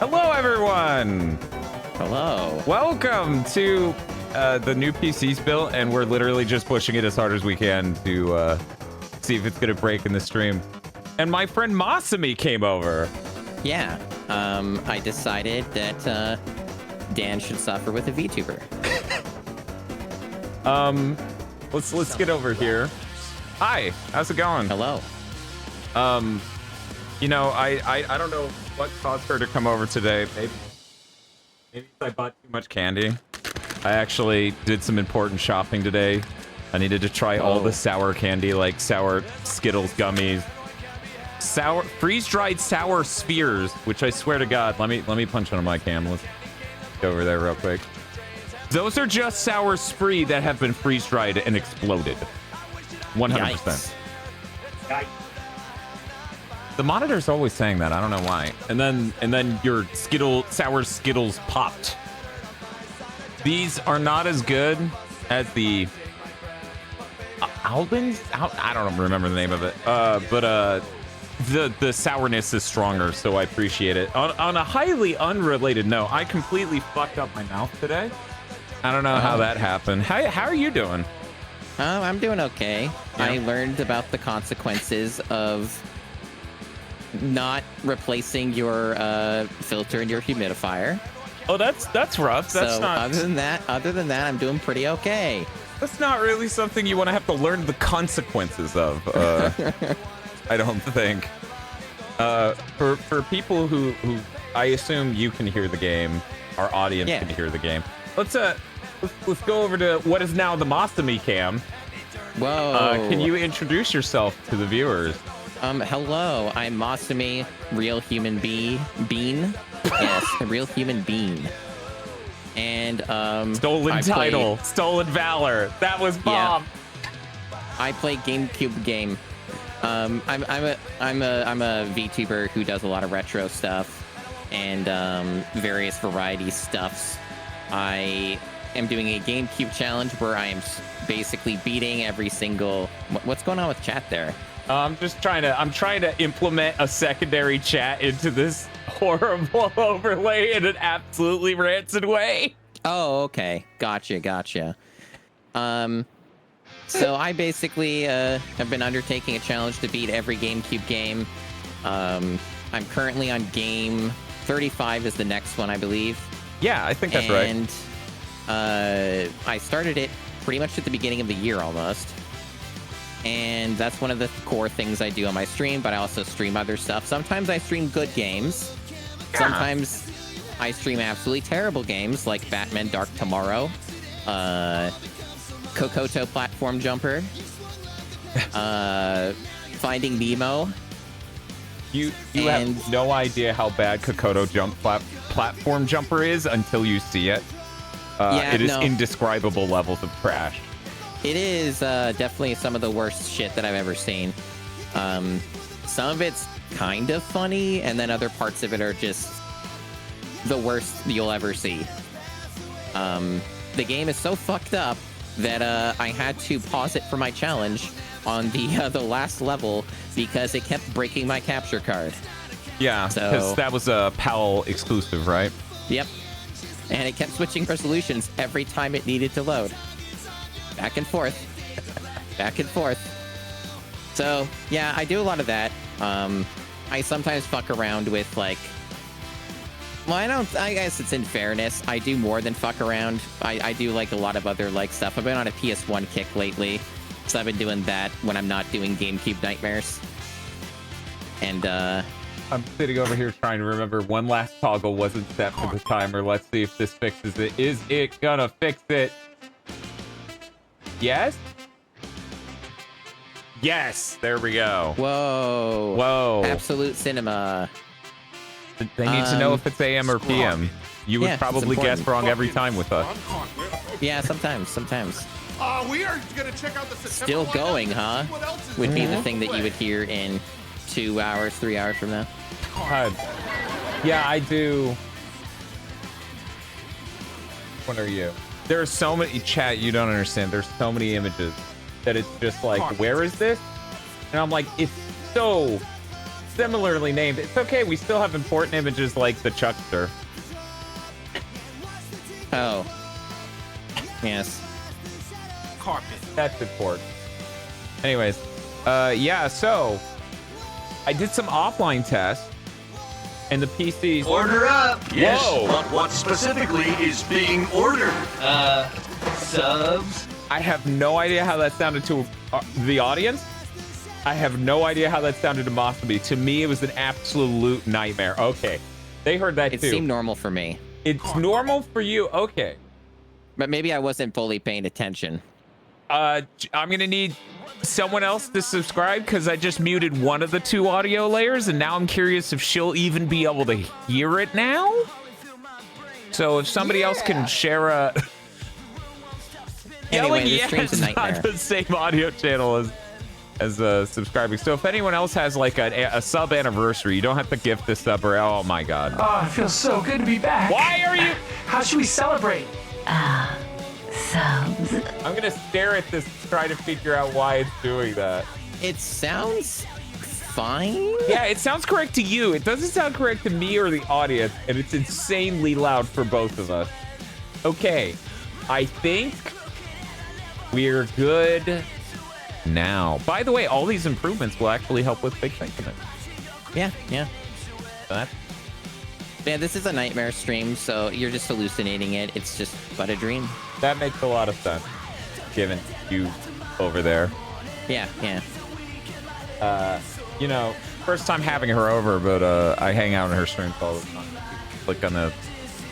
Hello, everyone. Hello. Welcome to the new PC's built, and we're literally just pushing it as hard as we can to see if it's gonna break in the stream. And my friend Masami came over. Yeah. I decided that Dan should suffer with a VTuber. Let's get over here. Hi, how's it going? Hello. You know, I don't know what caused her to come over today. Maybe I bought too much candy. I actually did some important shopping today. I needed to try all the sour candy, like sour Skittles gummies, sour freeze-dried sour spheres, which I swear to God, let me punch on my cam. Let's go over there real quick. Those are just sour spree that have been freeze-dried and exploded. 100%. Yikes. The monitor's always saying that. I don't know why. And then your sour Skittles popped. These are not as good as the Albans. I don't remember the name of it. But the sourness is stronger, so I appreciate it. On a highly unrelated note, I completely fucked up my mouth today. I don't know how that happened. How are you doing? I'm doing okay. Yeah. I learned about the consequences of not replacing your filter in your humidifier. Oh, that's rough. That's so not. Other than that, I'm doing pretty okay. That's not really something you want to have to learn the consequences of. I don't think. For people who I assume you can hear the game, our audience can hear the game. Let's go over to what is now the Masami cam. Whoa. Can you introduce yourself to the viewers? Hello, I'm Masami, real human being. Yes, a real human being. And stolen title, stolen valor. That was bomb. Yeah, I play GameCube game. I'm a VTuber who does a lot of retro stuff and various variety stuffs. I am doing a GameCube challenge where I am basically beating every single. What's going on with chat there? I'm trying to implement a secondary chat into this horrible overlay in an absolutely rancid way. Oh, okay. Gotcha. So I basically have been undertaking a challenge to beat every GameCube game. I'm currently on game 35 is the next one, I believe. Yeah, I think that's right. And I started it pretty much at the beginning of the year almost. And that's one of the core things I do on my stream, but I also stream other stuff. Sometimes I stream good games. Sometimes I stream absolutely terrible games like Batman Dark Tomorrow, Kokoto Platform Jumper, Finding Nemo. You have no idea how bad Kokoto Platform Jumper is until you see it. It is indescribable levels of trash. It is definitely some of the worst shit that I've ever seen. Some of it's kind of funny, and then other parts of it are just the worst you'll ever see. The game is so fucked up that I had to pause it for my challenge on the last level because it kept breaking my capture card. Yeah, because that was a PAL exclusive, right? Yep. And it kept switching resolutions every time it needed to load. Back and forth. So, yeah, I do a lot of that. I sometimes fuck around with, like... Well, I guess it's in fairness. I do more than fuck around. I do, like, a lot of other, like, stuff. I've been on a PS1 kick lately, so I've been doing that when I'm not doing GameCube nightmares. And, I'm sitting over here trying to remember one last toggle wasn't set for the timer. Let's see if this fixes it. Is it gonna fix it? Yes? Yes! There we go. Whoa. Absolute cinema. They need to know if it's AM or PM. You would probably guess wrong every time with us. Yeah, sometimes. We are gonna check out the Still going, huh? Would be the thing that you would hear in 2 hours, 3 hours from now. Yeah, I do. What are you? There are so many chat you don't understand. There's so many images that it's just like, where is this? And I'm like, it's so similarly named. It's okay. We still have important images like the Chuckster. Oh. Yes. Carpet. That's important. Anyways, yeah, so I did some offline tests and the PCs. Order up! Yes, Whoa. but what specifically is being ordered? Subs? I have no idea how that sounded to the audience. I have no idea how that sounded to Masami. To me, it was an absolute nightmare. Okay, they heard that It too. seemed normal for me. It's normal for you. Okay. But maybe I wasn't fully paying attention. I'm gonna need someone else to subscribe because I just muted one of the 2 audio layers, and now I'm curious if she'll even be able to hear it now. So if somebody else can share a Anyway, yelling this yes stream's a nightmare. on the same audio channel as subscribing. So if anyone else has like a sub anniversary, you don't have to gift this sub or oh my god. Oh, it feels so good to be back. Why are you? How should we celebrate? Subs. I'm gonna stare at this to try to figure out why it's doing that. It sounds fine. Yeah, it sounds correct to you. It doesn't sound correct to me or the audience, and it's insanely loud for both of us. Okay, I think we're good now. By the way, all these improvements will actually help with big increments. Yeah, yeah. That Yeah, this is a nightmare stream, so you're just hallucinating it. It's just but a dream. that makes a lot of sense, given you over there. Yeah, yeah. You know, first time having her over, but I hang out in her streams all the time. Click on the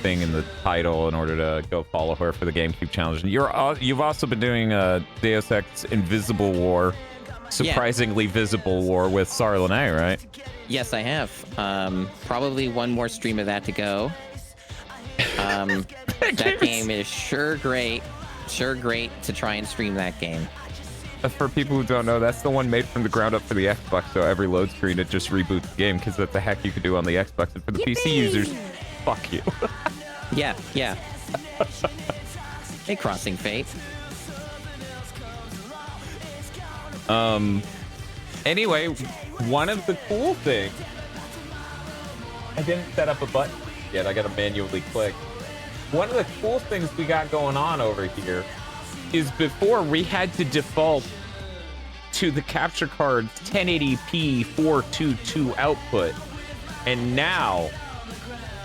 thing in the title in order to go follow her for the GameCube challenge. And you've also been doing Deus Ex Invisible War, surprisingly visible war with Sarlene, right? Yes, I have. Probably one more stream of that to go. That game is sure great. Sure great to try and stream that game. For people who don't know, that's the one made from the ground up for the Xbox, so every load screen, it just reboots the game, because that's the heck you could do on the Xbox. And for the PC users, fuck you. Yeah, yeah. Hey, Crossing Fate. Anyway, one of the cool things, I didn't set up a button yet. I got to manually click. One of the cool things we got going on over here is before we had to default to the capture card's 1080p 422 output, and now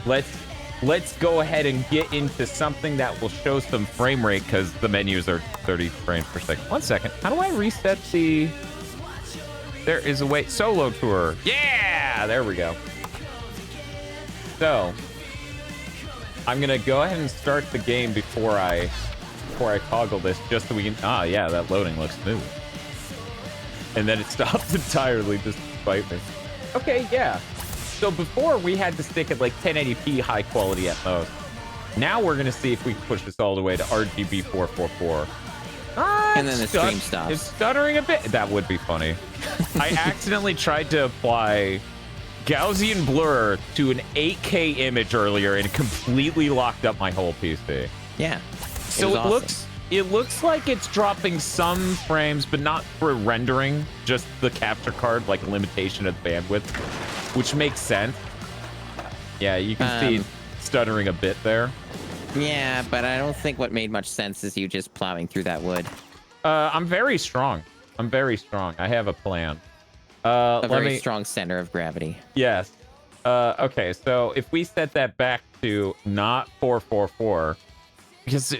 let's go ahead and get into something that will show some frame rate, because the menus are 30 frames per second. 1 second. How do I reset the... There is a way. Solo tour. Yeah, there we go. So I'm gonna go ahead and start the game before I toggle this, just so we can. Ah, yeah, that loading looks smooth. And then it stops entirely, just to spite me. Okay, yeah. So before we had to stick at like 1080p high quality at most. Now we're gonna see if we can push this all the way to RGB 444. And then the stream stops. It's stuttering a bit. That would be funny. I accidentally tried to apply Gaussian blur to an 8K image earlier and completely locked up my whole PC. Yeah. So was awesome. it looks like it's dropping some frames, but not for rendering, just the capture card, like limitation of the bandwidth, which makes sense. Yeah, you can see stuttering a bit there. Yeah, but I don't think what made much sense is you just plowing through that wood. I'm very strong. I'm very strong. I have a plan. A very strong center of gravity. Yes. Okay, so if we set that back to not 444, because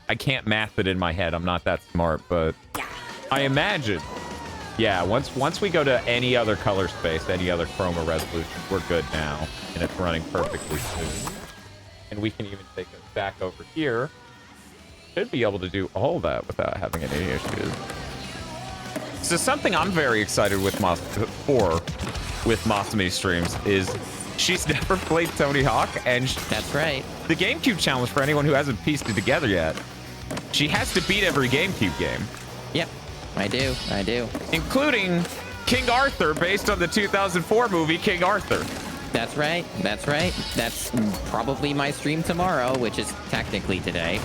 I can't math it in my head. I'm not that smart, but I imagine, yeah, once we go to any other color space, any other chroma resolution, we're good now, and it's running perfectly smooth. And we can even take it back over here. Should be able to do all that without having any issues. So something I'm very excited with Masami streams is she's never played Tony Hawk, and That's right. the GameCube challenge, for anyone who hasn't pieced it together yet, she has to beat every GameCube game, Yep, I do. I do. including King Arthur, based on the 2004 movie King Arthur. That's right. That's right. That's probably my stream tomorrow, which is technically today.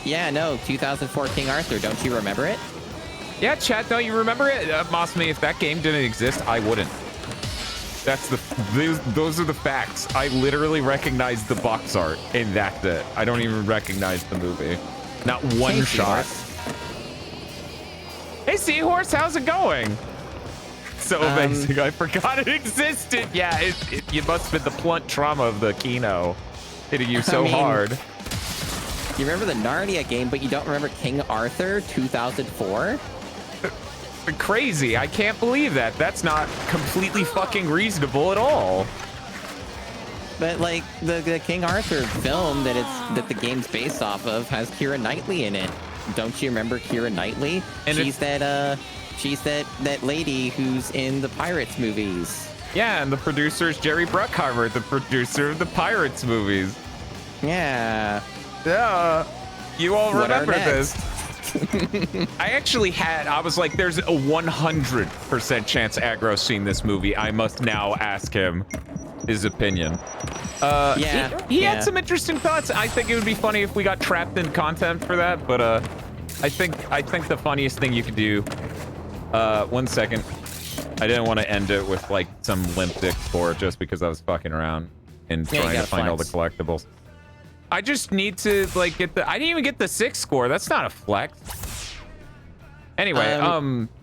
Yeah, no, 2004 King Arthur. Don't you remember it? Yeah, chat, don't you remember it? Mosme, if that game didn't exist, I wouldn't. That's those are the facts. I literally recognize the box art, and that's it. I don't even recognize the movie. Not one Hey, shot. Hey, Seahorse, how's it going? So amazing. I forgot it existed. Yeah, you must have been the blunt trauma of the Kino hitting you so hard. You remember the Narnia game, but you don't remember King Arthur 2004? Crazy. I can't believe that. That's not completely fucking reasonable at all. But like the King Arthur film that the game's based off of has Keira Knightley in it. Don't you remember Keira Knightley? And she's that lady who's in the Pirates movies. Yeah, and the producer is Jerry Bruckheimer, the producer of the Pirates movies. Yeah. Yeah. You all What are remember this. next? I was like, there's a 100% chance Aggro's seen this movie. I must now ask him his opinion. He had some interesting thoughts. I think it would be funny if we got trapped in content for that, but I think the funniest thing you could do. 1 second. I didn't want to end it with like some limp dick score just because I was fucking around and trying to find all the collectibles. I just need to like get I didn't even get the 6 score. That's not a flex. Anyway,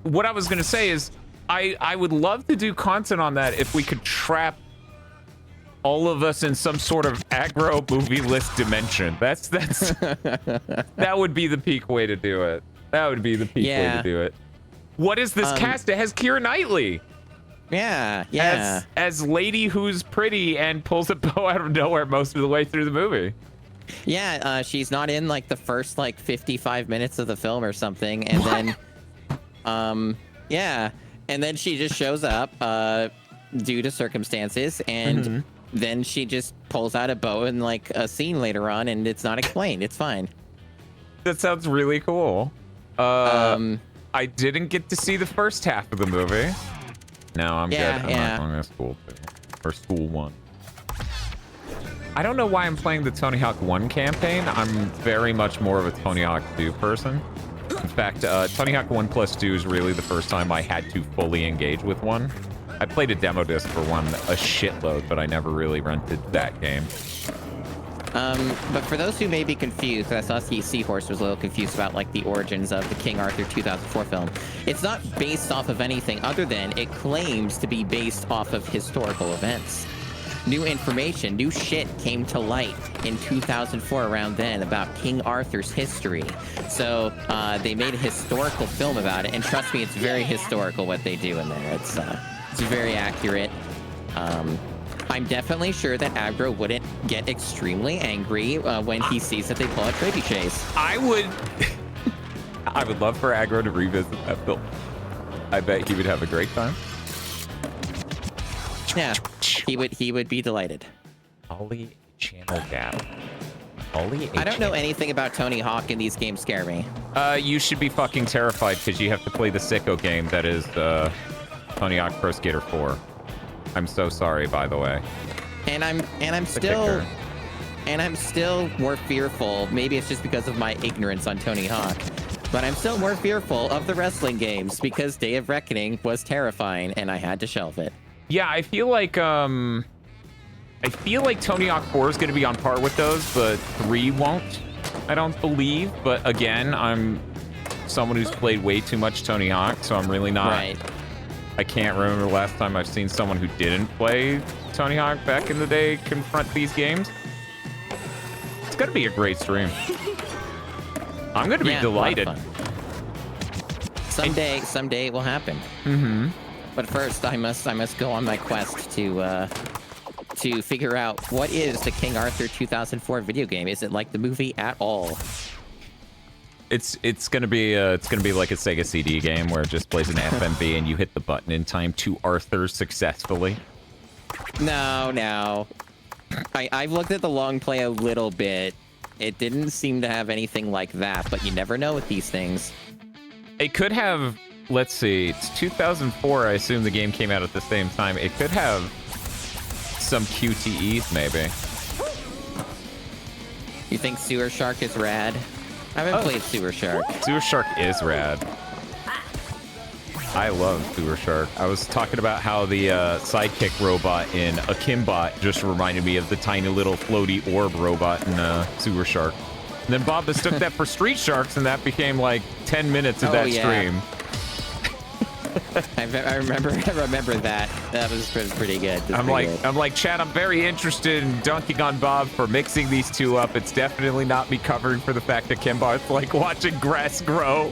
what I was gonna say is I would love to do content on that if we could trap all of us in some sort of aggro movie list dimension. That's that would be the peak way to do it. That would be the peak way to do it. What is this cast? It has Keira Knightley. Yeah. As lady who's pretty and pulls a bow out of nowhere most of the way through the movie. Yeah, she's not in like the first like 55 minutes of the film or something, and then and then she just shows up due to circumstances, and then she just pulls out a bow in like a scene later on, and it's not explained. It's fine. That sounds really cool. I didn't get to see the first half of the movie. No, I'm good. I'm not going to school 2 or school 1. I don't know why I'm playing the Tony Hawk 1 campaign. I'm very much more of a Tony Hawk 2 person. In fact, Tony Hawk 1 plus 2 is really the first time I had to fully engage with 1. I played a demo disc for 1 a shitload, but I never really rented that game. But for those who may be confused, I saw Seahorse was a little confused about like the origins of the King Arthur 2004 film. It's not based off of anything other than it claims to be based off of historical events. New information, new shit came to light in 2004 around then about King Arthur's history. So they made a historical film about it, and trust me, it's very historical what they do in there. It's very accurate. I'm definitely sure that Aggro wouldn't get extremely angry when he sees that they pull a Trophy Chase. I would love for Aggro to revisit that film. I bet he would have a great time. Yeah, he would be delighted. Ollie channel gap. Ollie. I don't know anything about Tony Hawk, and these games scare me. You should be fucking terrified because you have to play the sicko game that is Tony Hawk Pro Skater 4. I'm so sorry, by the way. And I'm still more fearful. Maybe it's just because of my ignorance on Tony Hawk, but I'm still more fearful of the wrestling games because Day of Reckoning was terrifying, and I had to shelve it. Yeah, I feel like Tony Hawk 4 is going to be on par with those, but 3 won't. I don't believe. But again, I'm someone who's played way too much Tony Hawk, so I'm really not. Right. I can't remember the last time I've seen someone who didn't play Tony Hawk back in the day confront these games. It's going to be a great stream. I'm going to be delighted. Someday it will happen. Mm-hmm. But first, I must go on my quest to figure out what is the King Arthur 2004 video game. Is it like the movie at all? It's gonna be like a Sega CD game where it just plays an FMV and you hit the button in time to Arthur successfully. No. I've looked at the long play a little bit. It didn't seem to have anything like that, but you never know with these things. It could have. Let's see. It's 2004. I assume the game came out at the same time. It could have some QTEs, maybe. You think Sewer Shark is rad? I haven't played Sewer Shark. Sewer Shark is rad. I love Sewer Shark. I was talking about how the sidekick robot in Akimbot just reminded me of the tiny little floaty orb robot in Sewer Shark. And then Bob mistook that for Street Sharks, and that became like 10 minutes of that stream. I remember that. That was pretty good. I'm like, Chad, I'm very interested in dunking on Bob for mixing these two up. It's definitely not me covering for the fact that Kimbot's like watching grass grow.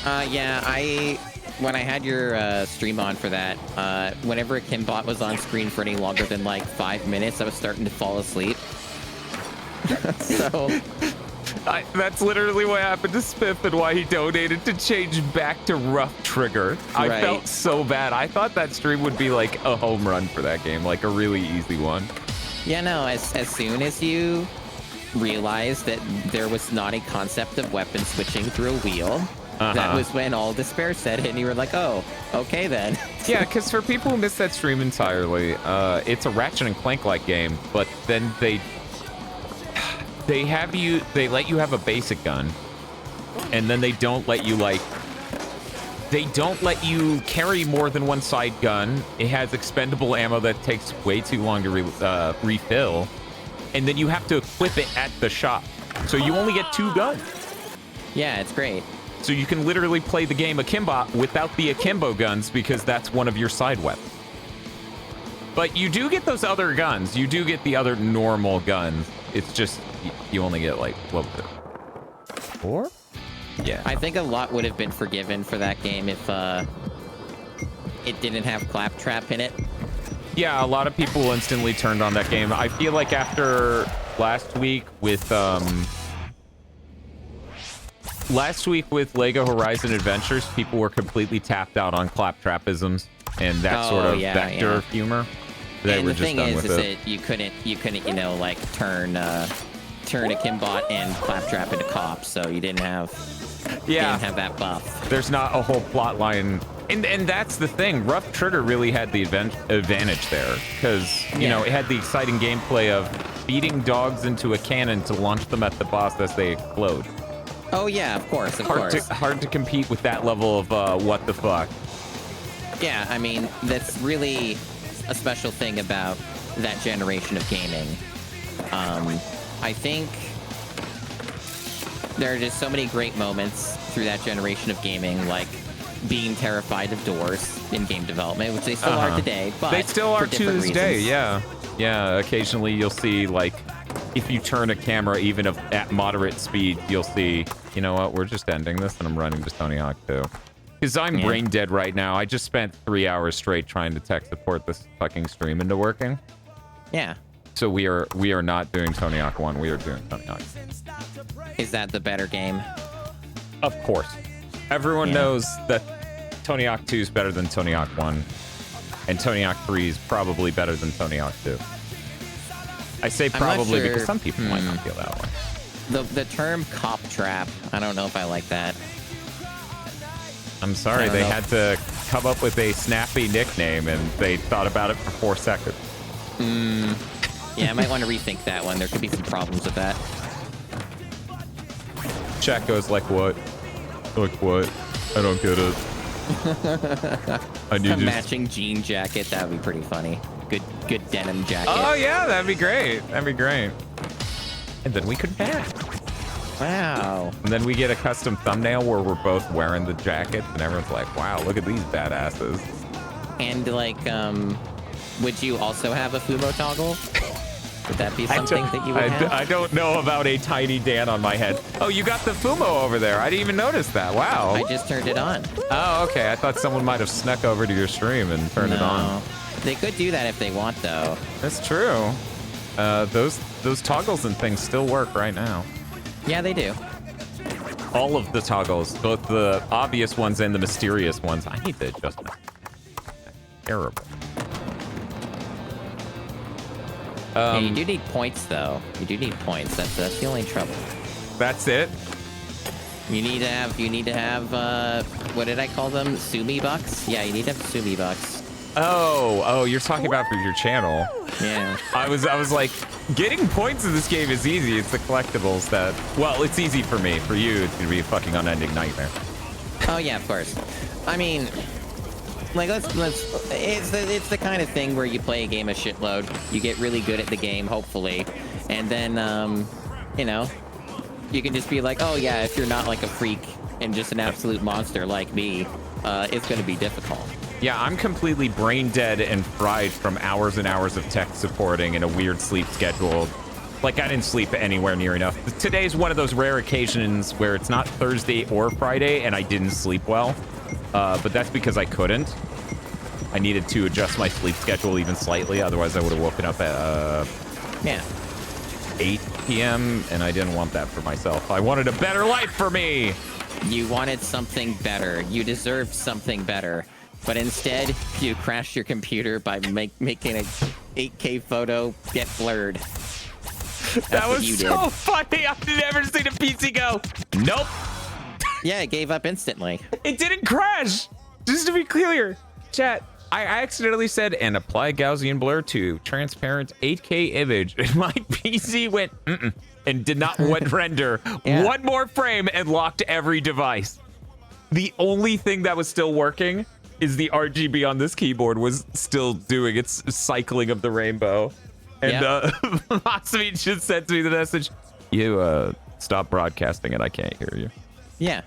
Yeah, when I had your stream on for that, whenever a Kimbot was on screen for any longer than like 5 minutes, I was starting to fall asleep. So that's literally what happened to Spiff and why he donated to change back to Rough Trigger. I felt so bad. I thought that stream would be like a home run for that game, like a really easy one. Yeah, no, as soon as you realized that there was not a concept of weapon switching through a wheel, that was when all despair set in, and you were like, oh, okay then. Yeah, because for people who missed that stream entirely, it's a Ratchet and Clank-like game, but then they let you have a basic gun, and then they don't let you carry more than one side gun. It has expendable ammo that takes way too long to refill, and then you have to equip it at the shop. So you only get 2 guns. Yeah, it's great. So you can literally play the game Akimbo without the Akimbo guns because that's one of your side weapons. But you do get those other guns. You do get the other normal guns. It's just you only get like, what was it? 4? Yeah. I think a lot would have been forgiven for that game if it didn't have Claptrap in it. Yeah, a lot of people instantly turned on that game. I feel like after last week with Lego Horizon Adventures, people were completely tapped out on Claptrapisms and that sort of vector of humor. They were just done with it. And the thing is that you couldn't, you know, like turn a Kimbot and Claptrap into cops, so you didn't have that buff. There's not a whole plot line, and that's the thing. Rough Trigger really had the advantage there because you know it had the exciting gameplay of feeding dogs into a cannon to launch them at the boss as they explode. Oh yeah, of course. Hard to compete with that level of what the fuck. Yeah, I mean that's really a special thing about that generation of gaming. I think there are just so many great moments through that generation of gaming, like being terrified of doors in game development, which they still are today, but they still are to this day. Reasons. Yeah. Occasionally you'll see, like, if you turn a camera even at moderate speed, you'll see, you know what, we're just ending this and I'm running to Tony Hawk 2. Because I'm brain dead right now. I just spent 3 hours straight trying to tech support this fucking stream into working. Yeah. So we are not doing Tony Hawk 1. We are doing Tony Hawk. Is that the better game? Of course. Everyone knows that Tony Hawk 2 is better than Tony Hawk 1. And Tony Hawk 3 is probably better than Tony Hawk 2. I say probably because some people might not feel that way. The term cop trap, I don't know if I like that. I'm sorry, they had to come up with a snappy nickname, and they thought about it for 4 seconds. Yeah, I might want to rethink that one. There could be some problems with that. Chat goes, like what? Like what? I don't get it. I need a matching jean jacket, that would be pretty funny. Good denim jacket. Oh yeah, that'd be great. That'd be great. And then we could match. Wow. And then we get a custom thumbnail where we're both wearing the jackets, and everyone's like, wow, look at these badasses. And, like, would you also have a Fumo toggle? Would that be something that you would have? I don't know about a tiny Dan on my head. Oh, you got the Fumo over there. I didn't even notice that. Wow. I just turned it on. Oh, okay. I thought someone might have snuck over to your stream and turned it on. They could do that if they want, though. That's true. Those toggles and things still work right now. Yeah, they do. All of the toggles, both the obvious ones and the mysterious ones. I need to adjust them. Terrible. Yeah, you do need points, though. You do need points. That's the only trouble. That's it. You need to have. What did I call them? Sumi bucks. Yeah, you need to have Sumi bucks. Oh, you're talking about for your channel. Yeah. I was like, getting points in this game is easy. It's the collectibles that, well, it's easy for me. For you, it's gonna be a fucking unending nightmare. Oh yeah, of course. I mean, Like, it's the kind of thing where you play a game a shitload, you get really good at the game, hopefully, and then, you know, you can just be like, oh yeah, if you're not like a freak and just an absolute monster like me, it's going to be difficult. Yeah, I'm completely brain dead and fried from hours and hours of tech supporting and a weird sleep schedule. Like, I didn't sleep anywhere near enough. Today's one of those rare occasions where it's not Thursday or Friday and I didn't sleep well. But that's because I couldn't. I needed to adjust my sleep schedule even slightly. Otherwise, I would have woken up at 8 p.m. and I didn't want that for myself. I wanted a better life for me. You wanted something better. You deserved something better. But instead, you crashed your computer by making a 8K photo get blurred. That was so funny. I've never seen a PC go, nope. Yeah, it gave up instantly. It didn't crash. Just to be clear, chat, I accidentally said, and apply Gaussian blur to transparent 8K image. And my PC went, and did not render one more frame and locked every device. The only thing that was still working is the RGB on this keyboard was still doing its cycling of the rainbow. And Masami just sent me the message, you stop broadcasting and I can't hear you. Yeah.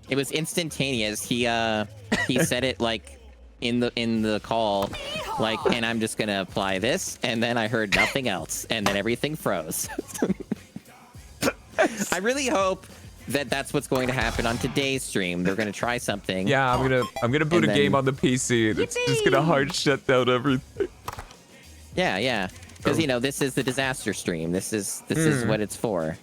It was instantaneous. He said it like in the call, like, and I'm just gonna apply this, and then I heard nothing else, and then everything froze. I really hope that that's what's going to happen on today's stream. They're gonna try something. Yeah, I'm gonna boot a game on the PC and it's just gonna hard shut down everything. Yeah. Because you know, this is the disaster stream. This is what it's for.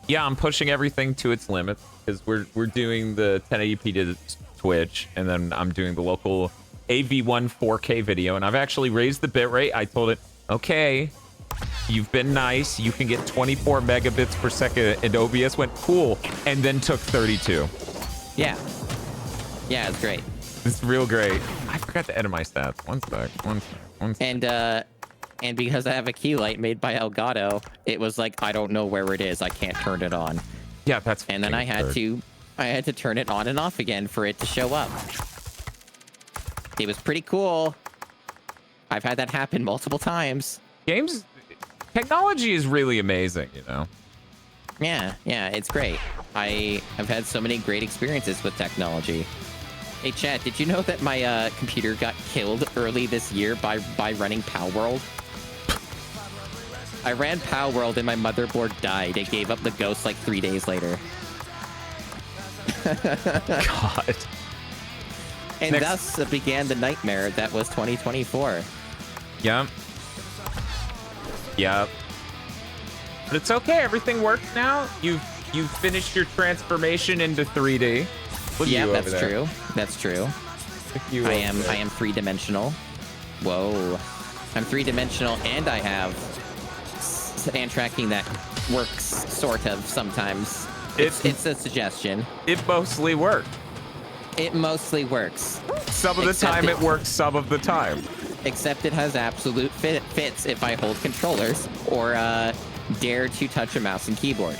Yeah, I'm pushing everything to its limits because we're doing the 1080p to Twitch, and then I'm doing the local AV1 4K video, and I've actually raised the bitrate. I told it, okay, you've been nice. You can get 24 megabits per second, and OBS went cool, and then took 32. Yeah, it's great. It's real great. I forgot to edit my stats. One sec. And because I have a key light made by Elgato, it was like, I don't know where it is. I can't turn it on. Yeah, that's. And then I had to turn it on and off again for it to show up. It was pretty cool. I've had that happen multiple times. Technology is really amazing, you know? Yeah, it's great. I've had so many great experiences with technology. Hey, chat, did you know that my computer got killed early this year by running Palworld? I ran Palworld and my motherboard died. It gave up the ghost like 3 days later. God. And thus began the nightmare that was 2024. Yep. But it's okay. Everything works now. You've finished your transformation into 3D. Yeah, that's true. That's true. I am three-dimensional. Whoa. I'm three-dimensional, and I have hand tracking that works sort of sometimes. It's a suggestion. It mostly works. It mostly works. Some of the time it works, some of the time. Except it has absolute fits if I hold controllers or dare to touch a mouse and keyboard.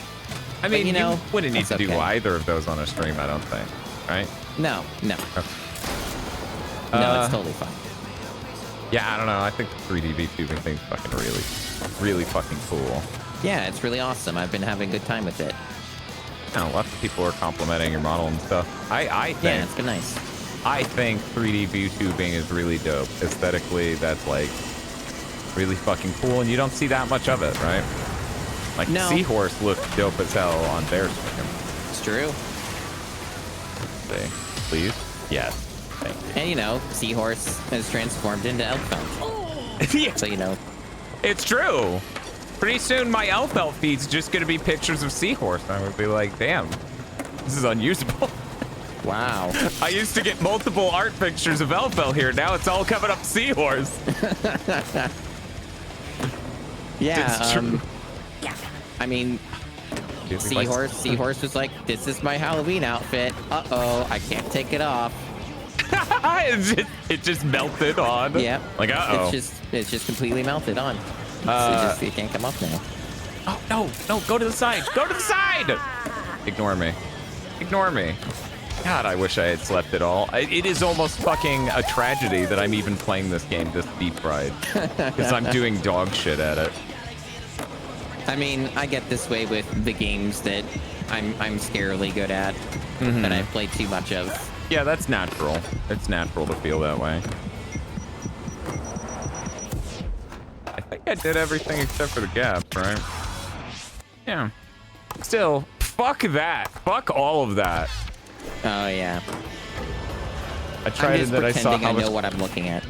I mean, but, you know, you wouldn't need to do either of those on a stream, I don't think. Right? No. Okay. No, it's totally fine. Yeah, I don't know. I think the 3D VTubing thing's fucking really fucking cool. Yeah, it's really awesome. I've been having a good time with it. You know, lots of people are complimenting your model and stuff. I think, yeah, it's been nice. I think 3D VTubing is really dope. Aesthetically, that's like really fucking cool, and you don't see that much of it, right? Like Seahorse looked dope as hell on their stream. It's true. Say, please? Yes. Thank you. And you know, Seahorse has transformed into Elfelt. Yeah. So you know. It's true. Pretty soon my Elfelt feed's just gonna be pictures of Seahorse. I would be like, damn, this is unusable. Wow. I used to get multiple art pictures of Elfelt here. Now it's all coming up Seahorse. Yeah. It's true. I mean, Seahorse was like, this is my Halloween outfit. Uh-oh, I can't take it off. it just melted on. Yeah. Like, uh-oh. It's just completely melted on. It can't come off now. Oh, no, go to the side. Go to the side! Ignore me. God, I wish I had slept at all. It is almost fucking a tragedy that I'm even playing this game this deep fried. Because I'm doing dog shit at it. I mean, I get this way with the games that I'm scarily good at, that I've played too much of. Yeah, that's natural. It's natural to feel that way. I think I did everything except for the gap, right? Yeah. Still, fuck that. Fuck all of that. Oh yeah. I tried and then I saw how I much. know what I'm looking at.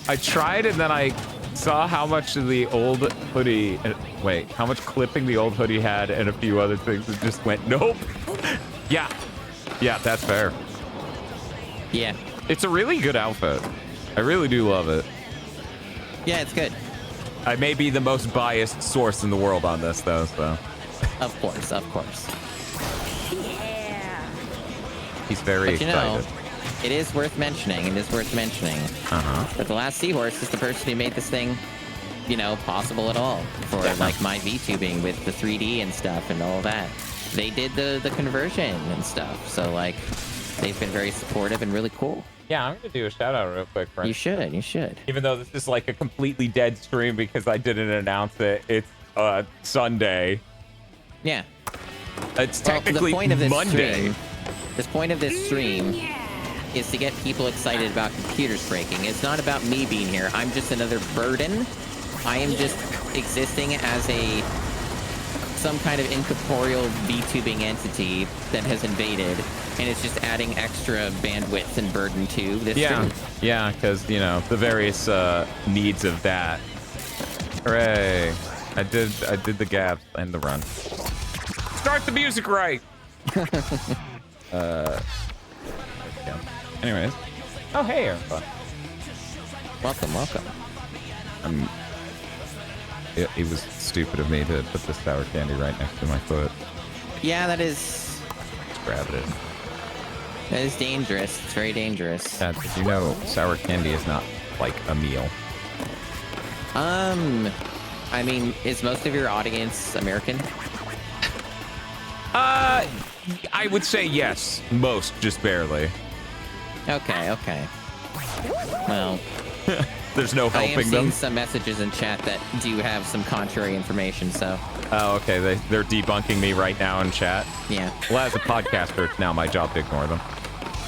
I tried and then I saw how much of the old hoodie. Wait, how much clipping the old hoodie had and a few other things. It just went nope. Yeah. Yeah, that's fair. Yeah. It's a really good outfit. I really do love it. Yeah, it's good. I may be the most biased source in the world on this, though, so. Of course, of course. He's very But you excited. know, it is worth mentioning. It is worth mentioning. But the last Seahorse is the person who made this thing, you know, possible at all for like my VTubing with the 3D and stuff and all that. They did the conversion and stuff. So like, they've been very supportive and really cool. Yeah, I'm gonna do a shout out real quick, friend. You should. You should. Even though this is like a completely dead stream because I didn't announce it. It's Sunday. Yeah. It's technically the point of this Monday. This point of this stream is to get people excited about computers breaking. It's not about me being here. I'm just another burden. I am just existing as some kind of incorporeal VTubing entity that has invaded, and it's just adding extra bandwidth and burden to this stream. Yeah, because, you know, the various needs of that. Hooray. I did the gaps and the run. Start the music right! Yeah. Anyways. Oh, hey, Erica. Welcome, welcome. It was stupid of me to put the sour candy right next to my foot. Yeah, that is Just grabbed it. dangerous. It's very dangerous. Dad, did you know sour candy is not like a meal? I mean, is most of your audience American? I would say yes. Most, just barely. Okay, okay. Well, There's no I am helping seeing them. some messages in chat that do have some contrary information, so Oh, okay. They're debunking me right now in chat. yeah. Well, as a podcaster, it's now my job to ignore them.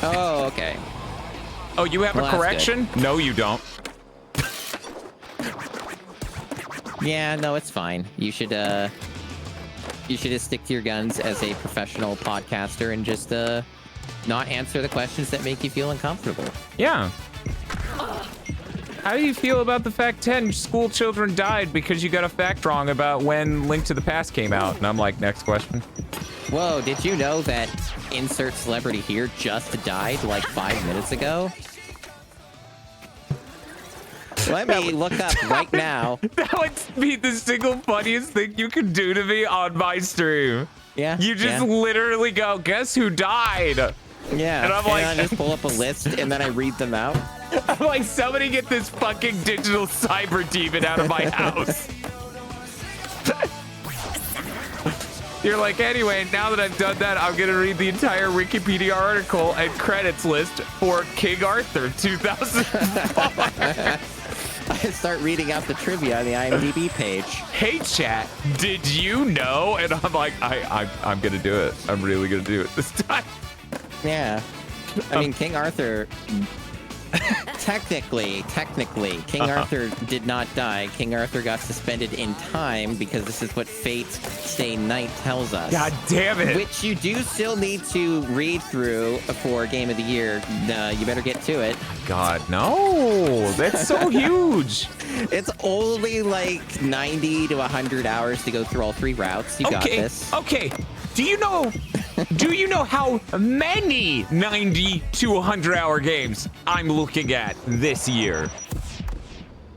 Oh, okay. Oh, you have Well, a that's correction? No, you don't. Yeah, no, it's fine. You should just stick to your guns as a professional podcaster and just not answer the questions that make you feel uncomfortable. Yeah. How do you feel about the fact 10 school children died because you got a fact wrong about when Link to the Past came out? And I'm like, next question. Whoa, did you know that insert celebrity here just died like 5 minutes ago? Let me look up right now. That would be the single funniest thing you could do to me on my stream. Yeah. You just yeah. literally go, guess who died? Yeah, And I'm like- I just pull up a list and then I read them out. I'm like, somebody get this fucking digital cyber demon out of my house. You're like, anyway, now that I've done that, I'm gonna read the entire Wikipedia article and credits list for King Arthur 2004. I start reading out the trivia on the IMDb page. Hey chat, did you know? And I'm like, I'm gonna do it. I'm really gonna do it this time. Yeah. I mean, King Arthur... Technically, King Arthur did not die. King Arthur got suspended in time because this is what Fate Stay Night tells us. God damn it. Which you do still need to read through for Game of the Year. You better get to it. God, no. That's so huge. It's only like 90 to 100 hours to go through all 3 routes. You got this. Okay. Do you know how many 90 to 100 hour games I'm looking at this year?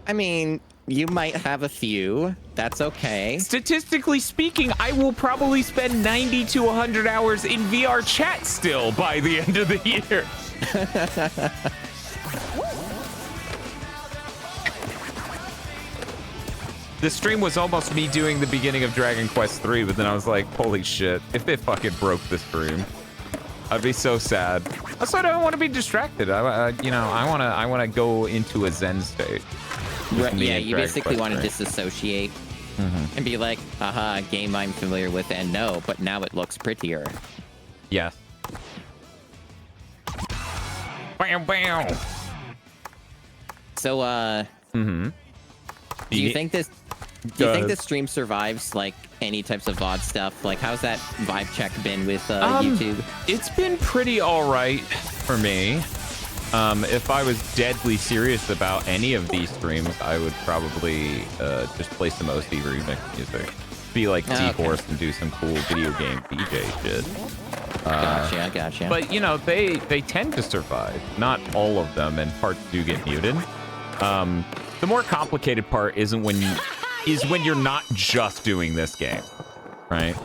I mean, you might have a few. That's okay. Statistically speaking, I will probably spend 90 to 100 hours in VR chat still by the end of the year. The stream was almost me doing the beginning of Dragon Quest 3, but then I was like, holy shit, if it fucking broke the stream. I'd be so sad. That's why I don't want to be distracted. I want to go into a zen state. Right, Me yeah, and you Greg basically want to Quest, disassociate and be like, aha, a game I'm familiar with, and no, but now it looks prettier. Yes. Bam, bam. So, do you think this? Do you think this stream survives like any types of VOD stuff? Like, how's that vibe check been with YouTube? It's been pretty all right for me. If I was deadly serious about any of these streams, I would probably just play some OC remix music. Be like T-Horse and do some cool video game DJ shit. Gotcha. But, you know, they tend to survive. Not all of them, and parts do get muted. The more complicated part is when you're not just doing this game, right?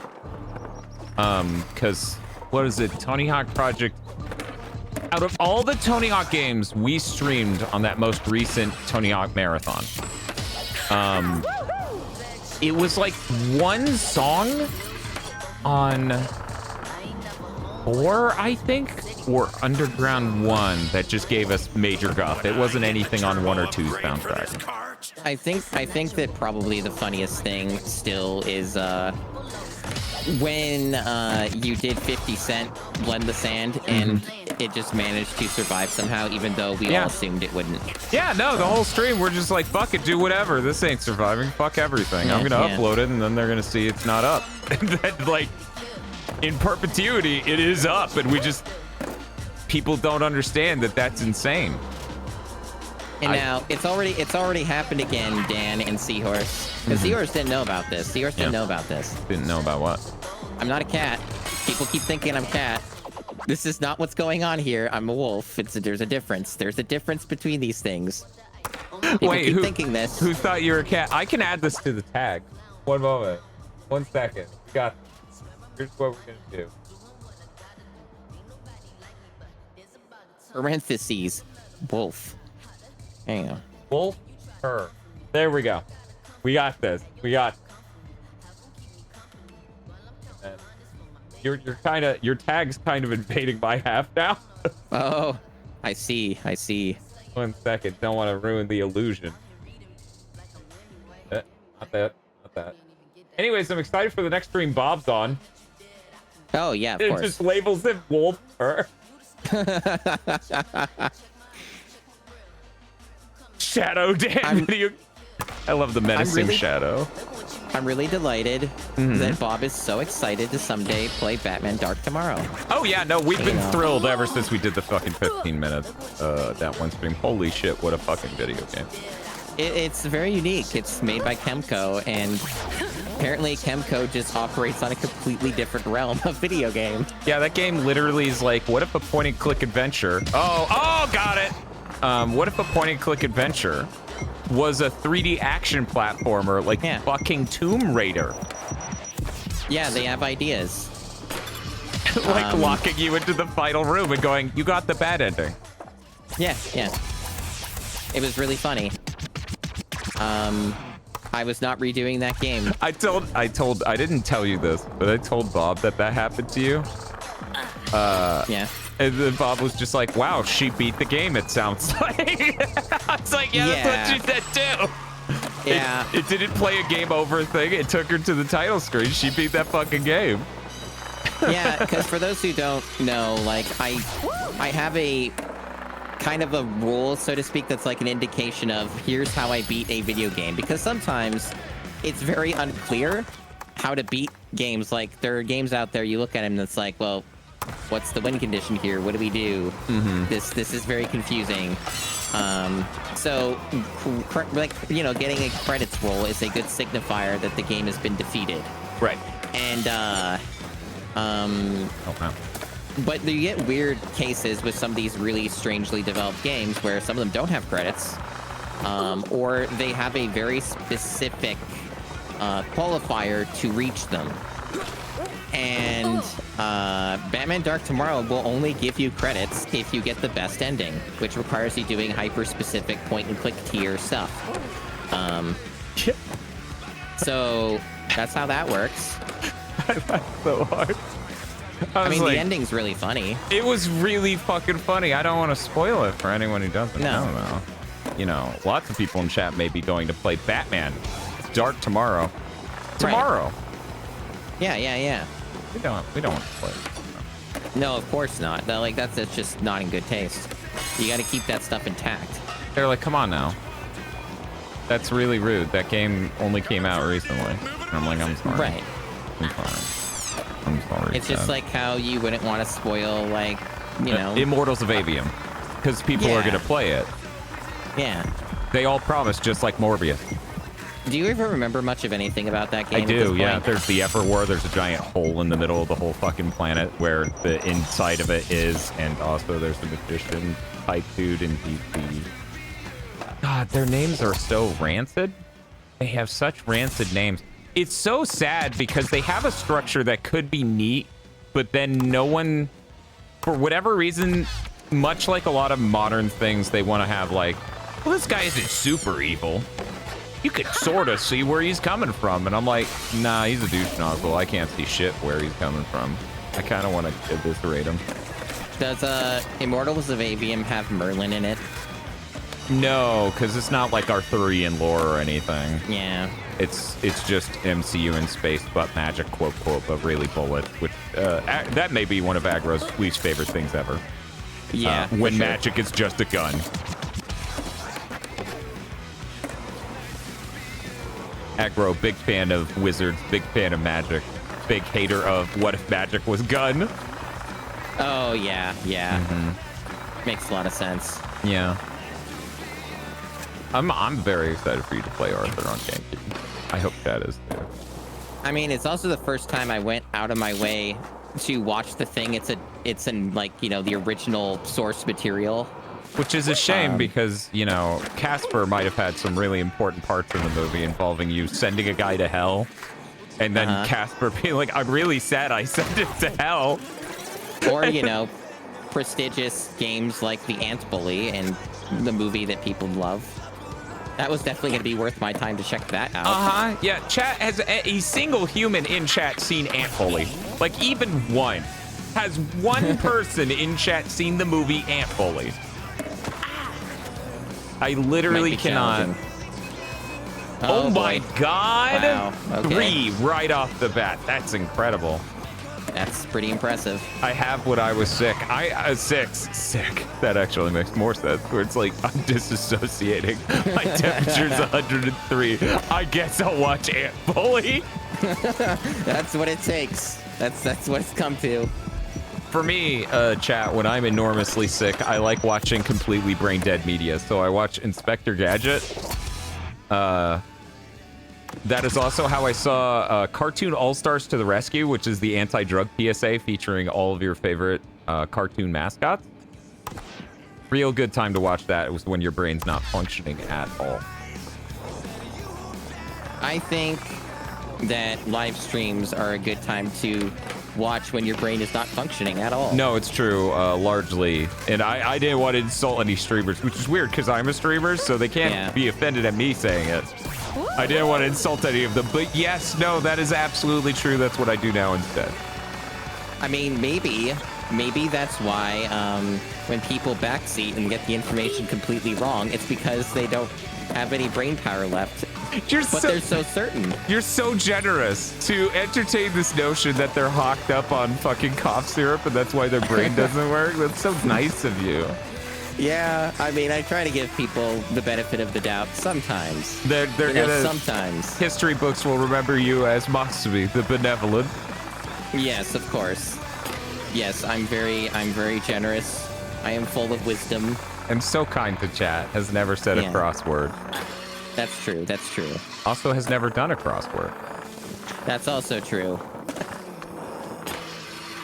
Because, what is it? Tony Hawk Project. Out of all the Tony Hawk games we streamed on that most recent Tony Hawk Marathon, it was like one song on 4, I think, or Underground 1 that just gave us major guff. It wasn't anything on 1 or 2's soundtrack. I think that probably the funniest thing still is when you did 50 Cent Blend the Sand and it just managed to survive somehow, even though we all assumed it wouldn't. Yeah, no, the whole stream, we're just like, fuck it, do whatever. This ain't surviving. Fuck everything. I'm gonna upload it, and then they're gonna see it's not up. And then, like, in perpetuity, it is up, and we just... People don't understand that that's insane. And now, it's already happened again, Dan and Seahorse. Because Seahorse didn't know about this. Seahorse didn't know about this. Didn't know about what? I'm not a cat. People keep thinking I'm cat. This is not what's going on here. I'm a wolf. There's a difference. There's a difference between these things. People keep thinking this. Who thought you were a cat? I can add this to the tag. One moment. 1 second. Got this. Here's what we're gonna do. Parentheses. Wolf. Hang on. Wolf, her. There we go. We got this. We got. Your tag's kind of invading my half now. Oh, I see. 1 second. Don't want to ruin the illusion. Not that. Anyways, I'm excited for the next stream Bob's on. Oh yeah, of It course. just labels it Wolf, her. Shadow Dan video. I love the menacing Shadow. I'm really delighted that Bob is so excited to someday play Batman Dark Tomorrow. Oh yeah, no, we've been thrilled ever since we did the fucking 15 minutes that one stream. Holy shit, what a fucking video game. It's very unique. It's made by Chemco, and apparently Chemco just operates on a completely different realm of video game. Yeah, that game literally is like, what if a point-and-click adventure... Oh, got it! What if a point-and-click adventure was a 3D action platformer like fucking Tomb Raider? Yeah, they have ideas. Like locking you into the final room and going, you got the bad ending. Yeah. It was really funny. I was not redoing that game. I didn't tell you this, but I told Bob that happened to you. Yeah. And then Bob was just like, wow, she beat the game, it sounds like. I was like, yeah, that's what she said too. Yeah. It didn't play a game over thing. It took her to the title screen. She beat that fucking game. Yeah, because for those who don't know, like, I have a kind of a rule, so to speak, that's like an indication of here's how I beat a video game. Because sometimes it's very unclear how to beat games. Like, there are games out there, you look at them and it's like, well, what's the win condition here? What do we do? This is very confusing. So, like, you know, getting a credits roll is a good signifier that the game has been defeated. Right. And, but you get weird cases with some of these really strangely developed games where some of them don't have credits, or they have a very specific qualifier to reach them. And Batman Dark Tomorrow will only give you credits if you get the best ending, which requires you doing hyper-specific point-and-click tier stuff. So that's how that works. That's so hard. I was mean, like, the ending's really funny. it was really fucking funny. I don't want to spoil it for anyone who doesn't No. know. You know, lots of people in chat may be going to play Batman Dark tomorrow. Tomorrow. Yeah. We don't want to play it. No, of course not. That's just not in good taste. You got to keep that stuff intact. They're like, come on now. That's really rude. That game only came out recently. And I'm like, I'm sorry. Right. I'm sorry. It's just like how you wouldn't want to spoil, like, you know. Immortals of Avium. Because people are Yeah. going to play it. Yeah. They all promise, just like Morbius. Do you ever remember much of anything about that game? I at this do, yeah. point? There's the Ever War. There's a giant hole in the middle of the whole fucking planet where the inside of it is, and also there's the magician type dude in DC. God, their names are so rancid. They have such rancid names. It's so sad because they have a structure that could be neat, but then no one, for whatever reason, much like a lot of modern things, they want to have like, well, this guy isn't super evil. You could sort of see where he's coming from. And I'm like, nah, he's a douche nozzle. I can't see shit where he's coming from. I kind of want to eviscerate him. Does Immortals of Avium have Merlin in it? No, because it's not like Arthurian lore or anything. Yeah. It's just MCU in space, but magic, quote, quote, but really bullet, which that may be one of Aggro's least favorite things ever. Yeah. When for sure. magic is just a gun. Aggro, big fan of wizards, big fan of magic, big hater of what if magic was gun. Oh, yeah. Mm-hmm. Makes a lot of sense. Yeah. I'm very excited for you to play Arthur on GameCube. I hope that is too. I mean, it's also the first time I went out of my way to watch the thing. It's in, like, you know, the original source material. Which is a shame because, you know, Casper might have had some really important parts in the movie involving you sending a guy to hell. And then Casper being like, I'm really sad I sent him to hell. Or, you know, prestigious games like The Ant Bully and the movie that people love. That was definitely going to be worth my time to check that out. Yeah, chat has a single human in chat seen Ant Bully. Like, even one. Has one person in chat seen the movie Ant Bully? I literally Might be cannot. challenging. Oh my boy. god! Wow, okay. 3 right off the bat. That's incredible. That's pretty impressive. I have what I was sick. Sick. That actually makes more sense. Where it's like I'm disassociating. My temperature's 103. I guess I'll watch Ant Bully. That's what it takes. That's what it's come to. For me, chat, when I'm enormously sick, I like watching completely brain dead media. So I watch Inspector Gadget. That is also how I saw Cartoon All-Stars to the Rescue, which is the anti-drug PSA featuring all of your favorite cartoon mascots. Real good time to watch that. It was when your brain's not functioning at all. I think that live streams are a good time to watch when your brain is not functioning at all. No, it's true, largely. And I didn't want to insult any streamers, which is weird because I'm a streamer, so they can't be offended at me saying it. I didn't want to insult any of them, but yes, no, that is absolutely true. That's what I do now instead. I mean, maybe that's why when people backseat and get the information completely wrong, it's because they don't have any brain power left. They're so certain. You're so generous to entertain this notion that they're hocked up on fucking cough syrup and that's why their brain doesn't work. That's so nice of you. Yeah, I mean, I try to give people the benefit of the doubt sometimes. They're gonna sometimes. History books will remember you as Moxby, the benevolent. Yes, of course. Yes, I'm very generous. I am full of wisdom. I'm so kind to chat. Has never said a crossword. That's true. Also has never done a crossword. That's also true.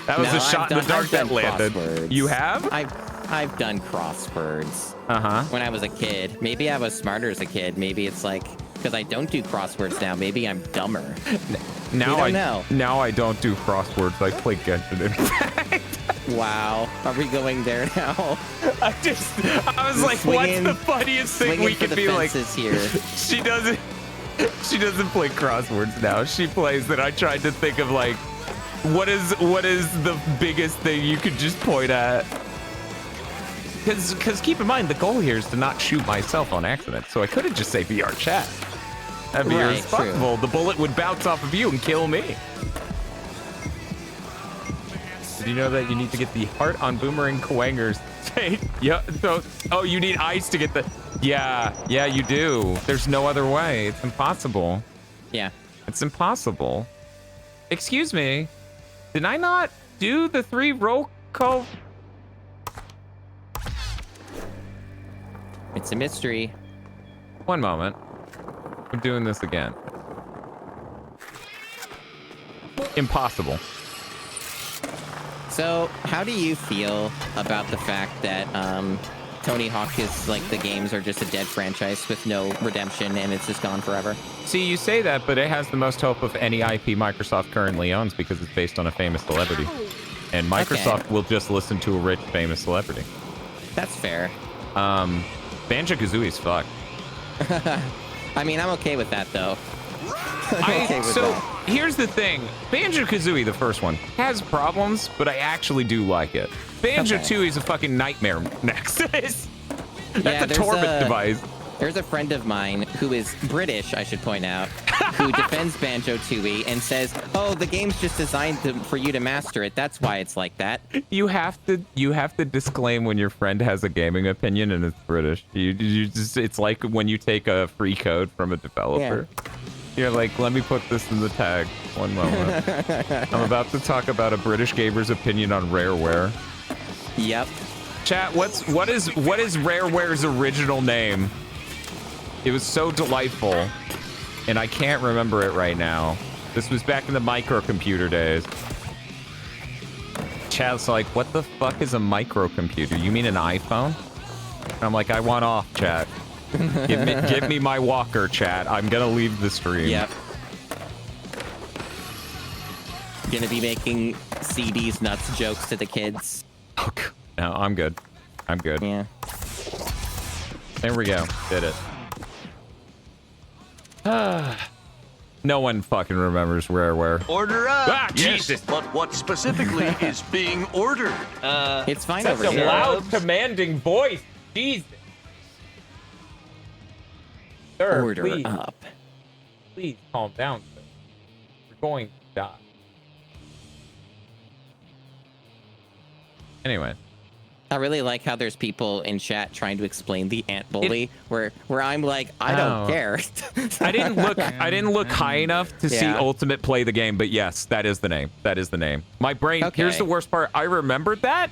That was a shot in the dark that landed. Crosswords. You have? I've done crosswords. Uh-huh. When I was a kid. Maybe I was smarter as a kid. Maybe it's like, because I don't do crosswords now, maybe I'm dumber. Now I know. Now I don't do crosswords. I play Genshin Impact. Wow. Are we going there now? I was like, what's the funniest thing we could be like? Here. She doesn't play crosswords now. She plays that. I tried to think of like What is the biggest thing you could just point at? Because keep in mind, the goal here is to not shoot myself on accident. So I couldn't just say VR chat. That'd be Right, irresponsible. The bullet would bounce off of you and kill me. Did you know that you need to get the heart on Boomerang Kwangers? Yeah. So, oh, you need ice to get the. Yeah, you do. There's no other way. It's impossible. Yeah. It's impossible. Excuse me. Did I not do the 3 roll call? It's a mystery. One moment. I'm doing this again. Impossible. So, how do you feel about the fact that Tony Hawk is like the games are just a dead franchise with no redemption and it's just gone forever? See, you say that, but it has the most hope of any IP Microsoft currently owns because it's based on a famous celebrity. And Microsoft will just listen to a rich, famous celebrity. That's fair. Banjo-Kazooie's fucked. I mean, I'm okay with that, though. I'm okay with that. Here's the thing. Banjo-Kazooie, the first one, has problems, but I actually do like it. Banjo-Tooie is a fucking nightmare next. That's a torment device. There's a friend of mine who is British, I should point out, who defends Banjo-Tooie and says, "Oh, the game's just designed for you to master it. That's why it's like that." You have to disclaim when your friend has a gaming opinion and it's British. You just, it's like when you take a free code from a developer. Yeah. You're like, let me put this in the tag. One moment. I'm about to talk about a British gamer's opinion on Rareware. Yep. Chat, what is Rareware's original name? It was so delightful, and I can't remember it right now. This was back in the microcomputer days. Chat's like, what the fuck is a microcomputer? You mean an iPhone? And I'm like, I want off, chat. Give me my walker, chat. I'm gonna leave the stream. Yep. Gonna be making CDs nuts jokes to the kids. Oh, no, I'm good. I'm good. Yeah. There we go. Did it. No one fucking remembers Rareware. Order up. Ah, Yes, Jesus. but what specifically is being ordered? It's fine Such over a here. loud, commanding voice. Jesus. Sir, Order please, up. please calm down, sir. We're going to die. Anyway. I really like how there's people in chat trying to explain the ant bully, where I'm like, I don't care. I didn't look high enough to see Yeah. Ultimate play the game, but yes, that is the name. That is the name. My brain, Okay. here's the worst part. I remembered that,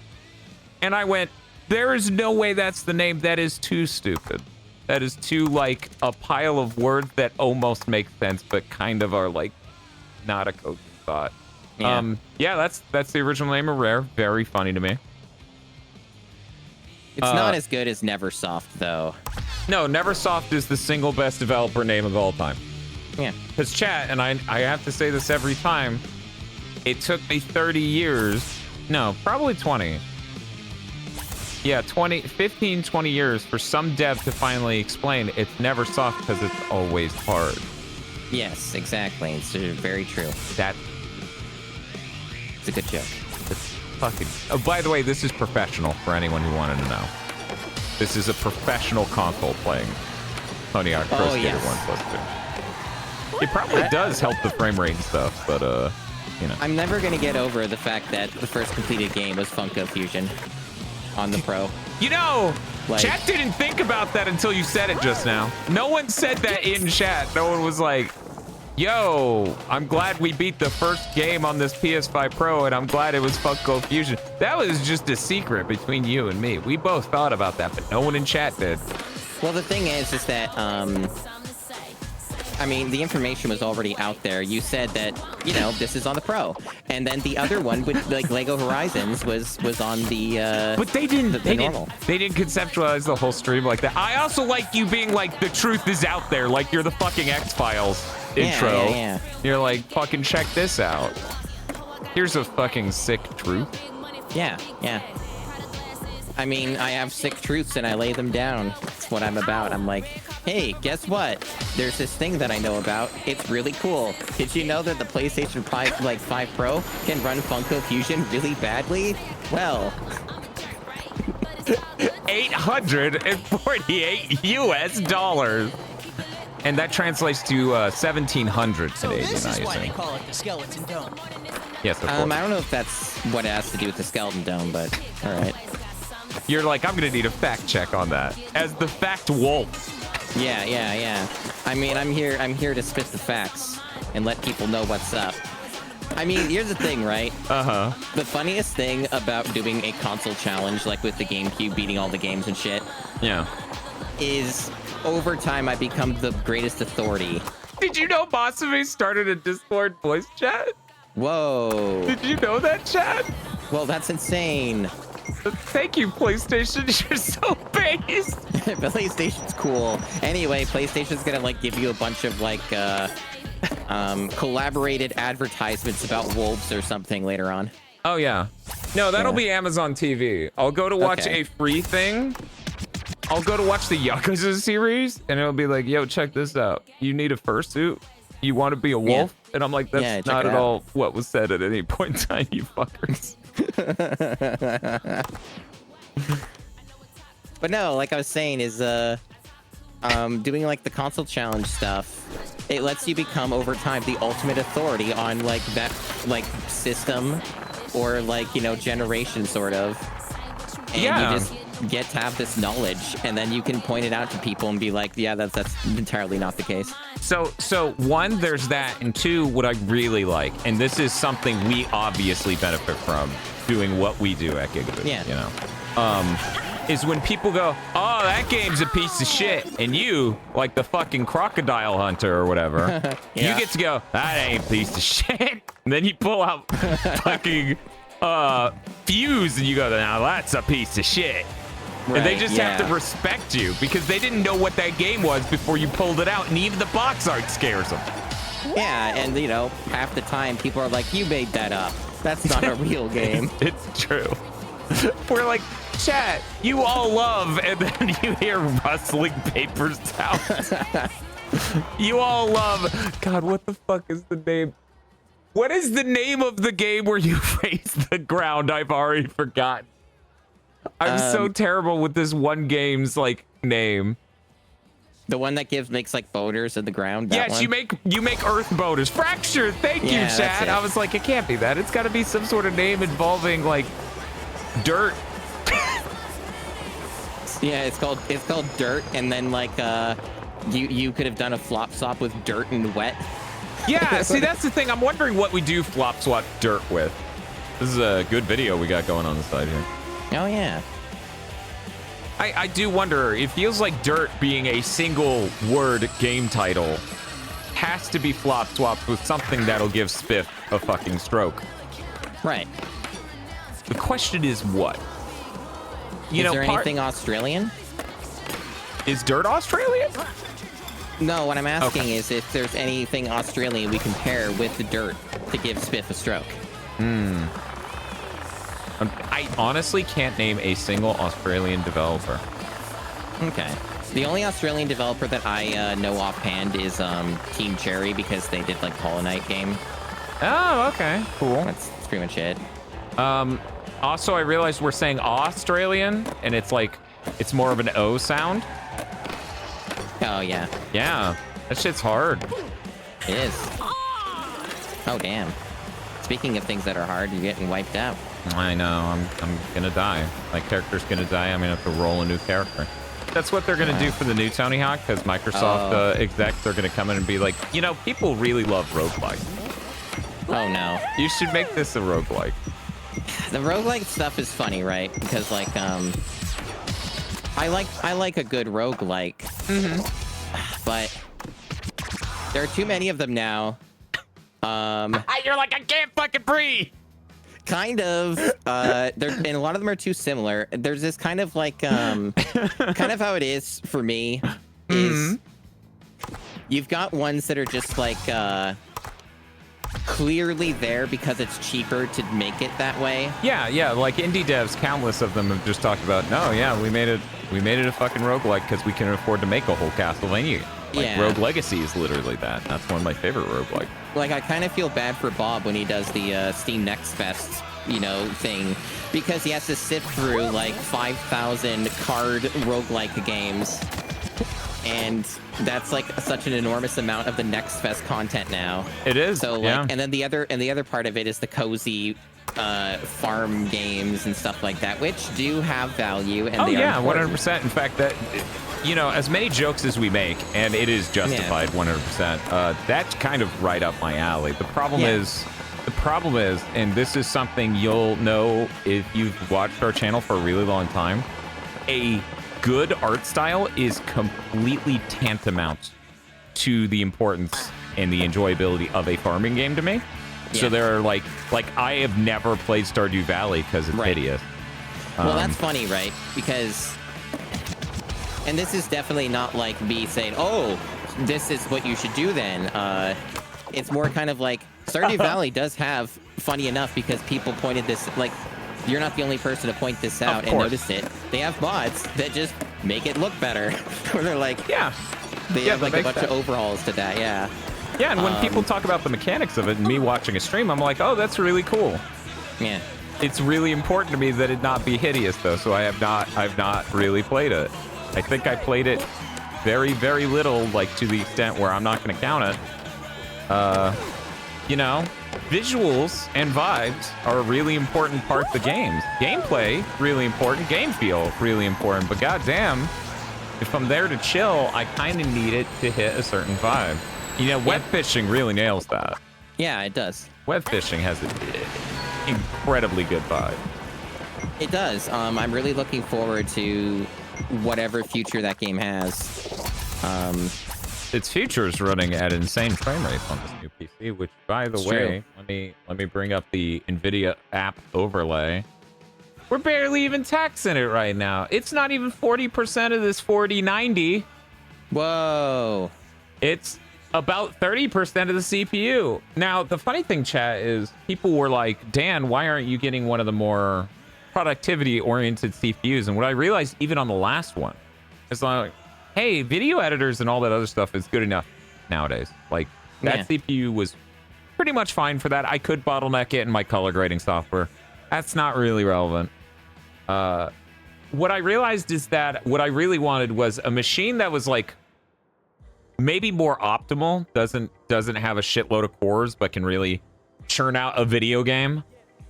and I went, there is no way that's the name. That is too stupid. That is too, like, a pile of words that almost make sense, but kind of are, like, not a coaching thought. Yeah. Yeah, that's the original name of Rare. Very funny to me. It's not as good as Neversoft, though. No, Neversoft is the single best developer name of all time. Yeah. Because chat, and I have to say this every time, it took me 30 years, no, probably 20. Yeah, 15, 20 years for some dev to finally explain it's Neversoft because it's always hard. Yes, exactly. It's very true. That It's a good joke. it's fucking... Oh, by the way, this is professional for anyone who wanted to know. This is a professional console playing Tony Hawk Pro Skater yes. 1+2. It probably does help the frame rate and stuff, but, you know. I'm never going to get over the fact that the first completed game was Funko Fusion on the Pro. You know, Like- chat didn't think about that until you said it just now. No one said that in chat. No one was like, yo, I'm glad we beat the first game on this PS5 Pro, and I'm glad it was Funko Fusion. That was just a secret between you and me. We both thought about that, but no one in chat did. Well, the thing is that, I mean, the information was already out there. You said that, you know, this is on the Pro. And then the other one, with, like, Lego Horizons, was on the, But they didn't. the They normal. didn't conceptualize the whole stream like that. I also like you being like, the truth is out there, like you're the fucking X-Files intro. Yeah. You're like, fucking check this out. Here's a fucking sick truth. Yeah. I mean, I have sick truths and I lay them down. That's what I'm about. I'm like, Hey, guess what? There's this thing that I know about. It's really cool. Did you know that the PlayStation 5 Pro can run Funko Fusion really badly? Well, 848 US dollars. And that translates to 1,700 So Canadian, this I is why they assume. call it the skeleton dome. Yes, of I course. don't know if that's what it has to do with the skeleton dome, but all right. You're like, I'm gonna need a fact check on that. As the fact wolf. Yeah. I mean, I'm here to spit the facts and let people know what's up. I mean, here's the thing, right? Uh-huh. The funniest thing about doing a console challenge, like with the GameCube beating all the games and shit, Yeah. is over time I become the greatest authority. Did you know Masame started a Discord voice chat? Whoa. Did you know that, chat? Well, that's insane. Thank you, PlayStation. You're so based. PlayStation's cool. Anyway, PlayStation's gonna like give you a bunch of like collaborated advertisements about wolves or something later on. Oh, yeah. No, that'll Yeah. be Amazon TV. I'll go to watch Okay. a free thing. I'll go to watch the Yakuza series, and it'll be like, yo, check this out. You need a fursuit? You want to be a wolf? And I'm like, that's Yeah, check not it at out. all what was said at any point in time, you fuckers. But no, like I was saying, is doing like the console challenge stuff. It lets you become over time the ultimate authority on like that like system or like generation sort of. And Yeah. you just get to have this knowledge, and then you can point it out to people and be like, yeah, that's entirely not the case. So one, there's that, and two, what I really like, and this is something we obviously benefit from doing what we do at GigaBoots, Yeah. is when people go, oh, that game's a piece of shit, and you, like the fucking crocodile hunter or whatever, Yeah. you get to go, that ain't a piece of shit, and then you pull out fucking Fuse, and you go, now that's a piece of shit. And they Right, just have yeah. to respect you because they didn't know what that game was before you pulled it out, and even the box art scares them. Yeah, and half the time people are like, you made that up. That's not a real game. It's true. We're like, chat, you all love, and then you hear rustling papers down. You all love. God, what the fuck is the name? What is the name of the game where you raise the ground? I've already forgotten. I'm so terrible with this one game's like name. The one that makes like boulders in the ground. That Yes, one? you make earth boulders. Fracture. Thank you, Yeah, that's Chad. it. I was like, it can't be that. It's got to be some sort of name involving like dirt. Yeah, it's called dirt, and then like you could have done a flop swap with dirt and wet. Yeah, see, that's the thing. I'm wondering what we do flop swap dirt with. This is a good video we got going on the side here. Oh yeah. I do wonder. It feels like dirt being a single word game title has to be flop swapped with something that'll give Spiff a fucking stroke. Right. The question is what? Is there anything Australian? Is dirt Australian? No, what I'm asking Okay. is if there's anything Australian we can pair with the dirt to give Spiff a stroke. I honestly can't name a single Australian developer. Okay. The only Australian developer that I know offhand is Team Cherry, because they did like Hollow Knight game. Oh, okay. Cool. That's pretty much it. Also, I realized we're saying Australian, and it's like, it's more of an O sound. Oh yeah, Yeah, that shit's hard. it is. Oh damn. Speaking of things that are hard, you're getting wiped out. I know, I'm gonna die. My character's gonna die, I'm gonna have to roll a new character. That's what they're gonna do for the new Tony Hawk, because Microsoft execs are gonna come in and be like, people really love roguelike. Oh no. You should make this a roguelike. The roguelike stuff is funny, right? Because like I like a good roguelike. But there are too many of them now. You're like, I can't fucking breathe! Kind of. And a lot of them are too similar. There's this kind of like kind of how it is for me is you've got ones that are just like clearly there because it's cheaper to make it that way. Yeah, like indie devs, countless of them have just talked about, no, yeah, we made it We made it a fucking roguelike because we can afford to make a whole Castlevania. Like, Yeah. Rogue Legacy is literally that. That's one of my favorite roguelikes. Like, I kind of feel bad for Bob when he does the Steam Next Fest, thing, because he has to sift through like 5,000 card roguelike games, and that's like such an enormous amount of the Next Fest content now. It is. So like, yeah. and then the other part of it is the cozy farm games and stuff like that, which do have value, and they are important. 100%. In fact, that as many jokes as we make, and it is justified 100%. That's kind of right up my alley. The problem is, and this is something you'll know if you've watched our channel for a really long time, a good art style is completely tantamount to the importance and the enjoyability of a farming game to me. So there are like I have never played Stardew Valley because it's hideous. Well, that's funny, right? Because, and this is definitely not like me saying, oh, this is what you should do then. It's more kind of like Stardew Valley does have, funny enough, because people pointed this, like, you're not the only person to point this out and notice it. They have mods that just make it look better. Where they're like, they have like a bunch of overhauls to that, Yeah, and when people talk about the mechanics of it and me watching a stream, I'm like, oh, that's really cool. Yeah. It's really important to me that it not be hideous, though, so I've not really played it. I think I played it very, very little, like, to the extent where I'm not going to count it. Visuals and vibes are a really important part of the games. Gameplay, really important. Game feel, really important. But goddamn, if I'm there to chill, I kind of need it to hit a certain vibe. Web fishing really nails that. Yeah, it does. Web fishing has an incredibly good vibe. It does. I'm really looking forward to whatever future that game has. Its future is running at insane frame rates on this new PC, which, by the way, let me bring up the NVIDIA app overlay. We're barely even taxing it right now. It's not even 40% of this 4090. Whoa. It's about 30% of the CPU. Now, the funny thing, chat, is people were like, Dan, why aren't you getting one of the more productivity-oriented CPUs? And what I realized, even on the last one, is like, hey, video editors and all that other stuff is good enough nowadays. Like, that CPU was pretty much fine for that. I could bottleneck it in my color grading software. That's not really relevant. What I realized is that what I really wanted was a machine that was like maybe more optimal, doesn't have a shitload of cores, but can really churn out a video game,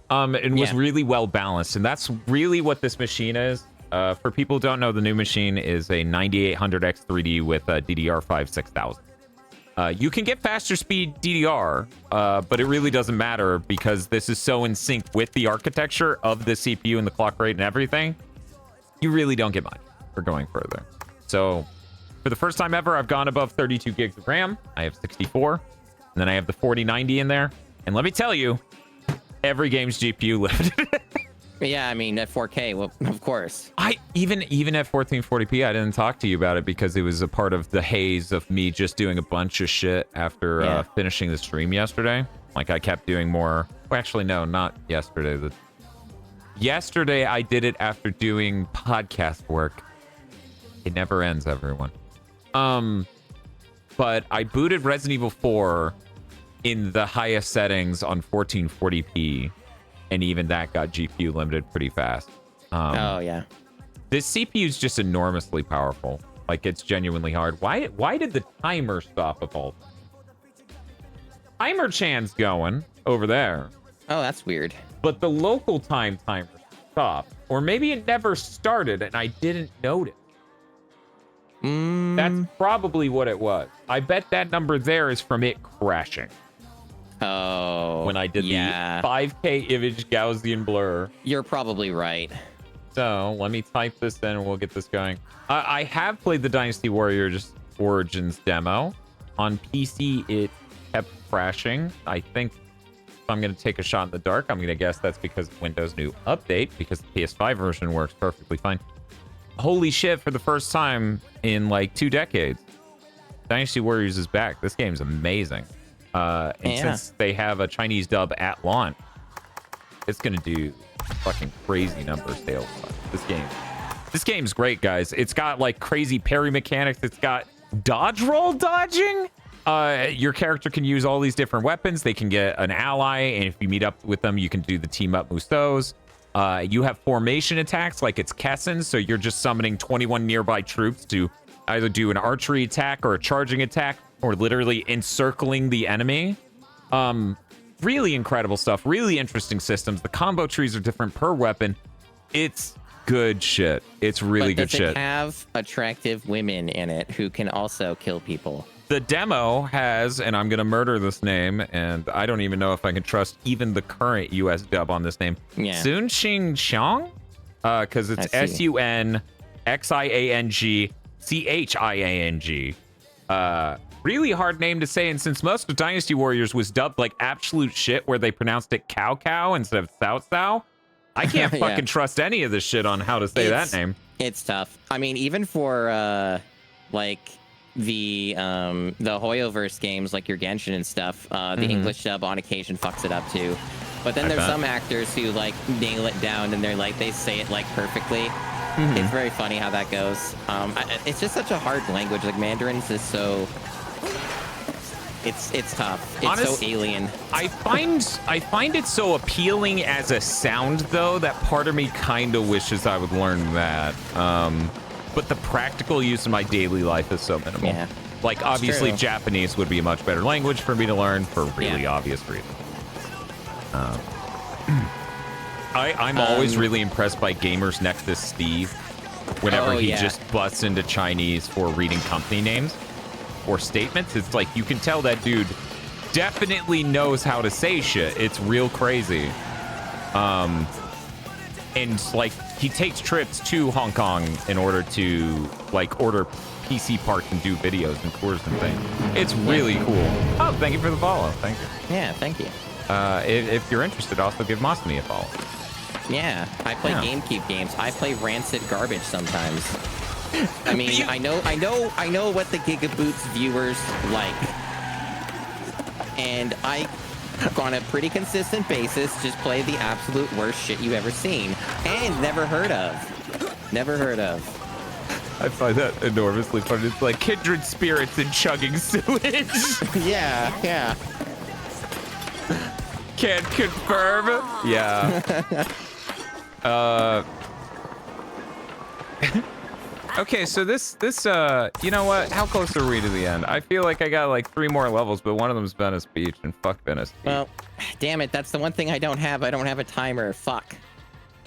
and was really well balanced. And that's really what this machine is. For people who don't know, the new machine is a 9800X3D with a DDR5 6000. You can get faster speed DDR, but it really doesn't matter because this is so in sync with the architecture of the CPU and the clock rate and everything. You really don't get much for going further. So for the first time ever, I've gone above 32 gigs of RAM. I have 64, and then I have the 4090 in there. And let me tell you, every game's GPU lifted. Yeah, I mean, at 4K, well, of course. Even at 1440p, I didn't talk to you about it because it was a part of the haze of me just doing a bunch of shit after finishing the stream yesterday. Like, I kept doing more. Well, actually, no, not yesterday. Yesterday, I did it after doing podcast work. It never ends, everyone. But I booted Resident Evil 4 in the highest settings on 1440p. And even that got GPU limited pretty fast. Oh, yeah. This CPU is just enormously powerful. Like, it's genuinely hard. Why did the timer stop of all? Timer Chan's going over there. Oh, that's weird. But the local timer stopped. Or maybe it never started and I didn't notice. That's probably what it was. I bet that number there is from it crashing. Oh, when I did the 5K image Gaussian blur. You're probably right. So let me type this in and we'll get this going. I have played the Dynasty Warriors Origins demo. On PC, it kept crashing. I think if I'm going to take a shot in the dark, I'm going to guess that's because of Windows' new update, because the PS5 version works perfectly fine. Holy shit, for the first time in like 2 decades, Dynasty Warriors is back. This game's amazing. And since they have a Chinese dub at launch, it's gonna do fucking crazy numbers sales. This game This game's great, guys. It's got like crazy parry mechanics. It's got dodge roll dodging. Your character can use all these different weapons. They can get an ally, and if you meet up with them, you can do the team up Mustos. You have formation attacks like it's Kessen, so you're just summoning 21 nearby troops to either do an archery attack or a charging attack, or literally encircling the enemy. Really incredible stuff. Really interesting systems. The combo trees are different per weapon. It's good shit. It's really good shit. Does it have attractive women in it who can also kill people? The demo has, and I'm going to murder this name, and I don't even know if I can trust even the current US dub on this name. Yeah. Sunxing Xiang? Because it's SUNXIANGCHIANG. Really hard name to say, and since most of Dynasty Warriors was dubbed like absolute shit where they pronounced it cow cow instead of thou thou, I can't fucking trust any of this shit on how to say that name. It's tough. I mean, even for like the Hoyoverse games, like your Genshin and stuff, the English dub on occasion fucks it up too. But then there's some actors who like nail it down, and they say it like perfectly. It's very funny how that goes. It's just such a hard language. Like Mandarin is so. It's tough. It's so alien. I find it so appealing as a sound, though, that part of me kind of wishes I would learn that. But the practical use in my daily life is so minimal. Yeah. Like, obviously, Japanese would be a much better language for me to learn for really obvious reasons. I'm always really impressed by Gamers Nexus Steve whenever he just busts into Chinese for reading company names or statements. It's like you can tell that dude definitely knows how to say shit. It's real crazy. And like he takes trips to Hong Kong in order to like order PC parts and do videos and tours and things. It's really cool. Oh, thank you for the follow. Thank you. Yeah, thank you. If you're interested, also give Mosny a follow. Yeah, I play GameCube games. I play rancid garbage sometimes. I mean, I know what the GigaBoots viewers like, and I, on a pretty consistent basis, just play the absolute worst shit you've ever seen and never heard of. Never heard of. I find that enormously funny. It's like kindred spirits and chugging sewage. Yeah. Can't confirm. Yeah. Okay, so this you know what? How close are we to the end? I feel like I got like 3 more levels, but one of them's Venice Beach, and fuck Venice Beach. Well, damn it, that's the one thing I don't have. I don't have a timer. Fuck.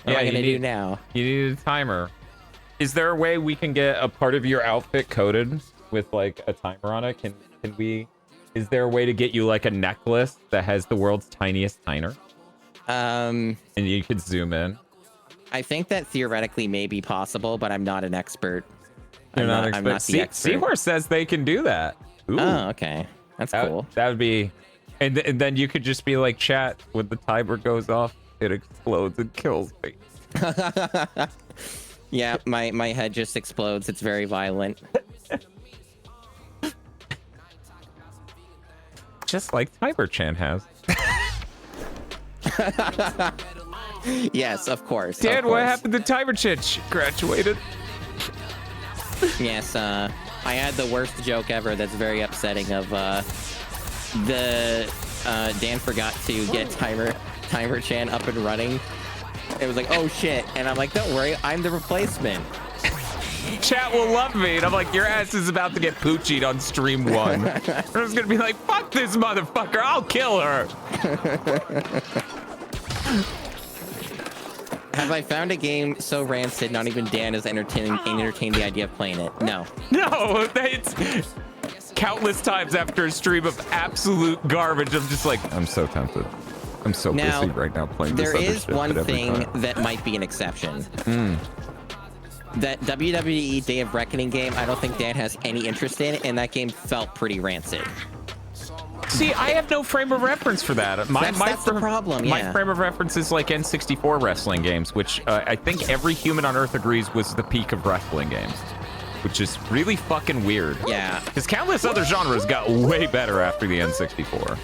What am I gonna do now? You need a timer. Is there a way we can get a part of your outfit coded with like a timer on it? Can we? Is there a way to get you like a necklace that has the world's tiniest timer? And you could zoom in. I think that theoretically may be possible, but I'm not an expert. I'm not the expert. Seahorse says they can do that. Ooh. Oh, okay. That's cool. That would be... And then you could just be like, chat, when the timer goes off, it explodes and kills me. Yeah, my head just explodes. It's very violent. Just like Tiber-chan has. Yes, of course. Dad, what happened to Tiber-chan? She graduated. Yes, I had the worst joke ever that's very upsetting of Dan forgot to get Timer-chan up and running. It was like, oh shit. And I'm like, don't worry, I'm the replacement. Chat will love me. And I'm like, your ass is about to get poochied on stream 1. I'm just gonna be like, fuck this motherfucker, I'll kill her. Have I found a game so rancid not even Dan is entertained the idea of playing it? No. No, it's countless times after a stream of absolute garbage. I'm just like, I'm so tempted. I'm so busy right now playing this other shit. There is one thing that might be an exception. That WWE Day of Reckoning game, I don't think Dan has any interest in, and that game felt pretty rancid. See, I have no frame of reference for that. That's the problem, My frame of reference is like N64 wrestling games, which I think every human on Earth agrees was the peak of wrestling games, which is really fucking weird. Yeah. Because countless other genres got way better after the N64.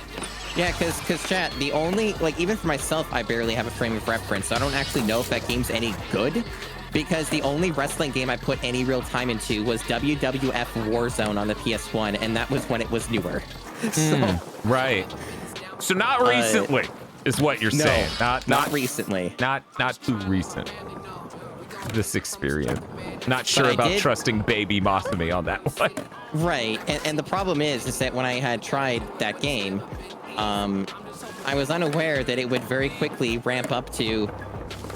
Yeah, because chat, the only, like, even for myself, I barely have a frame of reference, so I don't actually know if that game's any good. Because the only wrestling game I put any real time into was WWF Warzone on the PS1, and that was when it was newer. So, Right. So not recently is what you're no, saying. Not recently. Not too recent. This experience. Not sure But I about did- trusting baby Masami on that one. Right, and the problem is that when I had tried that game, I was unaware that it would very quickly ramp up to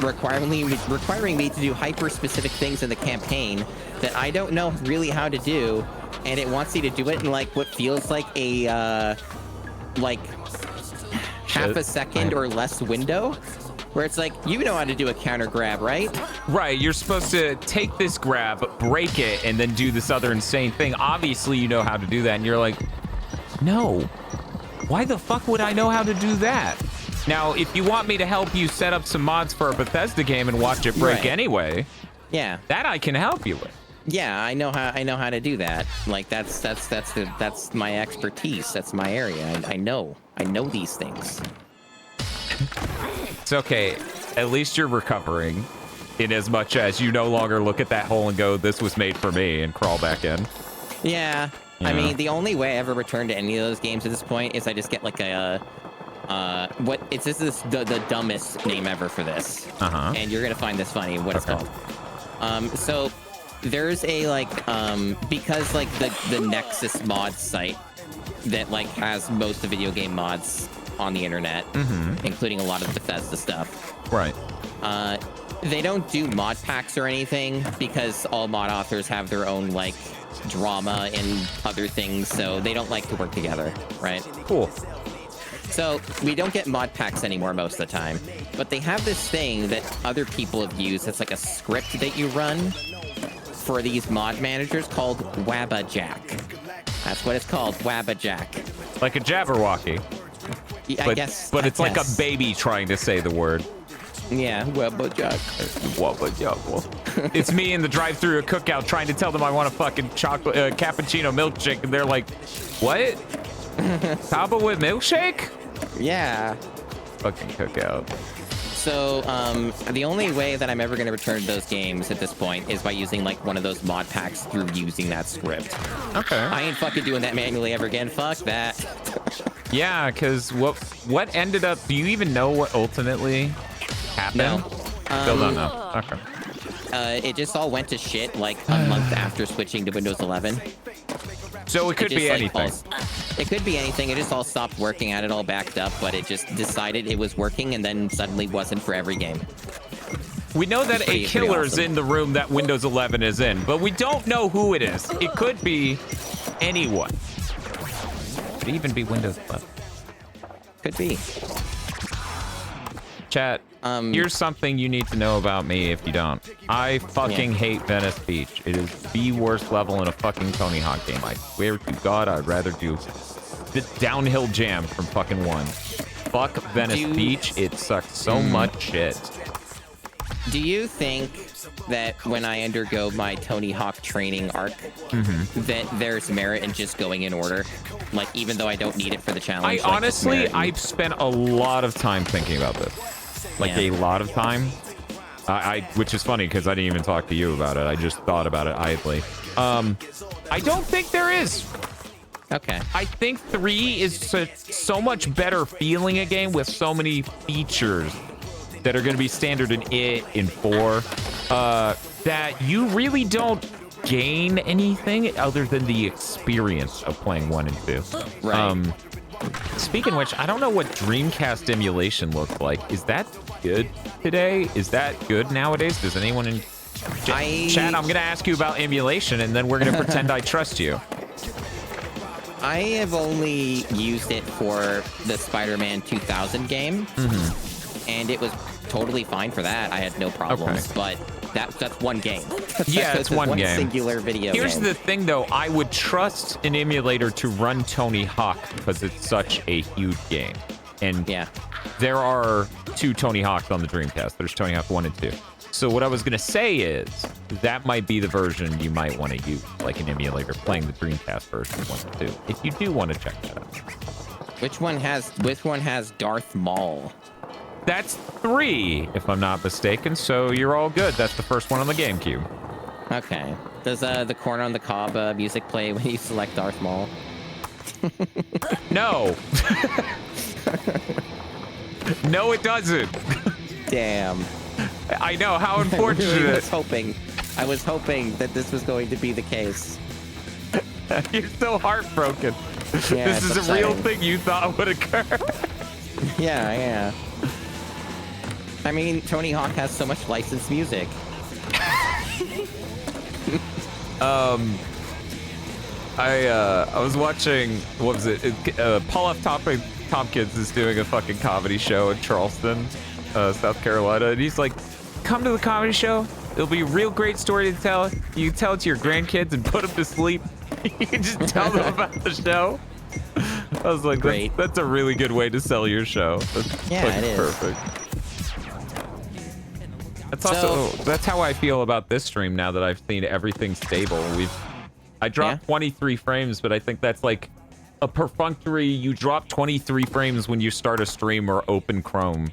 requiring me to do hyper-specific things in the campaign that I don't know really how to do, and it wants you to do it in like what feels like a half a second or less window, where it's like, you know how to do a counter grab, right? Right, you're supposed to take this grab, break it, and then do this other insane thing. Obviously, you know how to do that, and you're like, no. Why the fuck would I know how to do that? Now, if you want me to help you set up some mods for a Bethesda game and watch it break Right. anyway, Yeah. that I can help you with. Yeah, I know how to do that. Like that's my expertise. That's my area. I know these things. It's okay. At least you're recovering, in as much as you no longer look at that hole and go, this was made for me, and crawl back in. Yeah. Yeah. I mean, the only way I ever return to any of those games at this point is I just get like a this is the dumbest name ever for this. Uh-huh. And you're gonna find this funny what it's Okay. called. So there's a like because like the Nexus mod site that like has most of the video game mods on the internet, including a lot of Bethesda stuff. Right. They don't do mod packs or anything because all mod authors have their own like drama and other things, so they don't like to work together, right? Cool. So we don't get mod packs anymore most of the time, but they have this thing that other people have used. It's like a script that you run for these mod managers called Wabbajack. That's what it's called, Wabbajack. Like a Jabberwocky. I guess. But it's like a yes. baby trying to say the word. Yeah, Wabbajack. It's me in the drive-through at Cookout trying to tell them I want a fucking chocolate cappuccino milkshake, and they're like, what? Taba with milkshake? Yeah. Fucking Cookout. So, the only way that I'm ever going to return to those games at this point is by using, like, one of those mod packs through using that script. Okay. I ain't fucking doing that manually ever again. Fuck that. Yeah, because what ended up... Do you even know what ultimately happened? No. Still don't know. Okay. It just all went to shit, like, a month after switching to Windows 11. So it could just, be like, anything. It could be anything. It just all stopped working. I had it all backed up, but it just decided it was working and then suddenly wasn't for every game. We know that Pretty a killer's awesome. in the room that Windows 11 is in, but we don't know who it is. It could be anyone. Could even be Windows 11. Could be. Chat, here's something you need to know about me if you don't. I fucking hate Venice Beach. It is the worst level in a fucking Tony Hawk game. I swear to God, I'd rather do the downhill jam from fucking 1. Fuck Venice Beach. It sucks so much shit. Do you think that when I undergo my Tony Hawk training arc, that there's merit in just going in order? Like, even though I don't need it for the challenge? I honestly, I've spent a lot of time thinking about this. Like, a lot of time. Which is funny, because I didn't even talk to you about it. I just thought about it idly. I don't think there is. Okay. I think 3 is so much better feeling a game with so many features that are going to be standard in 4, that you really don't gain anything other than the experience of playing 1 and 2. Right. Speaking of which, I don't know what Dreamcast emulation looks like. Is that good today? Is that good nowadays? Does anyone in chat? I'm going to ask you about emulation, and then we're going to pretend I trust you. I have only used it for the Spider-Man 2000 game, and it was totally fine for that. I had no problems, but that's one game. Yeah, it's one game. Singular video Here's game. the thing, though. I would trust an emulator to run Tony Hawk because it's such a huge game. And there are 2 Tony Hawks on the Dreamcast. There's Tony Hawk 1 and 2. So what I was going to say is that might be the version you might want to use, like an emulator playing the Dreamcast version of 1 and 2, if you do want to check that out. Which one has Darth Maul? That's 3, if I'm not mistaken. So you're all good. That's the first one on the GameCube. Okay. Does the Corn on the Cob music play when you select Darth Maul? No. No, it doesn't. Damn. I know, how I unfortunate. really I was hoping that this was going to be the case. You're so heartbroken. Yeah, This is it's a real upsetting. thing you thought would occur. Yeah. I mean, Tony Hawk has so much licensed music. I was watching, what was it? Paul F. Tompkins is doing a fucking comedy show in Charleston, South Carolina, and he's like, come to the comedy show. It'll be a real great story to tell. You can tell it to your grandkids and put them to sleep. You can just tell them about the show. I was like, Great. that's a really good way to sell your show. That's Yeah, fucking it is. perfect. That's also, that's how I feel about this stream now that I've seen everything stable. I dropped 23 frames, but I think that's like a perfunctory, you drop 23 frames when you start a stream or open Chrome.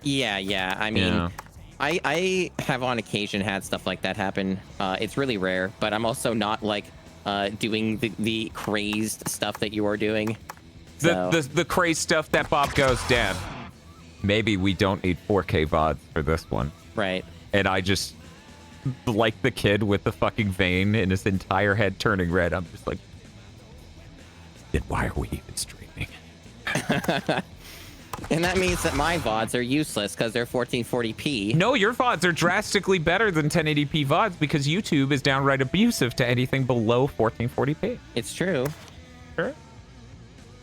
Yeah. I mean, Yeah. I have on occasion had stuff like that happen. It's really rare, but I'm also not like doing the crazed stuff that you are doing. So. The crazy stuff that Bob goes, Dad, maybe we don't need 4K VODs for this one. Right. And I just, like the kid with the fucking vein in his entire head turning red, I'm just like, then why are we even streaming? And that means that my VODs are useless because they're 1440p. No, your VODs are drastically better than 1080p VODs because YouTube is downright abusive to anything below 1440p. It's true. Sure.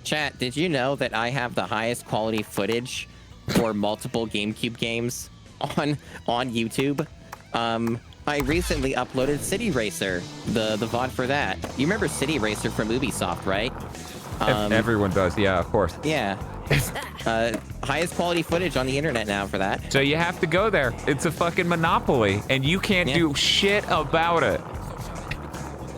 Chat, did you know that I have the highest quality footage for multiple GameCube games on YouTube? I recently uploaded City Racer, the VOD for that. You remember City Racer from Ubisoft, right? Everyone does, yeah, of course. Yeah. Highest quality footage on the internet now for that. So you have to go there. It's a fucking monopoly, and you can't do shit about it.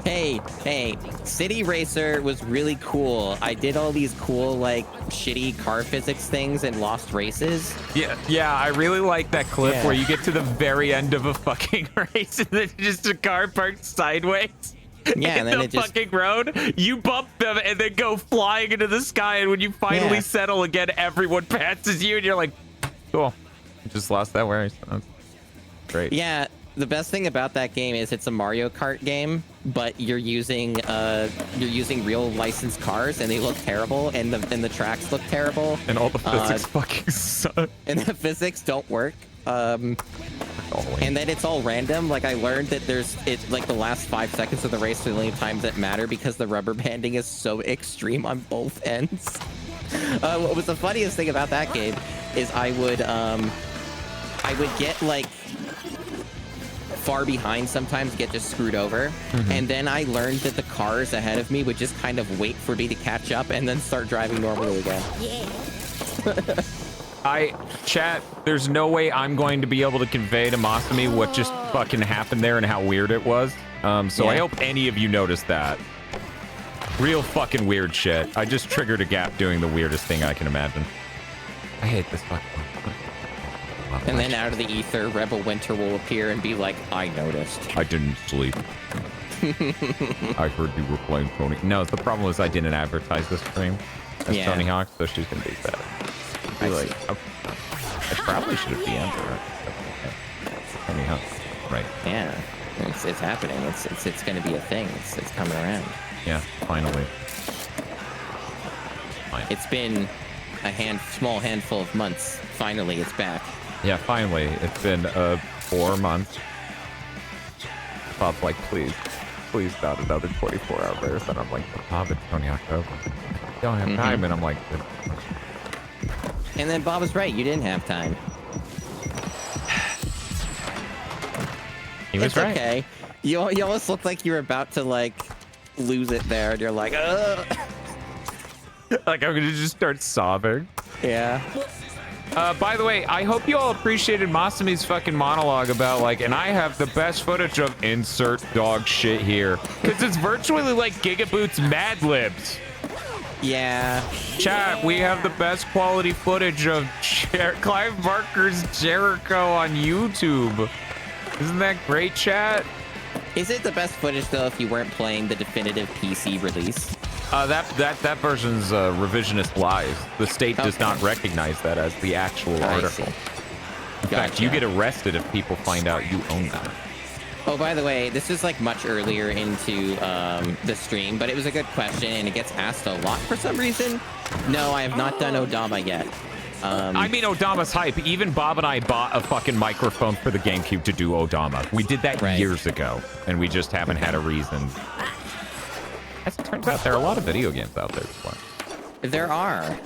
Hey, City Racer was really cool. I did all these cool, like, shitty car physics things and lost races. Yeah, I really like that clip where you get to the very end of a fucking race and then just a car parked sideways. Yeah, in and then the it just fucking road, you bump them and then go flying into the sky, and when you finally Yeah. settle again, everyone passes you, and you're like, cool. I just lost that race. That's great. Yeah, the best thing about that game is it's a Mario Kart game, but you're using real licensed cars, and they look terrible, and the tracks look terrible, And all the physics fucking suck. and the physics don't work. And then it's all random. Like, I learned that like the last 5 seconds of the race are the only times that matter because the rubber banding is so extreme on both ends. What was the funniest thing about that game is I would get like far behind sometimes, get just screwed over, and then I learned that the cars ahead of me would just kind of wait for me to catch up and then start driving normally again. Chat, there's no way I'm going to be able to convey to Masami what just fucking happened there and how weird it was. So I hope any of you noticed that. Real fucking weird shit. I just triggered a gap doing the weirdest thing I can imagine. I hate this fucking... And then out of the ether, Rebel Winter will appear and be like, I noticed. I didn't sleep. I heard you were playing Tony. No, the problem was I didn't advertise this stream as Tony Hawk, so she's gonna be better. I probably should have DM'd her. Tony Hawk, right? Yeah, it's happening. It's gonna be a thing. It's coming around. Yeah, finally. It's been a small handful of months. Finally, it's back. Yeah, finally. It's been 4 months. Bob's like, please not another 24-hour race. And I'm like, Bob, it's Tony Hawk over. I don't have time. And I'm like... And then Bob was right. You didn't have time. He was it's right. Okay. You almost look like you're about to like lose it there, and you're like, ugh. Like I'm gonna just start sobbing. Yeah. By the way, I hope you all appreciated Masami's fucking monologue about like, and I have the best footage of insert dog shit here, because it's virtually like GigaBoots Mad Libs. Yeah. Chat, we have the best quality footage of Clive Barker's Jericho on YouTube. Isn't that great, chat? Is it the best footage though if you weren't playing the definitive PC release? That version's revisionist live. The state does not recognize that as the actual article. In fact, you get arrested if people find out you own that. Oh, by the way, this is like much earlier into the stream, but it was a good question and it gets asked a lot for some reason. No, I have not done Odama yet. I mean, Odama's hype. Even Bob and I bought a fucking microphone for the GameCube to do Odama. We did that years ago, and we just haven't had a reason. As it turns out, there are a lot of video games out there to play. There are.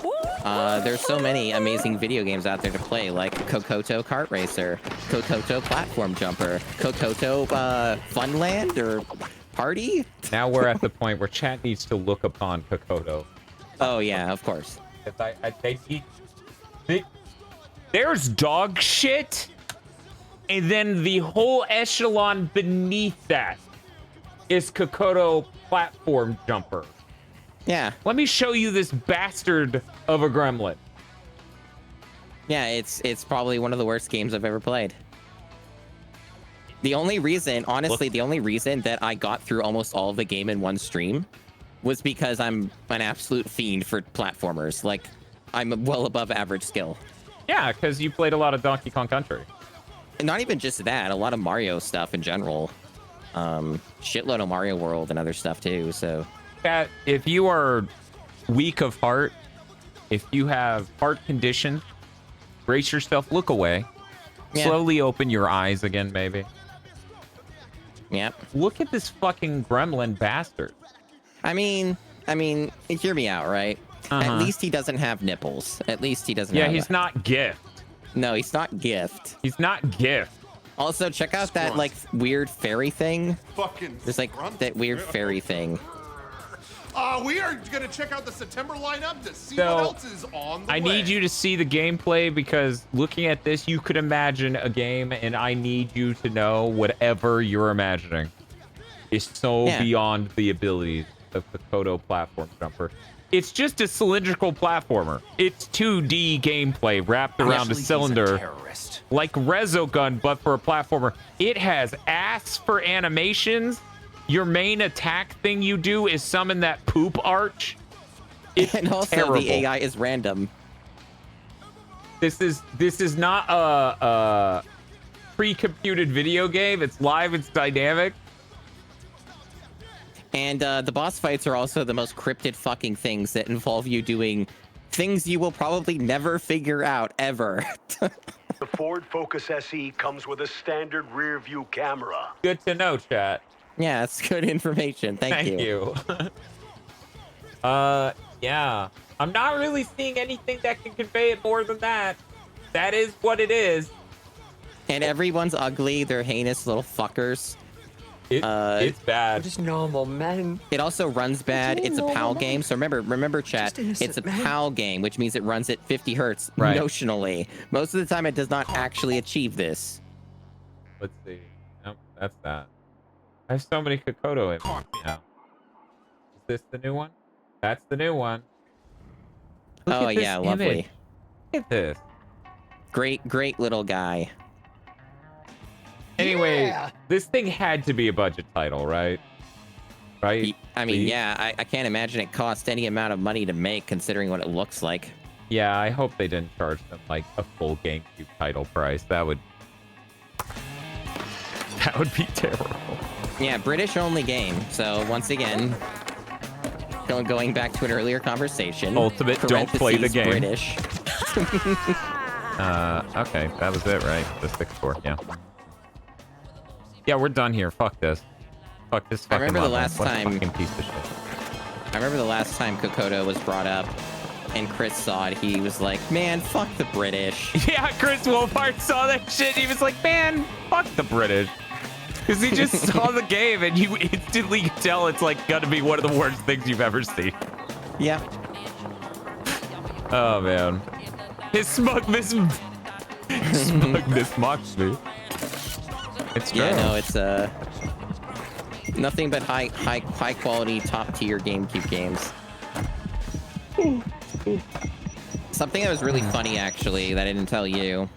There's so many amazing video games out there to play, like Kokoto Kart Racer, Kokoto Platform Jumper, Kokoto Funland or Party. Now we're at the point where chat needs to look upon Kokoto. Oh yeah, of course. There's dog shit, and then the whole echelon beneath that is Kokoto Platform Jumper. Yeah. Let me show you this bastard of a gremlin. Yeah, it's probably one of the worst games I've ever played. The only reason, honestly, the only reason that I got through almost all of the game in one stream was because I'm an absolute fiend for platformers. Like, I'm well above average skill. Yeah, because you played a lot of Donkey Kong Country. And not even just that, a lot of Mario stuff in general. Shitload of Mario World and other stuff too, so... Cat, if you are weak of heart, if you have heart condition, brace yourself, look away. Yeah. Slowly open your eyes again, maybe. Yep. Look at this fucking gremlin bastard. I mean, hear me out, right? At least he doesn't have nipples. At least he doesn't have... Yeah, he's not gift. No, he's not gift. He's not gift. Also, check out that, like, weird fairy thing. Fucking There's, like, that weird fairy thing. We are gonna check out the September lineup to see So, what else is on the way. I need you to see the gameplay because looking at this, you could imagine a game, and I need you to know whatever you're imagining is so beyond the abilities of the Kokoto Platform Jumper. It's just a cylindrical platformer. It's 2D gameplay wrapped around a cylinder, like Resogun, but for a platformer. It has ass for animations. Your main attack thing you do is summon that poop arch. It's and also terrible. the AI is random. This is not a pre-computed video game. It's live. It's dynamic. And the boss fights are also the most cryptid fucking things that involve you doing things you will probably never figure out ever. The Ford Focus SE comes with a standard rear view camera. Good to know, chat. Yeah, it's good information. Thank you. Yeah. I'm not really seeing anything that can convey it more than that. That is what it is. And everyone's ugly. They're heinous little fuckers. It's bad. Just normal men. It also runs bad. It's a PAL game. So remember, chat. It's a PAL game, which means it runs at 50 hertz notionally. Most of the time, it does not actually achieve this. Let's see. Nope, that's that. I have so many Kokoto in me now. Is this the new one? That's the new one. Look Oh at this yeah, image. lovely. Look at this. Great little guy. Anyway, this thing had to be a budget title, right? Right? I mean, yeah, I can't imagine it cost any amount of money to make, considering what it looks like. Yeah, I hope they didn't charge them like a full GameCube title price. That would be terrible. Yeah, British only game. So once again, going back to an earlier conversation. Ultimate, don't play the game. British. Okay, that was it, right? The 6-4, yeah. Yeah, we're done here. Fuck this. Fuck this fucking I remember the level. last What a time. fucking piece of shit. I remember the last time Kokoto was brought up, and Chris saw it. He was like, "Man, fuck the British." Yeah, Chris Wolfhard saw that shit. He was like, "Man, fuck the British." Because he just saw the game, and you instantly tell it's like gonna be one of the worst things you've ever seen. Yeah. Oh man, his smugness mocks me. It's true. Yeah, no, it's nothing but high quality, top tier GameCube games. Something that was really funny, actually, that I didn't tell you,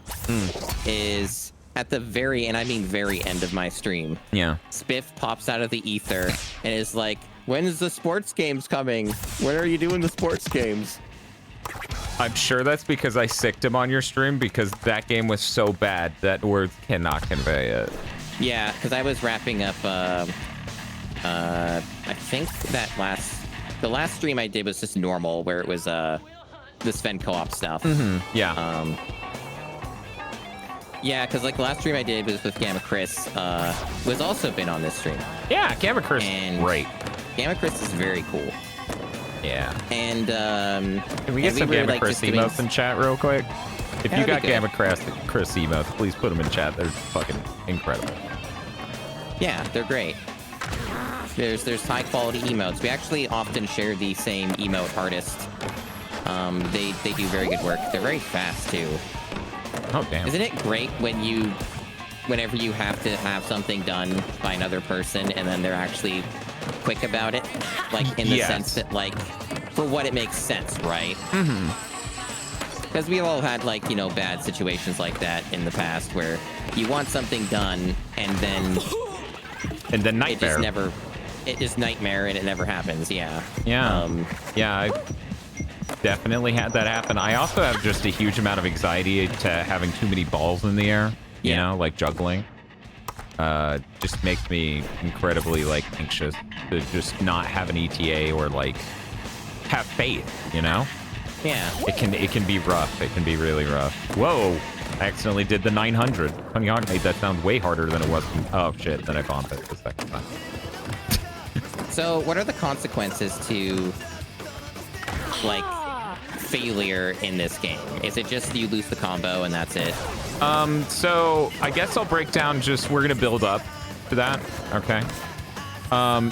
is at the very, and I mean very end of my stream, Yeah. Spiff pops out of the ether and is like, "When's the sports games coming? When are you doing the sports games?" I'm sure that's because I sicked him on your stream because that game was so bad that words cannot convey it. Yeah, because I was wrapping up, I think that the last stream I did was just normal, where it was, the Sven co-op stuff. Yeah. Yeah, because like the last stream I did was with Gamma Chris, was also been on this stream. Yeah, Gamma Chris And- is great. Gamma Chris is very cool. Yeah. And, Can we get some were, Gamma like, Chris just doing- emotes in chat real quick? If Yeah, you that'd be got good. Gamma Chris emotes, please put them in chat. They're fucking incredible. Yeah, they're great. There's high quality emotes. We actually often share the same emote artist. They do very good work. They're very fast too. Oh, damn. Isn't it great whenever you have to have something done by another person and then they're actually quick about it? Like, in the Yes. sense that, like, for what it makes sense, right? Because we've all had, like, you know, bad situations like that in the past where you want something done and then And then it Nightmare. just nightmare and it never happens. Yeah. Yeah. Yeah, I definitely had that happen. I also have just a huge amount of anxiety to having too many balls in the air, you Yeah. know, like juggling. Just makes me incredibly, like, anxious to just not have an ETA or, like, have faith, you know? Yeah. It can be rough. It can be really rough. Whoa! I accidentally did the 900. Tony Hawk made that sound way harder than it was. Oh, shit. Then I bombed it the second time. So, what are the consequences to, like, failure in this game? Is it just you lose the combo and that's it? So I guess I'll break down just, we're going to build up to that. Okay.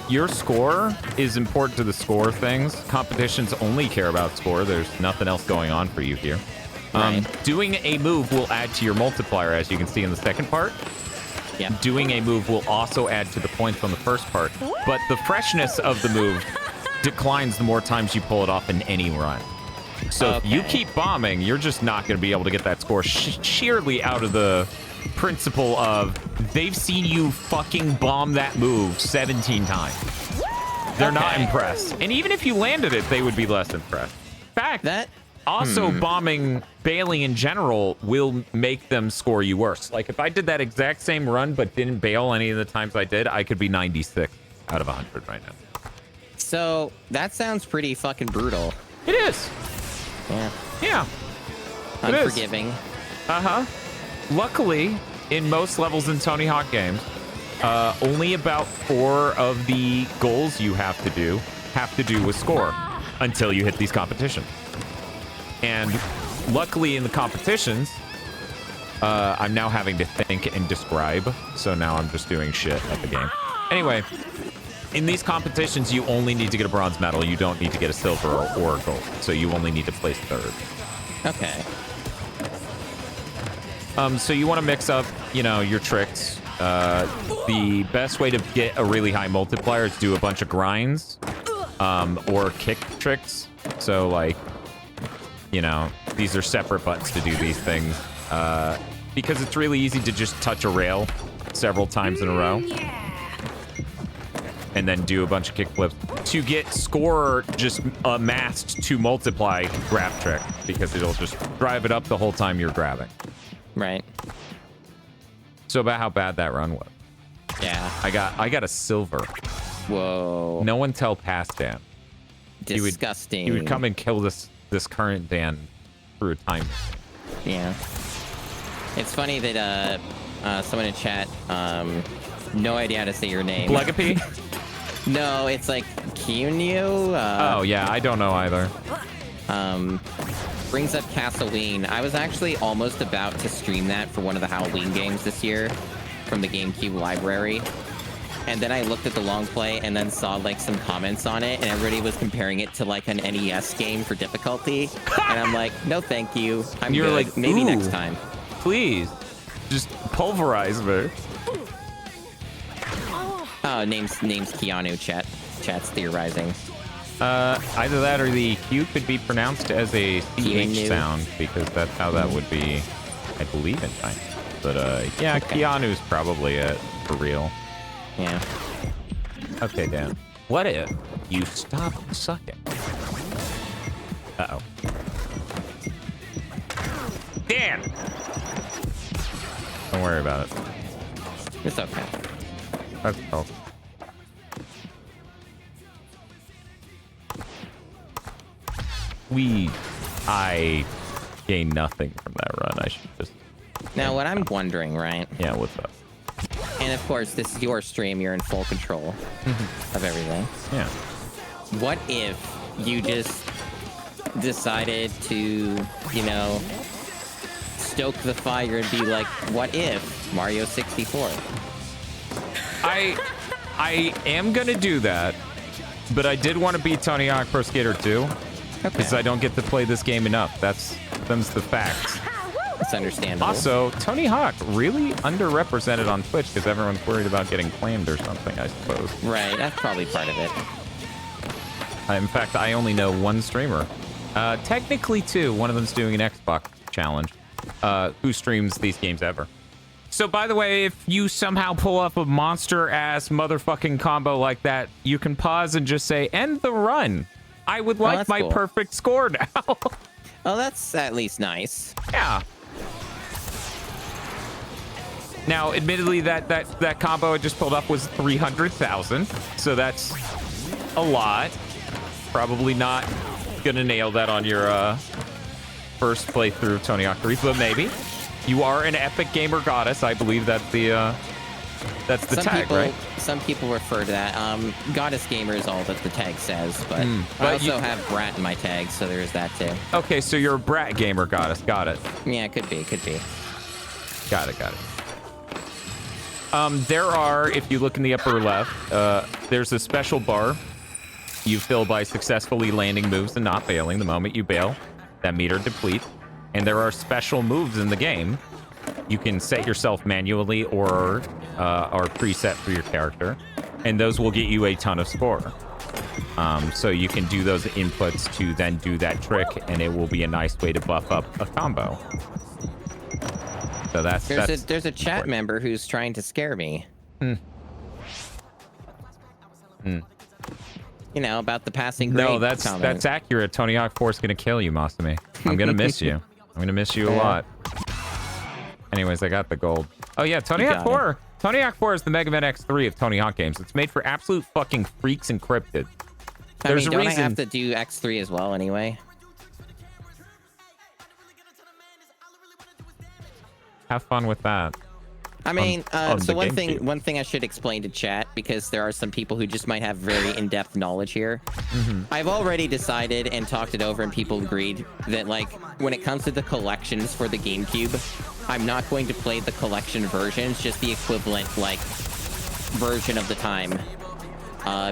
Your score is important to the score things. Competitions only care about score. There's nothing else going on for you here. Right. Doing a move will add to your multiplier, as you can see in the second part. Yeah. Doing a move will also add to the points on the first part, but the freshness of the move declines the more times you pull it off in any run. So if you Okay. keep bombing, you're just not going to be able to get that score sheerly out of the principle of they've seen you fucking bomb that move 17 times. They're not Okay. impressed. And even if you landed it, they would be less impressed. In fact, That also bombing, bailing in general will make them score you worse. Like if I did that exact same run but didn't bail any of the times I did, I could be 96 out of 100 right now. So, that sounds pretty fucking brutal. It is. Yeah. Yeah. It is. Unforgiving. Uh-huh. Luckily, in most levels in Tony Hawk games, only about 4 of the goals you have to do with score until you hit these competitions. And luckily in the competitions, I'm now having to think and describe, so now I'm just doing shit at the game. Anyway, in these competitions, you only need to get a bronze medal. You don't need to get a silver or a gold, so you only need to place third. Okay. So you want to mix up, you know, your tricks. The best way to get a really high multiplier is do a bunch of grinds, or kick tricks. So like, you know, these are separate buttons to do these things, because it's really easy to just touch a rail several times in a row. And then do a bunch of kick flips. To get score just amassed to multiply grab trick, because it'll just drive it up the whole time you're grabbing. Right. So about how bad that run was. Yeah. I got a silver. Whoa. No one tell past Dan. Disgusting. He would come and kill this current Dan through a time machine. Yeah. It's funny that someone in chat, no idea how to say your name. Blegapi? No, it's like Cuneo. Oh yeah, I don't know either. Brings up Castlevine. I was actually almost about to stream that for one of the Halloween games this year from the GameCube library. And then I looked at the long play and then saw like some comments on it, and everybody was comparing it to like an NES game for difficulty. And I'm like, no, thank you. I'm You're good. like, Maybe ooh. next time. Please, just pulverize me. Oh, name's Keanu. Chat's theorizing. Either that or the Q could be pronounced as a CH Keanu. sound because that's how that would be, I believe, in Chinese. But yeah, Okay. Keanu's probably it for real. Yeah. Okay, Dan. What if you stop sucking? Uh-oh. Dan! Don't worry about it. It's okay. That's all. I gained nothing from that run. I should just... Now, what I'm wondering, right? Yeah, what's up? And of course, this is your stream. You're in full control of everything. Yeah. What if you just decided to, you know, stoke the fire and be like, what if Mario 64? I am gonna do that, but I did want to beat Tony Hawk Pro Skater 2 because I don't get to play this game enough. Them's the facts. It's understandable. Also, Tony Hawk really underrepresented on Twitch because everyone's worried about getting claimed or something, I suppose. Right, that's probably part of it. In fact, I only know one streamer. Technically two. One of them's doing an Xbox challenge. Who streams these games ever. So, by the way, if you somehow pull up a monster-ass motherfucking combo like that, you can pause and just say, end the run. I would like that's my cool. perfect score now. Oh, that's at least nice. Yeah. Now, admittedly, that combo I just pulled up was 300,000, so that's a lot. Probably not gonna nail that on your first playthrough of Tony Hawk 3, but maybe. You are an epic gamer goddess. I believe that's the tag, right? Some people refer to that. Goddess gamer is all that the tag says, but I but also have brat in my tag, so there's that too. Okay, so you're a brat gamer goddess. Got it. Yeah, it could be. Got it. There are, if you look in the upper left, there's a special bar you fill by successfully landing moves and not bailing. The moment you bail, that meter depletes. And there are special moves in the game. You can set yourself manually or are preset for your character. And those will get you a ton of score. So you can do those inputs to then do that trick, and it will be a nice way to buff up a combo. So There's a chat member who's trying to scare me. You know, about the passing grade. No, that's accurate. Tony Hawk 4 is gonna kill you, Masumi. I'm gonna miss you. I'm gonna miss you a lot. Anyways, I got the gold. Oh yeah, Tony Hawk 4. Tony Hawk 4 is the Mega Man X3 of Tony Hawk games. It's made for absolute fucking freaks encrypted. There's don't a reason. I have to do X3 as well anyway? Have fun with that. I mean, on so the one GameCube. thing I should explain to chat, because there are some people who just might have very in-depth knowledge here. I've already decided and talked it over, and people agreed that, like, when it comes to the collections for the GameCube, I'm not going to play the collection versions, just the equivalent, like, version of the time.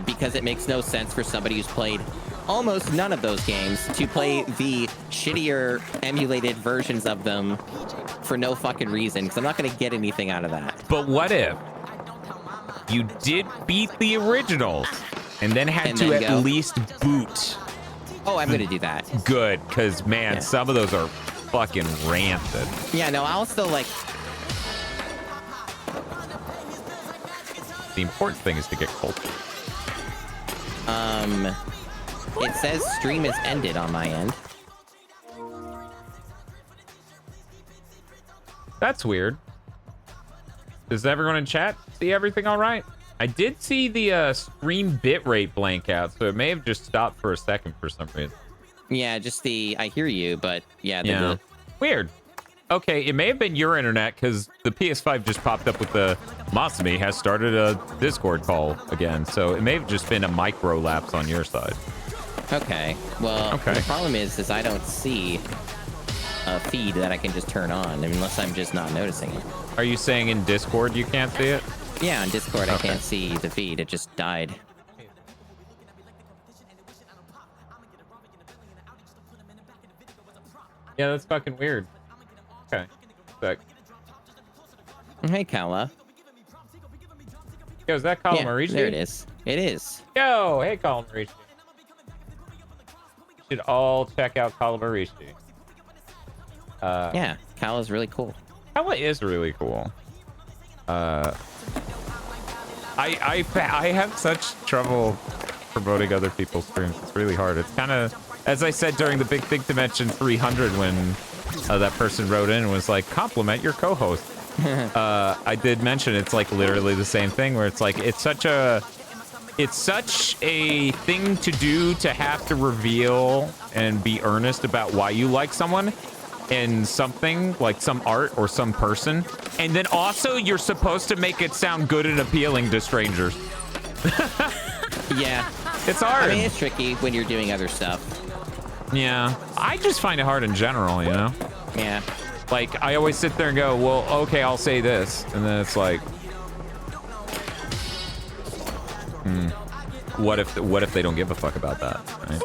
Because it makes no sense for somebody who's played almost none of those games to play the shittier emulated versions of them for no fucking reason, because I'm not going to get anything out of that. But what if you did beat the originals and then had to then at go. least boot? Oh, I'm going to do that. Good, because man, Yeah. some of those are fucking rancid. Yeah, no, I'll still, like... The important thing is to get culture. It says stream is ended on my end. That's weird. Does everyone in chat see everything all right? I did see the stream bitrate blank out, so it may have just stopped for a second for some reason. Yeah, just the... I hear you, but yeah... Yeah. Weird. Okay, it may have been your internet, because the PS5 just popped up with the Masumi has started a Discord call again, so it may have just been a micro lapse on your side. Okay, well, Okay. the problem is I don't see a feed that I can just turn on, unless I'm just not noticing it. Are you saying in Discord you can't see it? Yeah, on Discord I Okay. can't see the feed, it just died. Yeah, that's fucking weird. Okay. Sec. Hey, Kala. Yo, is that Colin Yeah, Marici? there it is. It is. Yo, hey Colin Marici. should all check out Calamarici. Yeah, Cal is really cool. Kala is really cool. I have such trouble promoting other people's streams. It's really hard. It's kind of, as I said during the Big Thing Dimension 300 when that person wrote in and was like, compliment your co-host. I did mention it's like literally the same thing where it's like, it's such a thing to do to have to reveal and be earnest about why you like someone in something like some art or some person, and then also you're supposed to make it sound good and appealing to strangers. Yeah, it's hard. I mean, it's tricky when you're doing other stuff. Yeah, I just find it hard in general, you know. Yeah, like I always sit there and go, well, okay, I'll say this, and then it's like, what if they don't give a fuck about that, right?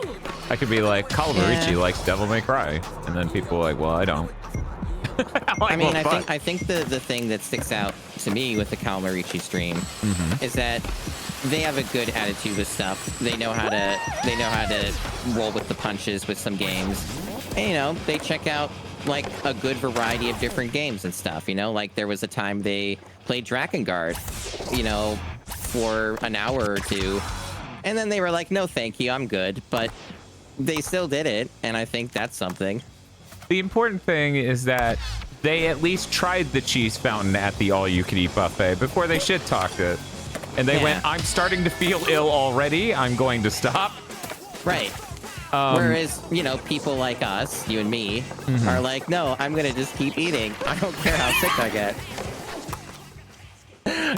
I could be like, Calamarici likes Devil May Cry, and then people are like, well, I don't. I mean, I think the thing that sticks out to me with the Calamarici stream is that they have a good attitude with stuff. They know how to roll with the punches with some games. And, you know, they check out like a good variety of different games and stuff. You know, like there was a time they played Drakengard, you know, for an hour or two, and then they were like, no, thank you, I'm good. But they still did it, and I think that's something. The important thing is that they at least tried the cheese fountain at the all-you-can-eat buffet before they shit-talked it. And they went, I'm starting to feel ill already, I'm going to stop. Right. Whereas, you know, people like us, you and me, are like, no, I'm going to just keep eating. I don't care how sick I get.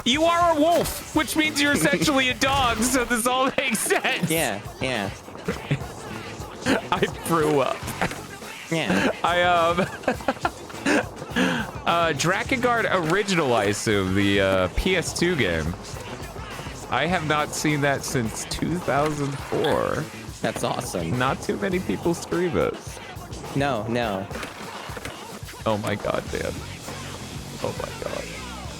You are a wolf, which means you're essentially a dog, so this all makes sense. Yeah, yeah. I threw up. Yeah. Drakengard Original, I assume, the PS2 game. I have not seen that since 2004. That's awesome. Not too many people stream it. No. Oh my god, Dan. Oh my god.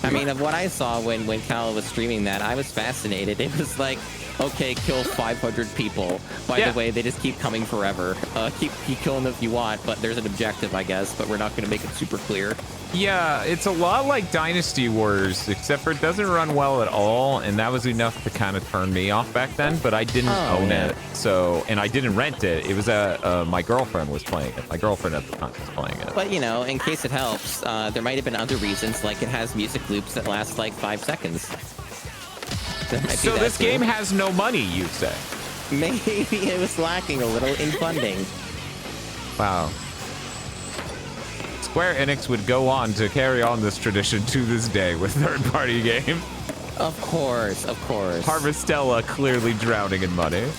I mean, of what I saw when Cal was streaming that, I was fascinated. It was like, okay, kill 500 people. By the way, they just keep coming forever. Keep killing them if you want, but there's an objective, I guess, but we're not going to make it super clear. Yeah, it's a lot like Dynasty Wars, except for it doesn't run well at all, and that was enough to kind of turn me off back then, but I didn't own it, so, and I didn't rent it. It was my girlfriend was playing it. My girlfriend at the time was playing it. But, you know, in case it helps, there might have been other reasons, like it has music loops that last like 5 seconds. So this game has no money, you say? Maybe it was lacking a little in funding. Wow. Square Enix would go on to carry on this tradition to this day with third-party games. Of course. Harvestella clearly drowning in money.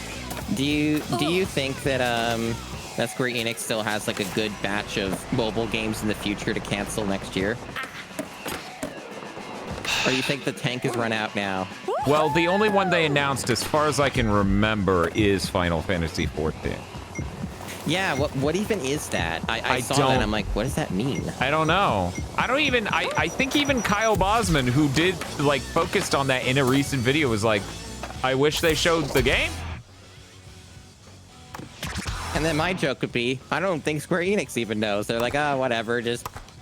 Do you think that that Square Enix still has like a good batch of mobile games in the future to cancel next year? Or you think the tank is run out now? Well, the only one they announced, as far as I can remember, is Final Fantasy XIV. Yeah, what even is that? I saw that and I'm like, what does that mean? I don't know. I think even Kyle Bosman, who did, like, focused on that in a recent video, was like, I wish they showed the game. And then my joke would be, I don't think Square Enix even knows. They're like, whatever,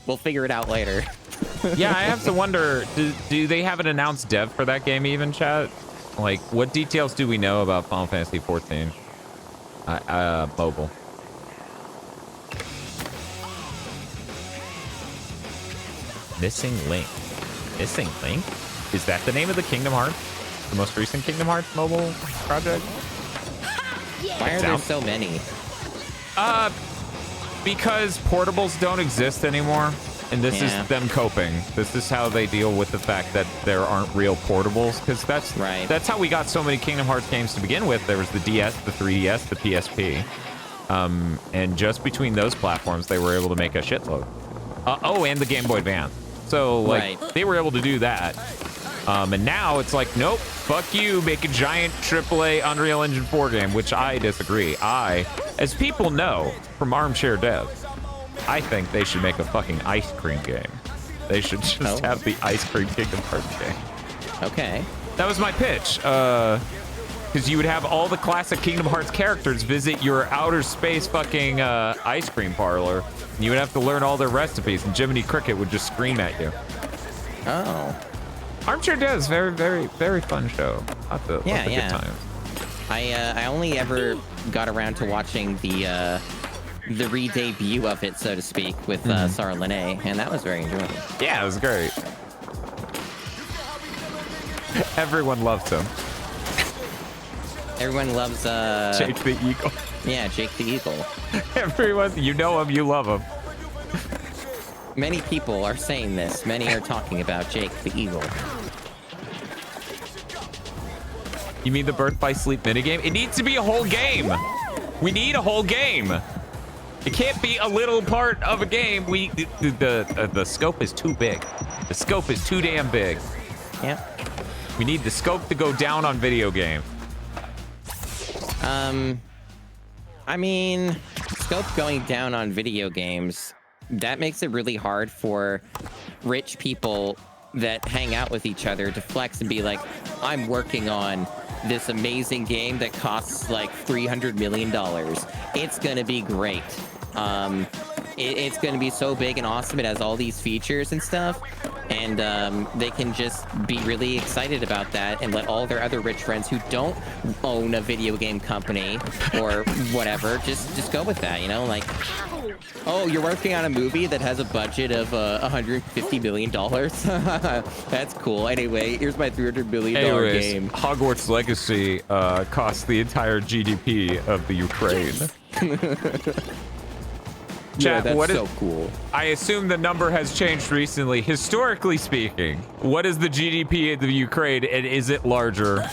we'll figure it out later. Yeah, I have to wonder, do they have an announced dev for that game even, chat? Like, what details do we know about Final Fantasy XIV? Mobile. Missing Link. Missing Link? Is that the name of the Kingdom Hearts? The most recent Kingdom Hearts mobile project? Why are there so many? Because portables don't exist anymore. And this is them coping. This is how they deal with the fact that there aren't real portables. Because that's how we got so many Kingdom Hearts games to begin with. There was the DS, the 3DS, the PSP. And just between those platforms, they were able to make a shitload. And the Game Boy Advance. So, like, they were able to do that. And now it's like, nope, fuck you, make a giant AAA Unreal Engine 4 game, which I disagree. As people know from Armchair Devs, I think they should make a fucking ice cream game. They should just have the ice cream Kingdom Hearts game. Okay. That was my pitch. because you would have all the classic Kingdom Hearts characters visit your outer space fucking ice cream parlor. You would have to learn all their recipes, and Jiminy Cricket would just scream at you. Oh. Armchair Devs, very, very, very fun show. Lots of good times. I only ever got around to watching the re-debut of it, so to speak, with Sarah Lene, and that was very enjoyable. Yeah, it was great. Everyone loves him. Everyone loves Jake the Eagle. Yeah, Jake the Eagle. Everyone, you know him, you love him. Many people are saying this. Many are talking about Jake the Eagle. You mean the Birth by Sleep minigame? It needs to be a whole game. We need a whole game. It can't be a little part of a game. The scope is too big. The scope is too damn big. Yep. We need the scope to go down on video game. I mean, scope going down on video games, that makes it really hard for rich people that hang out with each other to flex and be like, I'm working on this amazing game that costs like $300 million. It's gonna be great. It's gonna be so big and awesome. It has all these features and stuff, and they can just be really excited about that and let all their other rich friends who don't own a video game company or whatever just go with that, you know? Like, oh, you're working on a movie that has a budget of $150 million? That's cool. Anyway, here's my $300 million game. Hogwarts Legacy costs the entire GDP of the Ukraine. Yeah, Chat, that's so cool. I assume the number has changed recently. Historically speaking, what is the GDP of the Ukraine, and is it larger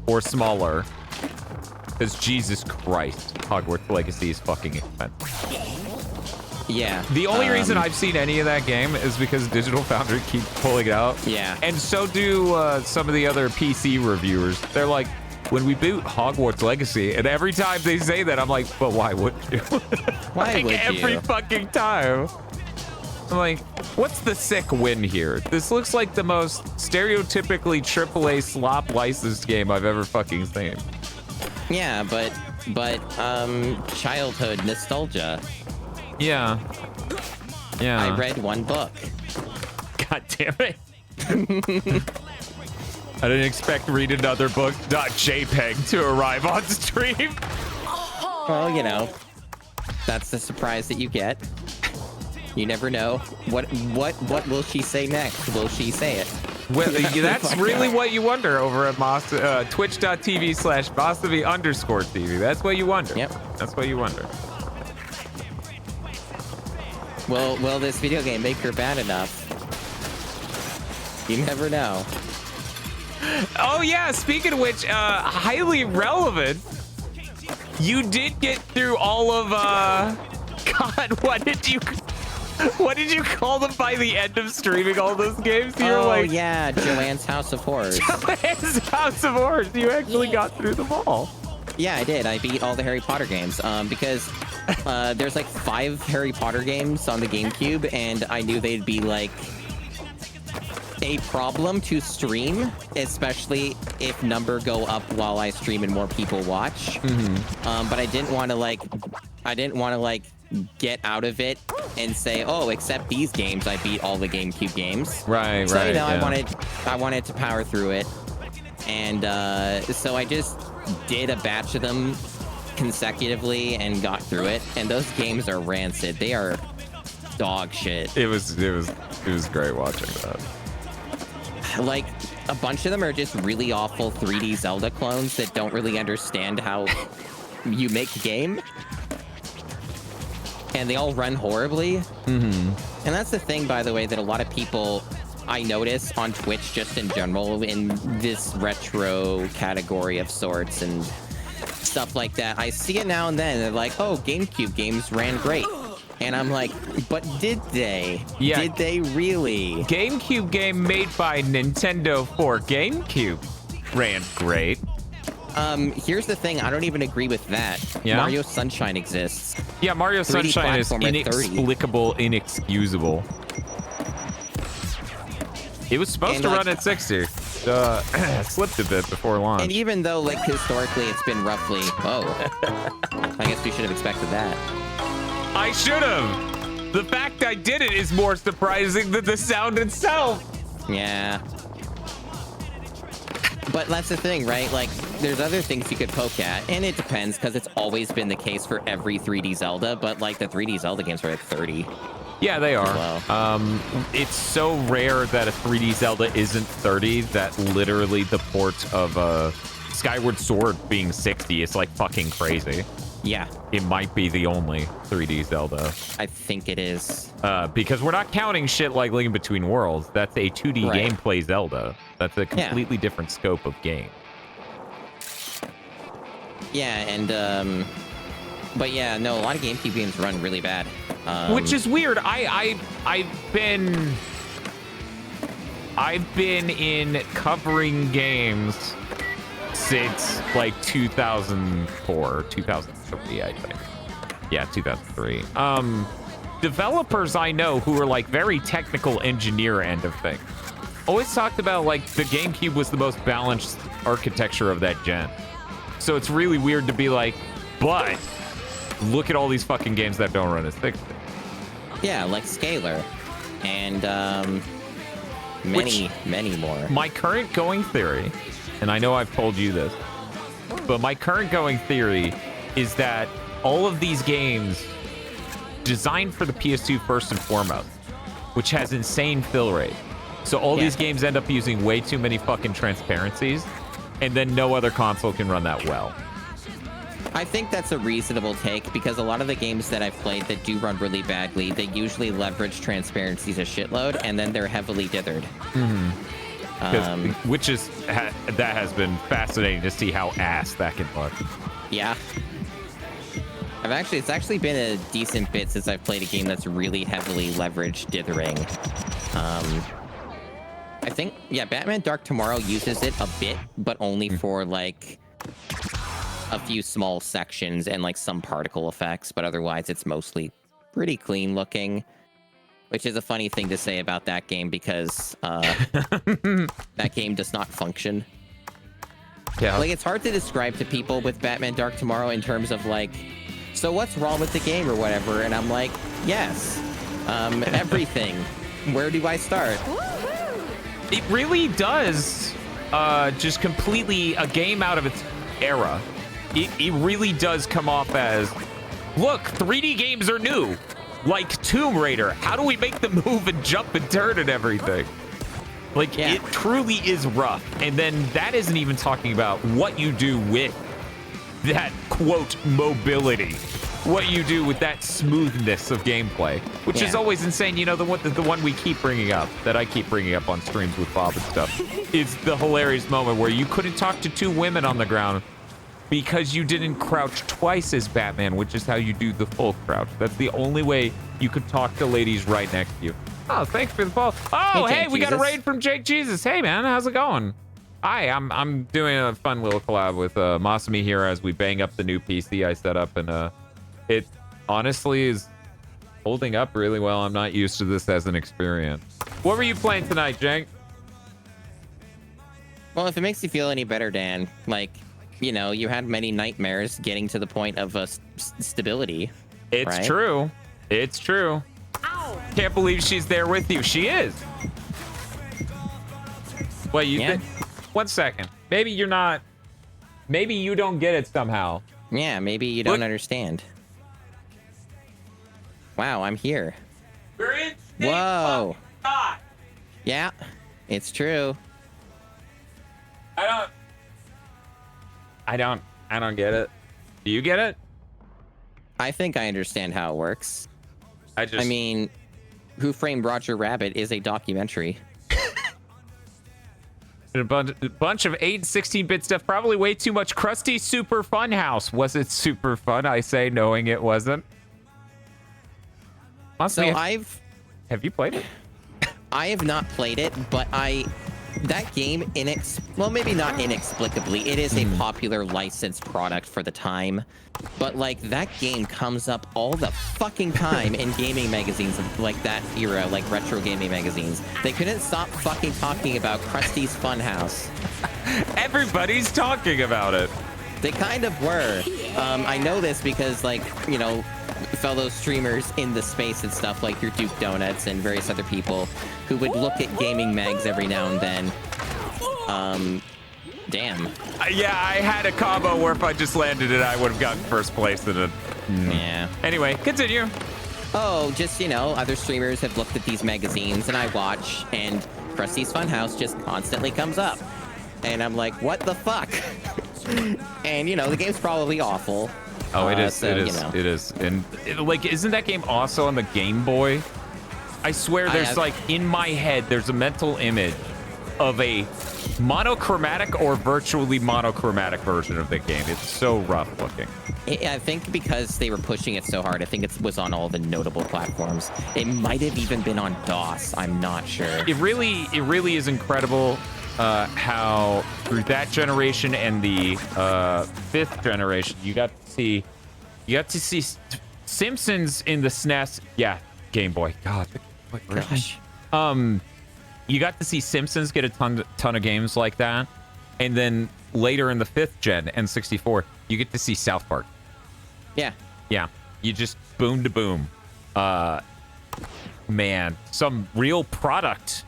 or smaller? Because Jesus Christ, Hogwarts Legacy is fucking expensive. Yeah. The only reason I've seen any of that game is because Digital Foundry keeps pulling it out. Yeah. And so do some of the other PC reviewers. They're like, when we boot Hogwarts Legacy, and every time they say that, I'm like, but why wouldn't you? Why like, would every you? fucking time. I'm like, what's the sick win here? This looks like the most stereotypically AAA slop licensed game I've ever fucking seen. Yeah, but childhood nostalgia. Yeah. Yeah. I read one book. God damn it. I didn't expect read another book .jpeg to arrive on stream. Well, you know, that's the surprise that you get. You never know. What will she say next? Will she say it? Well, that's really what you wonder over at twitch.tv/Bostavi_TV. That's what you wonder. Yep. That's what you wonder. Will this video game make her bad enough? You never know. Oh yeah, speaking of which, highly relevant. You did get through all of God, what did you call them by the end of streaming all those games? You were like, yeah, Joanne's House of Horrors. Joanne's House of Horrors. You actually got through them all. Yeah, I did. I beat all the Harry Potter games because there's like 5 Harry Potter games on the GameCube, and I knew they'd be like a problem to stream, especially if number go up while I stream and more people watch. But I didn't want to like get out of it and say, oh, except these games, I beat all the GameCube games. Right, so, right. You know, yeah. I wanted to power through it, and so I just did a batch of them consecutively and got through it. And those games are rancid. They are dog shit. It was great watching that. Like, a bunch of them are just really awful 3D Zelda clones that don't really understand how you make a game. And they all run horribly. And that's the thing, by the way, that a lot of people I notice on Twitch just in general in this retro category of sorts and stuff like that. I see it now and then. They're like, oh, GameCube games ran great. And I'm like, but did they? Yeah. Did they really? GameCube game made by Nintendo for GameCube ran great. Here's the thing. I don't even agree with that. Yeah? Mario Sunshine exists. Yeah, Mario 3D Sunshine is platform at 30. inexplicable, inexcusable. It was supposed And, to like, run at 60. just slipped a bit before launch. And even though, like, historically it's been roughly... Oh. I guess we should have expected that. I should have. The fact I did it is more surprising than the sound itself. Yeah. But that's the thing, right? Like, there's other things you could poke at, and it depends, because it's always been the case for every 3D Zelda, but, like, the 3D Zelda games are at 30. Yeah, they are. Well. It's so rare that a 3D Zelda isn't 30 that literally the port of Skyward Sword being 60 is, like, fucking crazy. Yeah. It might be the only 3D Zelda. I think it is. Because we're not counting shit like Link Between Worlds. That's a 2D gameplay Zelda. That's a completely different scope of game. Yeah, and, but yeah, no, a lot of GameCube games run really bad. Which is weird. I've been in covering games since like 2004, 2003, I think. Yeah, 2003. Developers I know who are like very technical engineer end of things always talked about like the GameCube was the most balanced architecture of that gen. So it's really weird to be like, but look at all these fucking games that don't run as 60. Yeah, like Scalar. And many more. My current going theory, and I know I've told you this, but my current going theory is that all of these games designed for the PS2 first and foremost, which has insane fill rate. So all these games end up using way too many fucking transparencies, and then no other console can run that well. I think that's a reasonable take, because a lot of the games that I've played that do run really badly, they usually leverage transparencies a shitload, and then they're heavily dithered. Which is that has been fascinating to see how ass that can look. Yeah. It's actually been a decent bit since I've played a game that's really heavily leveraged dithering. I think, yeah, Batman Dark Tomorrow uses it a bit, but only for, like, a few small sections and, like, some particle effects, but otherwise it's mostly pretty clean looking, which is a funny thing to say about that game because that game does not function. Yeah. Like, it's hard to describe to people with Batman Dark Tomorrow in terms of, like, so what's wrong with the game or whatever, and I'm like, yes, everything. Where do I start? It really does just completely a game out of its era. It really does come off as, look, 3D games are new. Like Tomb Raider. How do we make them move and jump and turn and everything? Like, it truly is rough. And then that isn't even talking about what you do with that, quote, mobility. What you do with that smoothness of gameplay, which is always insane. You know, the one we keep bringing up, that I keep bringing up on streams with Bob and stuff, is the hilarious moment where you couldn't talk to two women on the ground because you didn't crouch twice as Batman, which is how you do the full crouch. That's the only way you could talk to ladies right next to you. Oh, thanks for the follow. Oh, hey, we got a raid from Jake Jesus. Hey, man, how's it going? Hi, I'm doing a fun little collab with Masami here as we bang up the new PC I set up, and it honestly is holding up really well. I'm not used to this as an experience. What were you playing tonight, Jake? Well, if it makes you feel any better, Dan, like, you know, you had many nightmares getting to the point of stability. It's true. It's true. Ow. Can't believe she's there with you. She is. Well, you 1 second. Maybe you're not. Maybe you don't get it somehow. Yeah, maybe you don't understand. Wow, I'm here. We're in. Whoa. Yeah, it's true. I don't get it. Do you get it? I think I understand how it works. I mean, Who Framed Roger Rabbit is a documentary. A bunch of 8 and 16-bit stuff. Probably way too much. Krusty Super Fun House. Was it super fun? I say, knowing it wasn't. Have you played it? I have not played it, but that game, well, maybe not inexplicably, it is a popular licensed product for the time. But, like, that game comes up all the fucking time in gaming magazines of, like, that era, like, retro gaming magazines. They couldn't stop fucking talking about Krusty's Funhouse. Everybody's talking about it. They kind of were. I know this because, like, you know, fellow streamers in the space and stuff, like your Duke Donuts and various other people who would look at gaming mags every now and then. Damn. Yeah, I had a combo where if I just landed it, I would have gotten first place in it. Yeah. Anyway, continue. Oh, just, you know, other streamers have looked at these magazines, and I watch, and Krusty's Funhouse just constantly comes up. And I'm like, what the fuck? And, you know, the game's probably awful. Oh, it is. So, it is. you know. It is. And like, isn't that game also on the Game Boy? I swear, there's like in my head, there's a mental image of a monochromatic or virtually monochromatic version of the game. It's so rough looking. I think because they were pushing it so hard, I think it was on all the notable platforms. It might have even been on DOS. I'm not sure. It really is incredible how through that generation and the fifth generation, you got to see Simpsons in the SNES. Yeah, Game Boy. God, Gosh. You got to see Simpsons get a ton of games like that, and then later in the 5th gen N64, you get to see South Park. Yeah, you just boom to boom. Man, some real product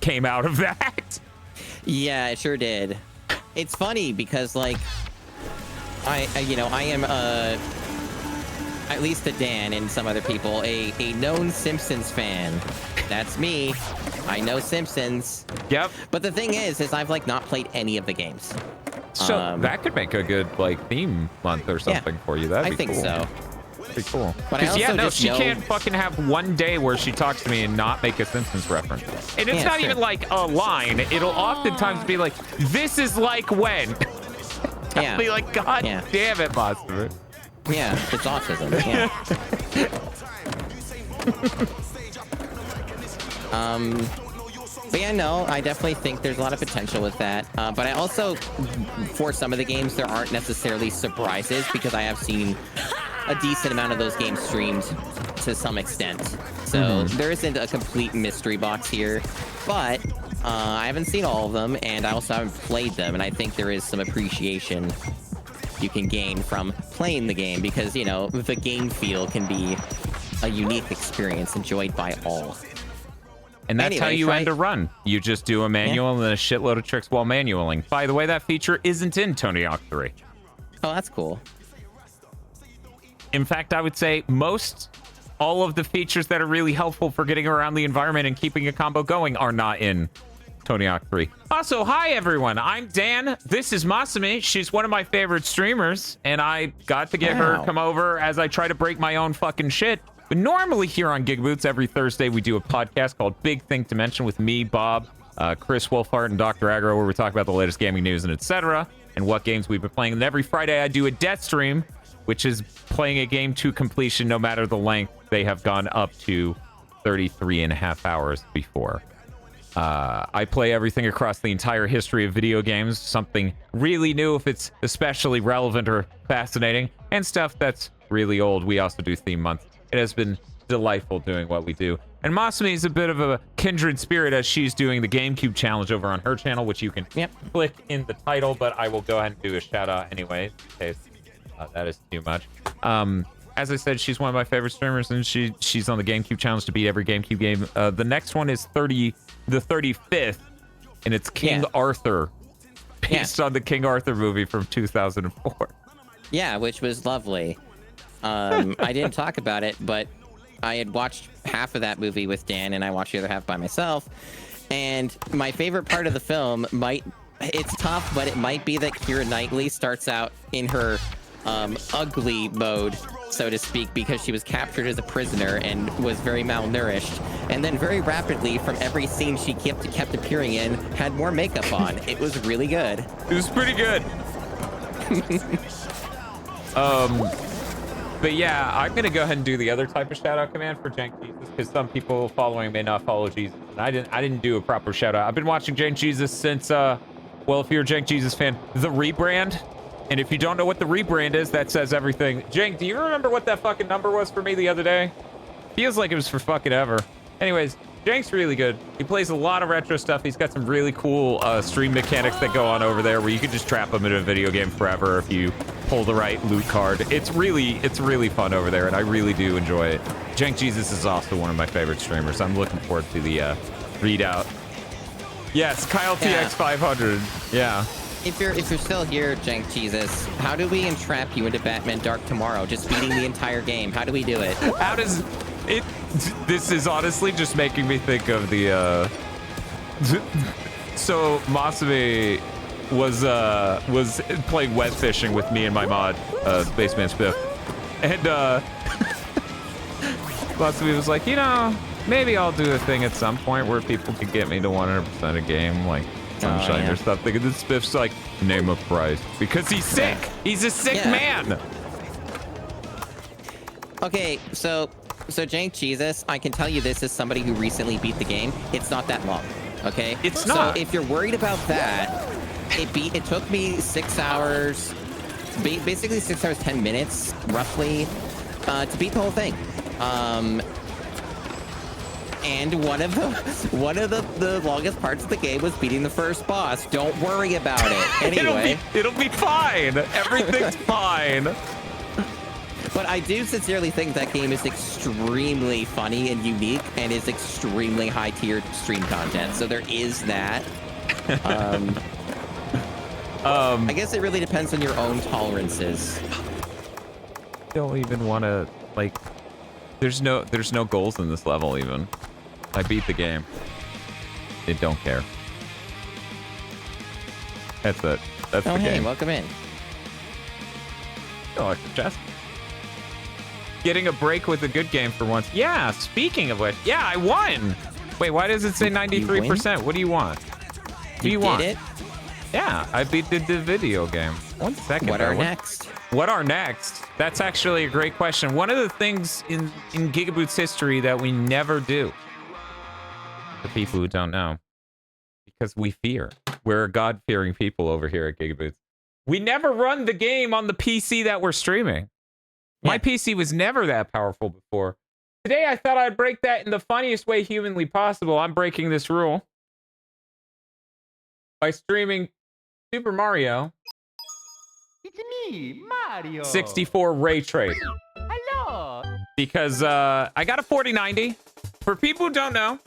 came out of that. Yeah, it sure did. It's funny because, like, I am at least to Dan and some other people, a known Simpsons fan. That's me. I know Simpsons. Yep. But the thing is I've, like, not played any of the games. So that could make a good, like, theme month or something for you. That'd be cool. I think so. Pretty cool. But I also she know... can't fucking have one day where she talks to me and not make a Simpsons reference. And it's not even like a line. It'll oftentimes be like, this is like when. Yeah. I'll be like, God damn it, Monster. Yeah, it's autism. Yeah. But yeah, no, I definitely think there's a lot of potential with that. But I also, for some of the games, there aren't necessarily surprises because I have seen a decent amount of those games streamed to some extent. So there isn't a complete mystery box here. But I haven't seen all of them, and I also haven't played them, and I think there is some appreciation you can gain from playing the game because, you know, the game feel can be a unique experience enjoyed by all. And that's how you end a run. You just do a manual and then a shitload of tricks while manualing. By the way, that feature isn't in Tony Hawk 3. Oh, that's cool. In fact, I would say all of the features that are really helpful for getting around the environment and keeping a combo going are not in Tony Hawk 3. Also, hi everyone, I'm Dan. This is Masumi. She's one of my favorite streamers, and I got to get her come over as I try to break my own fucking shit. But normally here on GigaBoots, every Thursday we do a podcast called Big Think Dimension with me, Bob, Chris Wolfhard, and Dr. Aggro, where we talk about the latest gaming news and etc. and what games we've been playing. And every Friday I do a death stream, which is playing a game to completion no matter the length. They have gone up to 33 and a half hours before. I play everything across the entire history of video games, something really new if it's especially relevant or fascinating, and stuff that's really old. We also do theme month. It has been delightful doing what we do. And Masumi is a bit of a kindred spirit as she's doing the GameCube challenge over on her channel, which you can click in the title, but I will go ahead and do a shout out anyway, in case that is too much. As I said, she's one of my favorite streamers, and she's on the GameCube challenge to beat every GameCube game. The next one is the 35th, and it's King Arthur, based on the King Arthur movie from 2004. Yeah, which was lovely. I didn't talk about it, but I had watched half of that movie with Dan, and I watched the other half by myself. And my favorite part of the film it's tough, but it might be that Keira Knightley starts out in her ugly mode, so to speak, because she was captured as a prisoner and was very malnourished, and then very rapidly from every scene she kept appearing in had more makeup on. It was really good. It was pretty good. But yeah, I'm gonna go ahead and do the other type of shout out command for Jank Jesus, because some people following may not follow Jesus I didn't do a proper shout out. I've been watching Jank Jesus since well, if you're a Jank Jesus fan, the rebrand. And if you don't know what the rebrand is, that says everything. Jank, do you remember what that fucking number was for me the other day? Feels like it was for fucking ever. Anyways, Jank's really good. He plays a lot of retro stuff. He's got some really cool stream mechanics that go on over there where you can just trap him in a video game forever if you pull the right loot card. It's really fun over there, and I really do enjoy it. Jank Jesus is also one of my favorite streamers. I'm looking forward to the readout. Yes, Kyle Yeah. TX 500. Yeah. If you're still here, Jank Jesus, how do we entrap you into Batman Dark tomorrow? Just beating the entire game. How do we do it? How does it? This is honestly just making me think of the. So Masumi was playing web fishing with me and my mod, Spaceman Spiff, and Masumi was like, you know, maybe I'll do a thing at some point where people could get me to 100% a game, like Sunshine or something. And then Spiff's like, name a price, because he's sick. He's a sick man. Okay, so Jank Jesus, I can tell you this as somebody who recently beat the game. It's not that long, okay? It's not. So if you're worried about that, it took me 6 hours, basically 6 hours 10 minutes, roughly, to beat the whole thing. And one of the longest parts of the game was beating the first boss. Don't worry about it. Anyway, it'll be fine. Everything's fine. But I do sincerely think that game is extremely funny and unique, and is extremely high-tiered stream content. So there is that. I guess it really depends on your own tolerances. Don't even want to, like, there's no goals in this level even. I beat the game. They don't care. That's it. That's the hey, game. welcome in. Oh, like the chest. Getting a break with a good game for once. Yeah, speaking of which, yeah, I won. Wait, why does it say 93%? What do you want? What do you want? Did it? Yeah, I beat the video game. 1 second. What are next? What are next? That's actually a great question. One of the things in GigaBoots history that we never do, for people who don't know, because we fear. We're God-fearing people over here at GigaBoots. We never run the game on the PC that we're streaming. My PC was never that powerful before. Today, I thought I'd break that in the funniest way humanly possible. I'm breaking this rule by streaming Super Mario. It's me, Mario. 64 ray trace. Hello. Because I got a 4090. For people who don't know,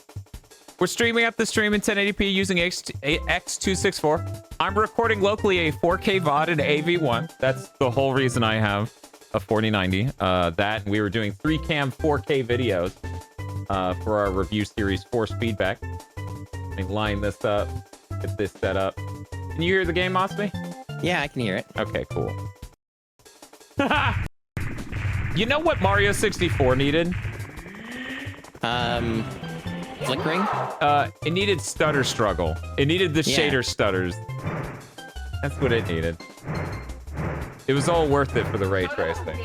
we're streaming at the stream in 1080p using X264. I'm recording locally a 4K VOD and AV1. That's the whole reason I have a 4090. That, and we were doing 3-cam 4K videos for our review series Force Feedback. Let me line this up, get this set up. Can you hear the game, Mosby? Yeah, I can hear it. Okay, cool. You know what Mario 64 needed? Flickering? It needed stutter struggle. It needed the shader stutters. That's what it needed. It was all worth it for the ray tracing.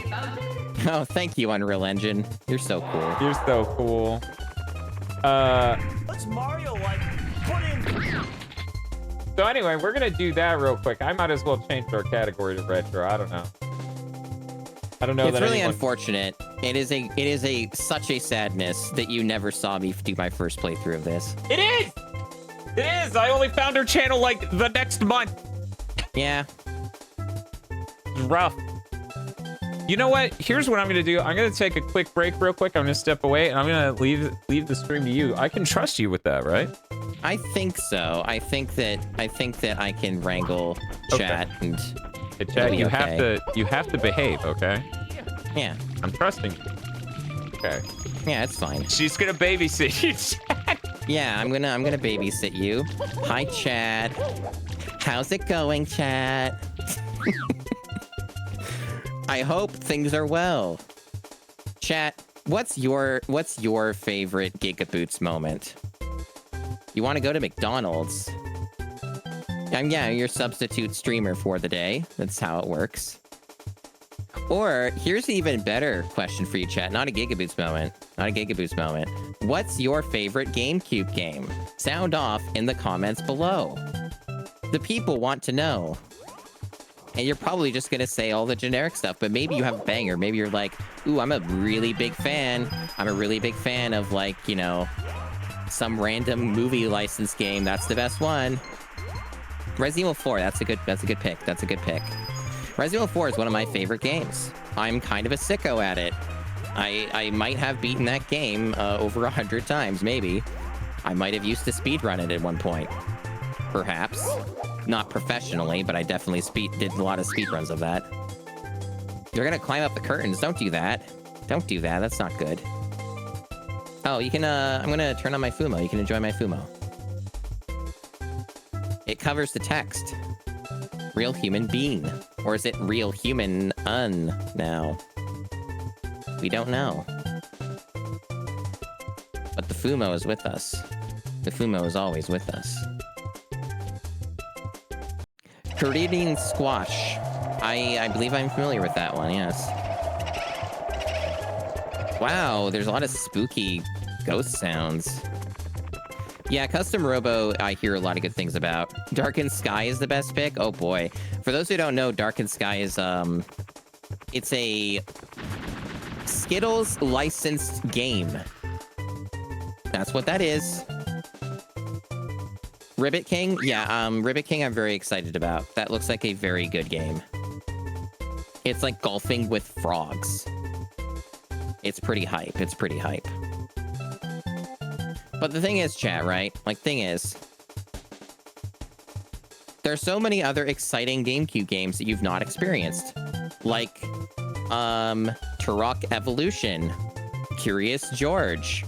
Oh, thank you, Unreal Engine. You're so cool. You're so cool. What's Mario like? Put in. So anyway, we're gonna do that real quick. I might as well change our category to retro. I don't know. It's really unfortunate. It is such a sadness that you never saw me do my first playthrough of this. It is! It is! I only found her channel like the next month. Yeah. It's rough. You know what? Here's what I'm gonna do. I'm gonna take a quick break real quick. I'm gonna step away and I'm gonna leave the stream to you. I can trust you with that, right? I think so. I think that I can wrangle chat and hey, chat, you have to behave, okay? Yeah. I'm trusting you. Okay. Yeah, it's fine. She's gonna babysit you, chat. Yeah, I'm gonna babysit you. Hi, chat. How's it going, chat? I hope things are well. Chat, what's your favorite GigaBoots moment? You want to go to McDonald's? I'm your substitute streamer for the day. That's how it works. Or here's an even better question for you, chat. Not a GigaBoots moment. Not a GigaBoots moment. What's your favorite GameCube game? Sound off in the comments below. The people want to know. And you're probably just gonna say all the generic stuff, but maybe you have a banger. Maybe you're like, ooh, I'm a really big fan. I'm a really big fan of, like, you know, some random movie license game. That's the best one. Resident Evil 4, that's a good pick. That's a good pick. Resident Evil 4 is one of my favorite games. I'm kind of a sicko at it. I might have beaten that game over 100 times, maybe. I might have used to speedrun it at one point. Perhaps. Not professionally, but I definitely did a lot of speedruns of that. You're gonna climb up the curtains. Don't do that. Don't do that. That's not good. Oh, you can, I'm gonna turn on my Fumo. You can enjoy my Fumo. It covers the text. Real human being. Or is it real human now? We don't know. But the Fumo is with us. The Fumo is always with us. Caribbean Squash. I believe I'm familiar with that one, yes. Wow, there's a lot of spooky ghost sounds. Yeah, Custom Robo, I hear a lot of good things about. Darkened Sky is the best pick? Oh boy. For those who don't know, Darkened Sky is, it's a Skittles licensed game. That's what that is. Ribbit King? Yeah, Ribbit King I'm very excited about. That looks like a very good game. It's like golfing with frogs. It's pretty hype. It's pretty hype. But the thing is, chat, right? Like, thing is, there's so many other exciting GameCube games that you've not experienced. Like, Turok Evolution, Curious George,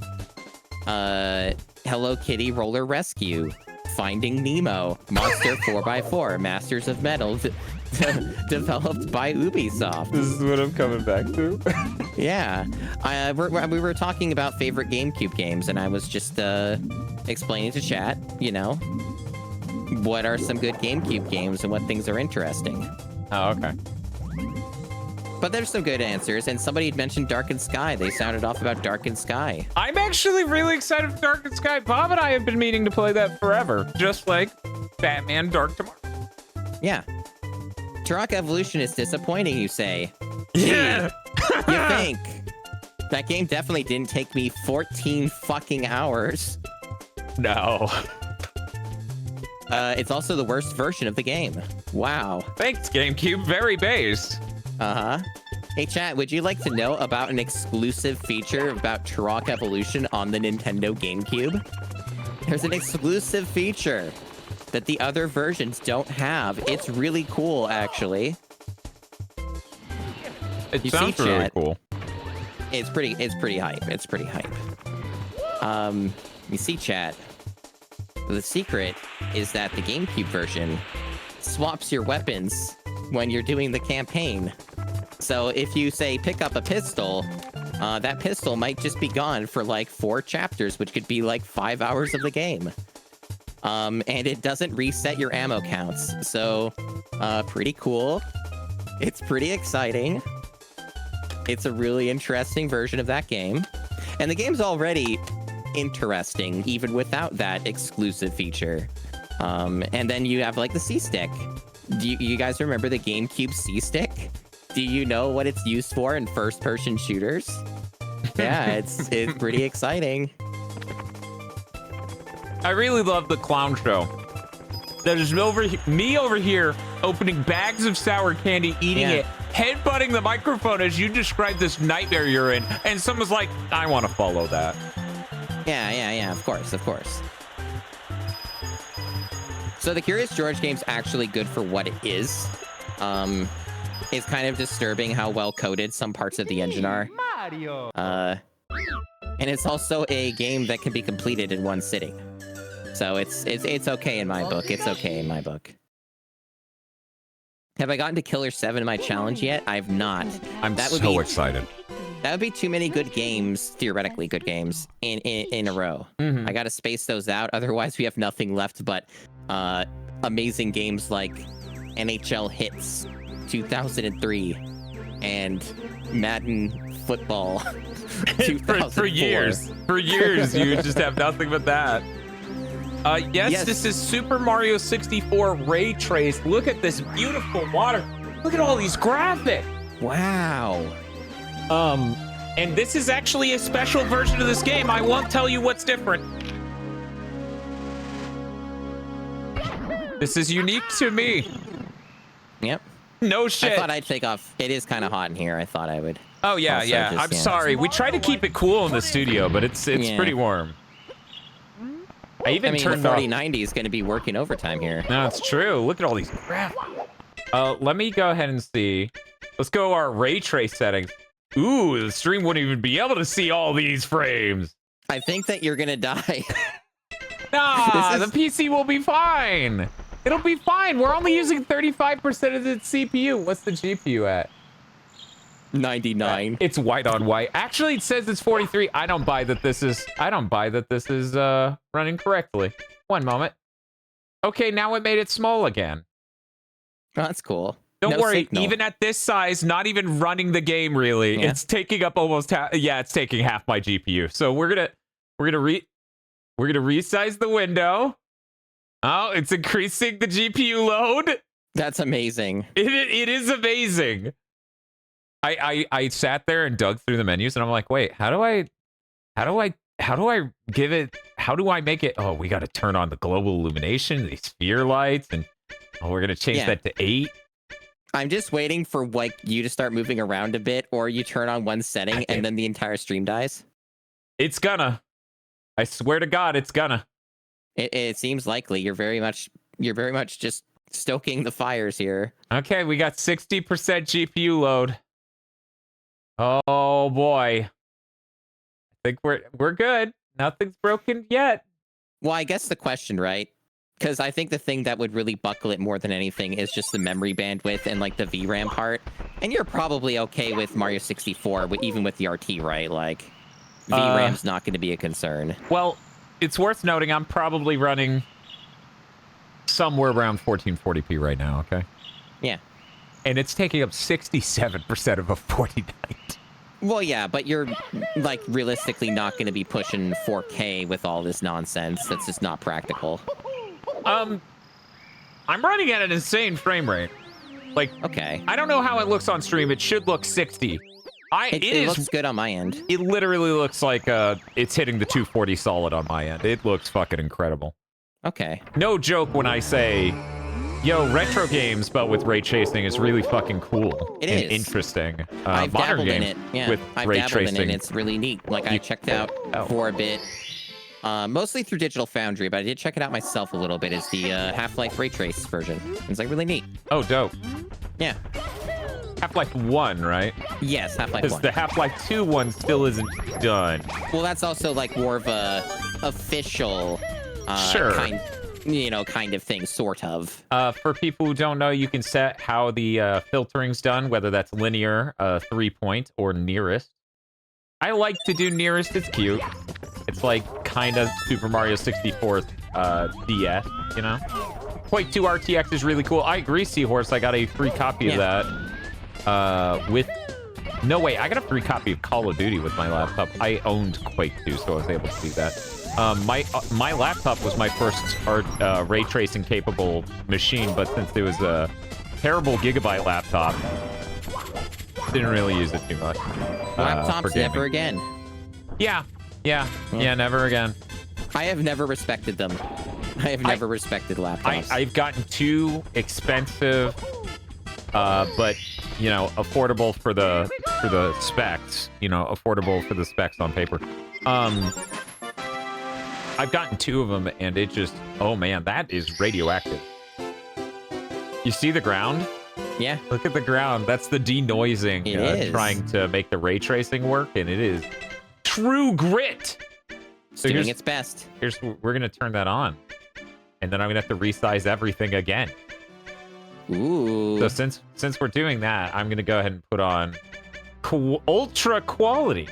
Hello Kitty Roller Rescue, Finding Nemo, Monster 4x4, Masters of Metal, developed by Ubisoft. This is what I'm coming back to. Yeah. We were talking about favorite GameCube games, and I was just explaining to chat, you know, what are some good GameCube games and what things are interesting. Oh, okay. But there's some good answers, and somebody had mentioned Darkened Sky. They sounded off about Darkened Sky. I'm actually really excited for Darkened Sky. Bob and I have been meaning to play that forever, just like Batman Dark Tomorrow. Yeah. Turok Evolution is disappointing, you say. Yeah. You think? That game definitely didn't take me 14 fucking hours. No. It's also the worst version of the game. Wow. Thanks, GameCube. Very based. Uh-huh. Hey, chat, would you like to know about an exclusive feature about Turok Evolution on the Nintendo GameCube? There's an exclusive feature that the other versions don't have. It's really cool, actually. It You sounds see, really chat? cool. It's pretty hype. It's pretty hype. You see, chat, the secret is that the GameCube version swaps your weapons when you're doing the campaign. So if you say pick up a pistol, that pistol might just be gone for like 4 chapters, which could be like 5 hours of the game. And it doesn't reset your ammo counts. So, pretty cool. It's pretty exciting. It's a really interesting version of that game. And the game's already interesting, even without that exclusive feature. And then you have, like, the C-Stick. Do you guys remember the GameCube C-Stick? Do you know what it's used for in first-person shooters? Yeah, it's pretty exciting. I really love the clown show. There's me over here opening bags of sour candy, eating it, headbutting the microphone as you describe this nightmare you're in, and someone's like, I want to follow that. Yeah, of course. So the Curious George game's actually good for what it is. It's kind of disturbing how well coded some parts of the engine are. Mario. And it's also a game that can be completed in one sitting. So it's okay in my book. It's okay in my book. Have I gotten to Killer 7 in my challenge yet? I've not. I'm so excited. That would be too many good games, theoretically good games, in a row. Mm-hmm. I gotta space those out, otherwise we have nothing left but amazing games like NHL Hits 2003, and Madden Football for 2004. years, you just have nothing but that. Yes, this is Super Mario 64 Ray Trace. Look at this beautiful water. Look at all these graphics. Wow. And this is actually a special version of this game. I won't tell you what's different. This is unique to me. Yep. No shit. I thought I'd take off. It is kind of hot in here. I thought I would. Oh yeah, also yeah. just, I'm sorry. We try to keep it cool in the studio, but it's pretty warm. I I mean, turned the off. 4090 is going to be working overtime here. No, it's true. Look at all these graphics. Let me go ahead and see. Let's go our ray trace settings. Ooh, the stream wouldn't even be able to see all these frames. I think that you're going to die. Nah, the PC will be fine. It'll be fine. We're only using 35% of the CPU. What's the GPU at? 99. It's white on white. Actually, it says it's 43. I don't buy that this is running correctly. One moment. Okay, now it made it small again. Oh, that's cool. Don't No worry, signal. even at this size, not even running the game really. Yeah. It's taking up almost half. Yeah, it's taking half my GPU. So we're gonna resize the window. Oh, it's increasing the GPU load. That's amazing. It is amazing. I sat there and dug through the menus and I'm like, wait, how do I make it? Oh, we got to turn on the global illumination, these sphere lights, and we're gonna change that to 8. I'm just waiting for like you to start moving around a bit, or you turn on one setting and then the entire stream dies. It's gonna. I swear to God, it's gonna. It seems likely. You're very much just stoking the fires here. Okay, we got 60% GPU load. Oh boy. I think we're good. Nothing's broken yet. Well, I guess the question, right? Because I think the thing that would really buckle it more than anything is just the memory bandwidth and like the VRAM part. And you're probably okay with Mario 64, even with the RT, right? Like VRAM's not going to be a concern. Well, it's worth noting I'm probably running somewhere around 1440p right now, okay? Yeah. And it's taking up 67% of a 4090. Well, yeah, but you're like realistically not going to be pushing 4K with all this nonsense. That's just not practical. I'm running at an insane frame rate. Like, okay. I don't know how it looks on stream. It should look 60. It looks good on my end. It literally looks like it's hitting the 240 solid on my end. It looks fucking incredible. Okay. No joke when I say, yo, retro games, but with ray tracing is really fucking cool. It and is. interesting. I've modern dabbled in games it. Yeah, with I've ray dabbled tracing. in it. It's really neat. Like I checked out for a bit, mostly through Digital Foundry, but I did check it out myself a little bit. It's the Half-Life Ray Trace version. It's like really neat. Oh, dope. Yeah. Half-Life 1, right? Yes, Half-Life 1. Because the Half-Life 2 one still isn't done. Well, that's also like more of a official Sure. kind of thing, sort of. For people who don't know, you can set how the filtering's done, whether that's linear, 3-point, or nearest. I like to do nearest. It's cute. It's like kind of Super Mario 64 DS, you know? Quake 2 RTX is really cool. I agree, Seahorse. I got a free copy of that. No, wait. I got a free copy of Call of Duty with my laptop. I owned Quake 2, so I was able to do that. My laptop was my first ray tracing capable machine, but since it was a terrible Gigabyte laptop, didn't really use it too much. Laptops never again. Yeah, never again. I have never respected them. I have never respected laptops. I've gotten too expensive, but you know, affordable for the specs. You know, affordable for the specs on paper. I've gotten 2 of them, and it just, oh man, that is radioactive. You see the ground? Yeah. Look at the ground. That's the denoising. It is. Trying to make the ray tracing work, and it is true grit. It's doing its best. We're gonna turn that on, and then I'm gonna have to resize everything again. Ooh. So since we're doing that, I'm gonna go ahead and put on ultra quality.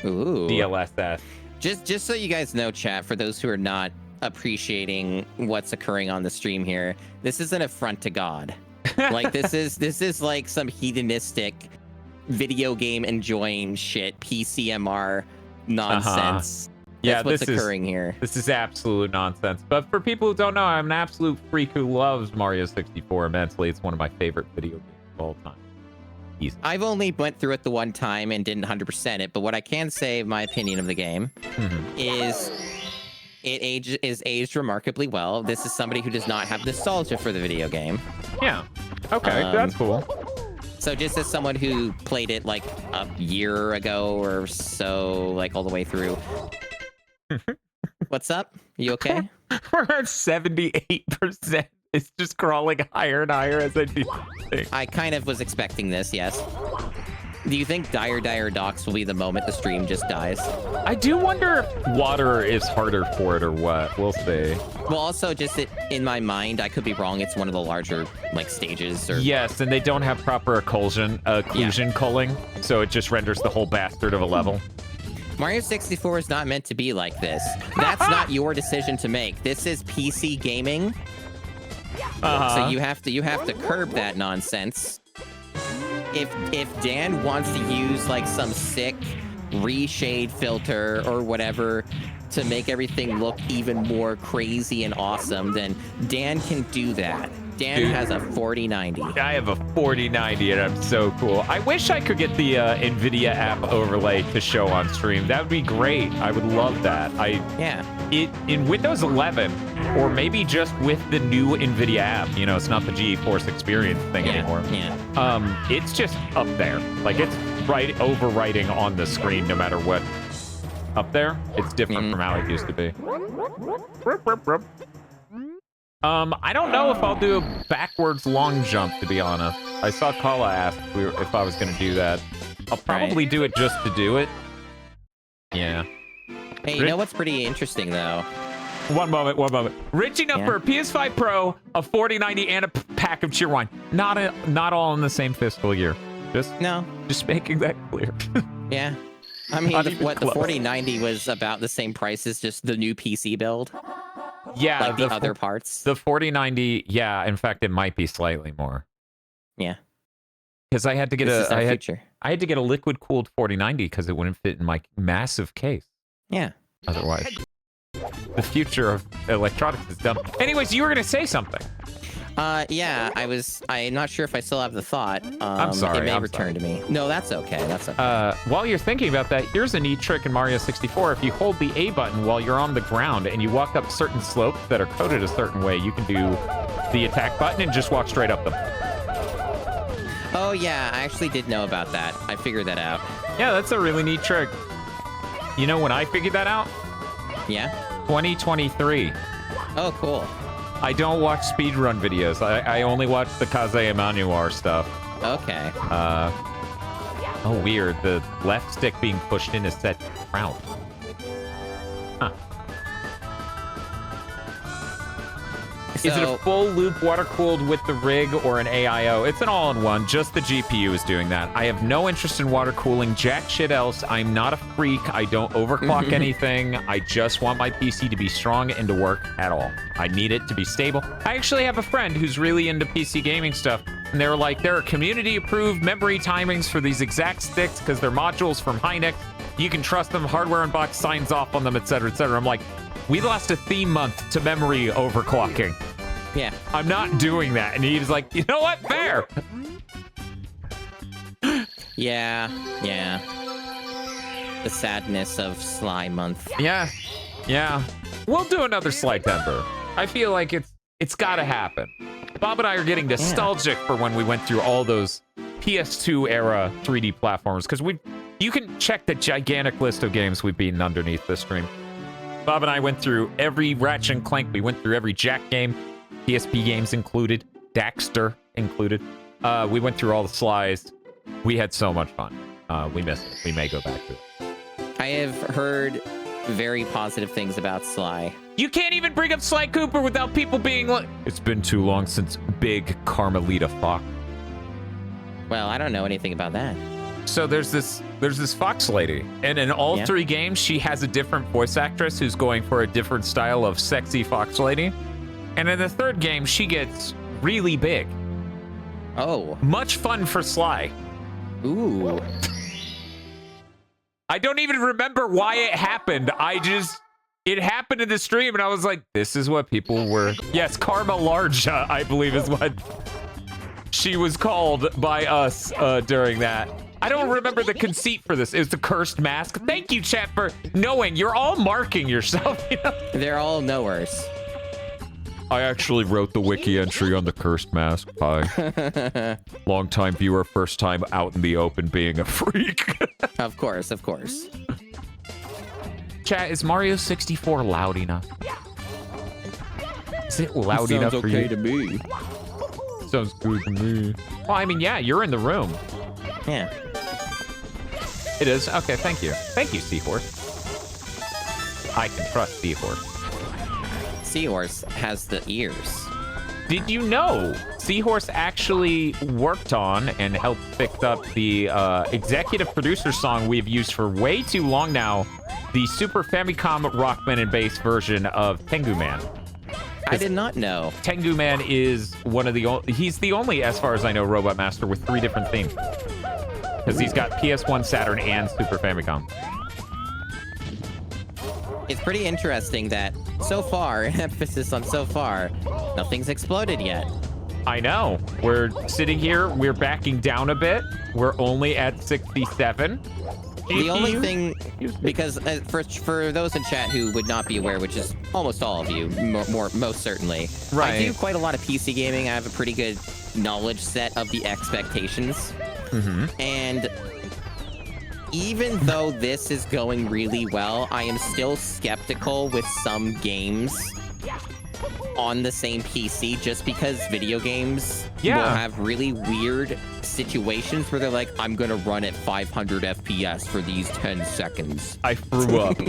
Ooh. DLSS. Just so you guys know, chat, for those who are not appreciating what's occurring on the stream here, this is an affront to God. Like this is like some hedonistic video game enjoying shit, PCMR nonsense. Yeah, That's what's this occurring here. This is absolute nonsense. But for people who don't know, I'm an absolute freak who loves Mario 64 immensely. It's one of my favorite video games of all time. Easy. I've only went through it the one time and didn't 100% it, but what I can say, my opinion of the game, is it is aged remarkably well. This is somebody who does not have nostalgia for the video game. Yeah. Okay, that's cool. So just as someone who played it like a year ago or so, like all the way through. What's up? You okay? We're at 78%. It's just crawling higher and higher as I do things. I kind of was expecting this, yes. Do you think Dire Docks will be the moment the stream just dies? I do wonder if water is harder for it or what. We'll see. Well, also, just in my mind, I could be wrong. It's one of the larger, like, stages. Or... Yes, and they don't have proper occlusion culling, so it just renders the whole bastard of a level. Mario 64 is not meant to be like this. That's not your decision to make. This is PC gaming. So you have to curb that nonsense. If Dan wants to use like some sick reshade filter or whatever to make everything look even more crazy and awesome, then Dan can do that. Dan has a 4090. I have a 4090 and I'm so cool. I wish I could get the NVIDIA app overlay to show on stream. That would be great. I would love that. In Windows 11, or maybe just with the new NVIDIA app, you know, it's not the GeForce Experience thing anymore. Yeah. It's just up there. Like, it's overwriting on the screen no matter what. Up there, it's different from how it used to be. I don't know if I'll do a backwards long jump, to be honest. I saw Kala ask if I was going to do that. I'll probably do it just to do it. Yeah. Hey, you know what's pretty interesting, though? One moment. Rich enough for a PS5 Pro, a 4090, and a pack of Cheerwine. Not all in the same fiscal year. Just making that clear. Yeah. I mean, the 4090 was about the same price as just the new PC build? Yeah, like the other parts. The 4090, yeah. In fact, it might be slightly more. Yeah. Because I had to get I had to get a liquid cooled 4090 because it wouldn't fit in my massive case. Yeah. Otherwise, the future of electronics is dumb. Anyways, you were gonna say something. Yeah, I'm not sure if I still have the thought. I'm sorry. It may return to me. No, that's okay. That's okay. While you're thinking about that, here's a neat trick in Mario 64. If you hold the A button while you're on the ground and you walk up certain slopes that are coded a certain way, you can do the attack button and just walk straight up them. Oh, yeah. I actually did know about that. I figured that out. Yeah, that's a really neat trick. You know when I figured that out? Yeah? 2023. Oh, cool. I don't watch speedrun videos. I only watch the Kaze Emanuar stuff. Okay. Oh, weird. The left stick being pushed in is set to ground. Huh. Is it a full loop water cooled with the rig or an AIO? It's an all-in-one. Just the GPU is doing that. I have no interest in water cooling. Jack shit else. I'm not a freak. I don't overclock anything. I just want my PC to be strong and to work at all. I need it to be stable. I actually have a friend who's really into PC gaming stuff, and they were like, there are community-approved memory timings for these exact sticks because they're modules from Hynix. You can trust them. Hardware Unbox signs off on them, etc., etc. I'm like, we lost a theme month to memory overclocking. Yeah. I'm not doing that. And he was like, you know what? Fair. Yeah. The sadness of Sly Month. Yeah. We'll do another Sly Temper. I feel like it's gotta happen. Bob and I are getting nostalgic for when we went through all those PS2 era 3D platformers, because you can check the gigantic list of games we've beaten underneath this stream. Bob and I went through every Ratchet and Clank. We went through every Jack game, PSP games included, Daxter included. We went through all the Slies. We had so much fun. We missed it. We may go back to it. I have heard very positive things about Sly. You can't even bring up Sly Cooper without people being like, it's been too long since Big Carmelita Fox. Well, I don't know anything about that. So there's this Fox lady, and in all three games, she has a different voice actress who's going for a different style of sexy Fox lady. And in the third game, she gets really big. Oh. Much fun for Sly. Ooh. I don't even remember why it happened. It happened in the stream, and I was like, this is what people were. Yes, Karma Larja, I believe is what she was called by us during that. I don't remember the conceit for this. It was the cursed mask. Thank you, chat, for knowing. You're all marking yourself. You know? They're all knowers. I actually wrote the wiki entry on the cursed mask. Hi. Long-time viewer, first time out in the open being a freak. Of course, of course. Chat, is Mario 64 loud enough? Is it loud enough for you? to me. Sounds good to me. Well, I mean, yeah, you're in the room. Yeah. It is? Okay, thank you. Thank you, Seahorse. I can trust Seahorse. Seahorse has the ears. Did you know Seahorse actually worked on and helped fix up the executive producer song we've used for way too long now, the Super Famicom Rockman and Bass version of Tengu Man? I did not know. Tengu Man is one of the he's the only, as far as I know, Robot Master with 3 different themes. Because he's got PS1, Saturn, and Super Famicom. It's pretty interesting that so far, emphasis on so far, nothing's exploded yet. I know. We're sitting here, we're backing down a bit. We're only at 67. The only thing, because for those in chat who would not be aware, which is almost all of you, most certainly, right. I do quite a lot of PC gaming. I have a pretty good knowledge set of the expectations. And even though this is going really well, I am still skeptical with some games on the same PC just because video games will have really weird situations where they're like, I'm gonna run at 500 FPS for these 10 seconds. I threw up.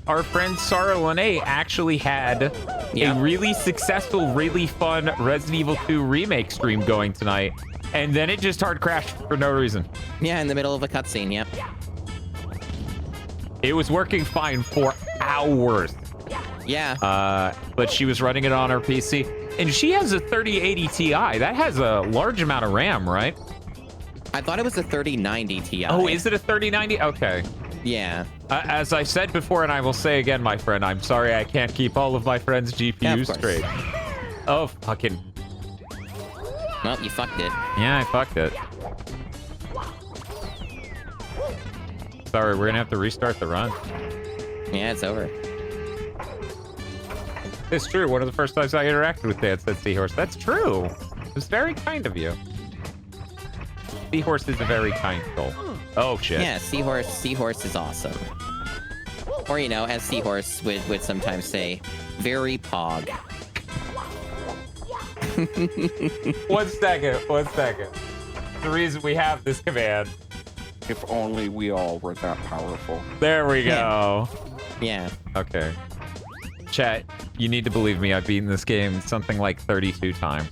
Our friend Sarah Lene actually had a really successful, really fun Resident Evil 2 remake stream going tonight. And then it just hard crashed for no reason. Yeah, in the middle of a cutscene, yep. It was working fine for hours. Yeah. But she was running it on her PC. And she has a 3080 Ti. That has a large amount of RAM, right? I thought it was a 3090 Ti. Oh, is it a 3090? Okay. Yeah. As I said before, and I will say again, my friend, I'm sorry I can't keep all of my friends' GPUs straight. Oh, fucking... Well, you fucked it. Yeah, I fucked it. Sorry, we're gonna have to restart the run. Yeah, it's over. It's true. One of the first times I interacted with Dan said Seahorse. That's true. It was very kind of you. Seahorse is a very kind soul. Oh, shit. Yeah, Seahorse is awesome. Or, you know, as Seahorse would sometimes say, very pog. 1 second. The reason we have this command. If only we all were that powerful. There we go. Yeah. Okay. Chat, you need to believe me. I've beaten this game something like 32 times.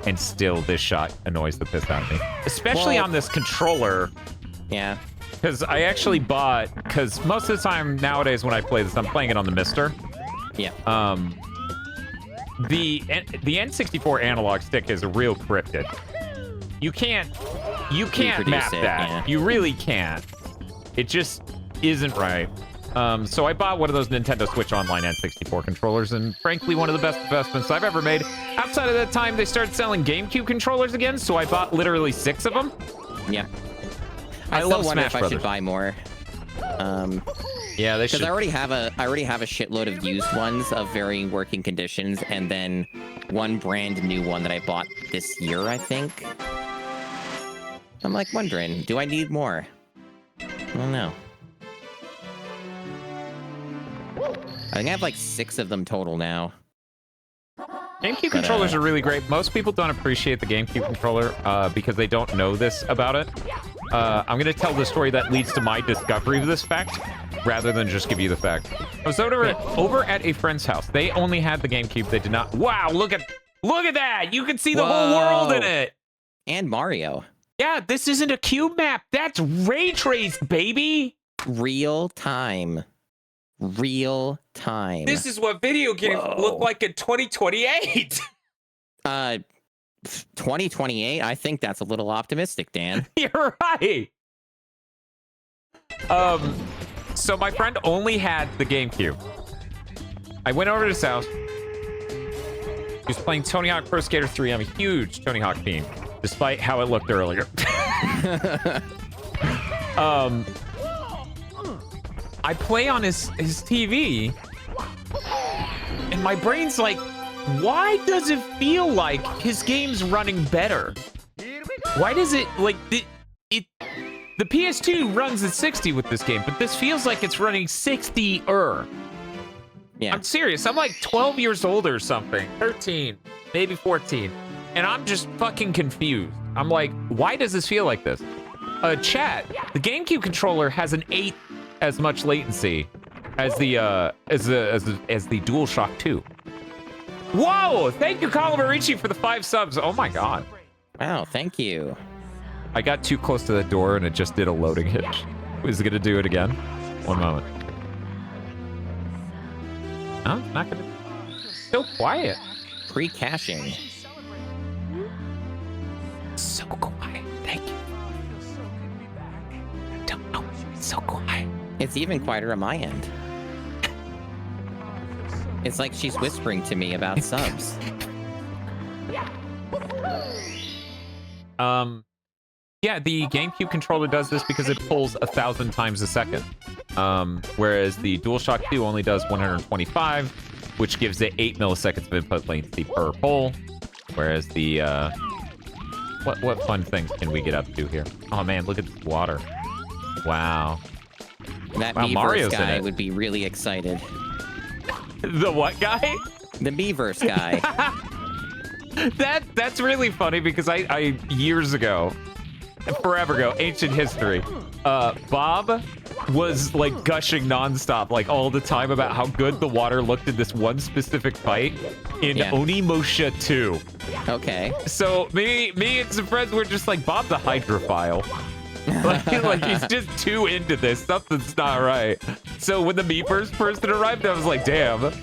And still, this shot annoys the piss out of me. Especially on this controller. Yeah. Because I actually bought... Because most of the time nowadays when I play this, I'm playing it on the Mister. Yeah. The N64 analog stick is a real cryptid. You can't map that. Yeah. You really can't. It just isn't right. So I bought one of those Nintendo Switch Online N64 controllers, and frankly, one of the best investments I've ever made. Outside of that time, they started selling GameCube controllers again, so I bought literally 6 of them. Yeah. I still love wonder Smash if Brothers. I should buy more. Yeah, they should. Because I already have a shitload of used ones of varying working conditions, and then one brand new one that I bought this year, I think. I'm like wondering, do I need more? I don't know. I think I have like 6 of them total now. GameCube controllers are really great. Most people don't appreciate the GameCube controller because they don't know this about it. I'm going to tell the story that leads to my discovery of this fact, rather than just give you the fact. I was over at a friend's house. They only had the GameCube. They did not... Wow, look at that! You can see the whole world in it! And Mario. Yeah, this isn't a cube map. That's ray traced, baby! Real time. Real time. This is what video games look like in 2028! 2028. I think that's a little optimistic, Dan. You're right. So my friend only had the GameCube. I went over to his house. He was playing Tony Hawk Pro Skater 3. I'm a huge Tony Hawk fiend, despite how it looked earlier. I play on his TV, and my brain's like, why does it feel like his game's running better? Why does it, like, the PS2 runs at 60 with this game, but this feels like it's running 60-er. Yeah. I'm serious. I'm like 12 years old or something. 13, maybe 14. And I'm just fucking confused. I'm like, why does this feel like this? Chat, the GameCube controller has an 8 as much latency as the DualShock 2. Whoa! Thank you, Colin Marici, for the 5 subs. Oh my god. Wow, thank you. I got too close to the door and it just did a loading hitch. Is it gonna do it again? One moment. No, it's not gonna. So quiet. Pre-caching. So quiet. Thank you. Don't know. So quiet. It's even quieter on my end. It's like she's whispering to me about subs. Yeah, the GameCube controller does this because it pulls 1,000 times a second. Whereas the DualShock 2 only does 125, which gives it 8 milliseconds of input latency per pull. Whereas the, what fun things can we get up to here? Oh man, look at this water. Wow. That Wow, Miiverse Mario's in guy it. would be really excited. The what guy? The Miiverse guy. That's really funny because I years ago, forever ago, ancient history, Bob was like gushing nonstop, like all the time about how good the water looked in this one specific fight in Onimusha 2. Okay. So me and some friends were just like, Bob the hydrophile. like he's just too into this. Something's not right. So when the Miiverse person arrived, I was like, damn,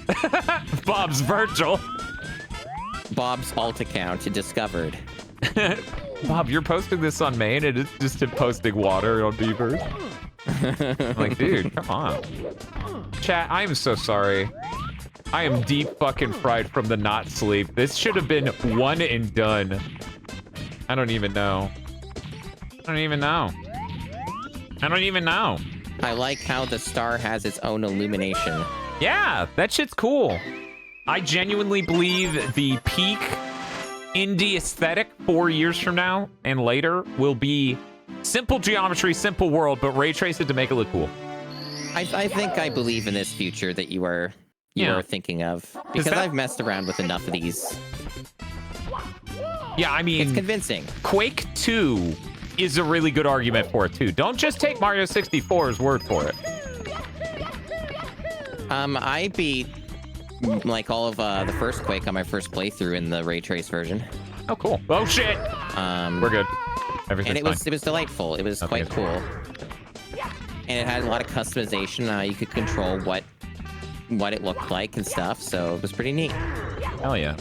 Bob's Virgil. Bob's alt account discovered. Bob, you're posting this on main and it's just him posting water on Beavers. I'm like, dude, come on. Chat, I am so sorry. I am deep fucking fried from the not sleep. This should have been one and done. I don't even know. I don't even know. I like how the star has its own illumination. Yeah, that shit's cool. I genuinely believe the peak indie aesthetic 4 years from now and later will be simple geometry, simple world, but ray traced to make it look cool. I think I believe in this future that you are thinking of, because I've messed around with enough of these. Yeah, I mean, it's convincing. Quake 2 is a really good argument for it too. Don't just take Mario 64's word for it. I beat like all of the first Quake on my first playthrough in the ray trace version. Oh, cool. Oh shit. We're good. Everything's and it was delightful. It was quite cool. And it had a lot of customization. You could control what it looked like and stuff, so it was pretty neat. Hell yeah.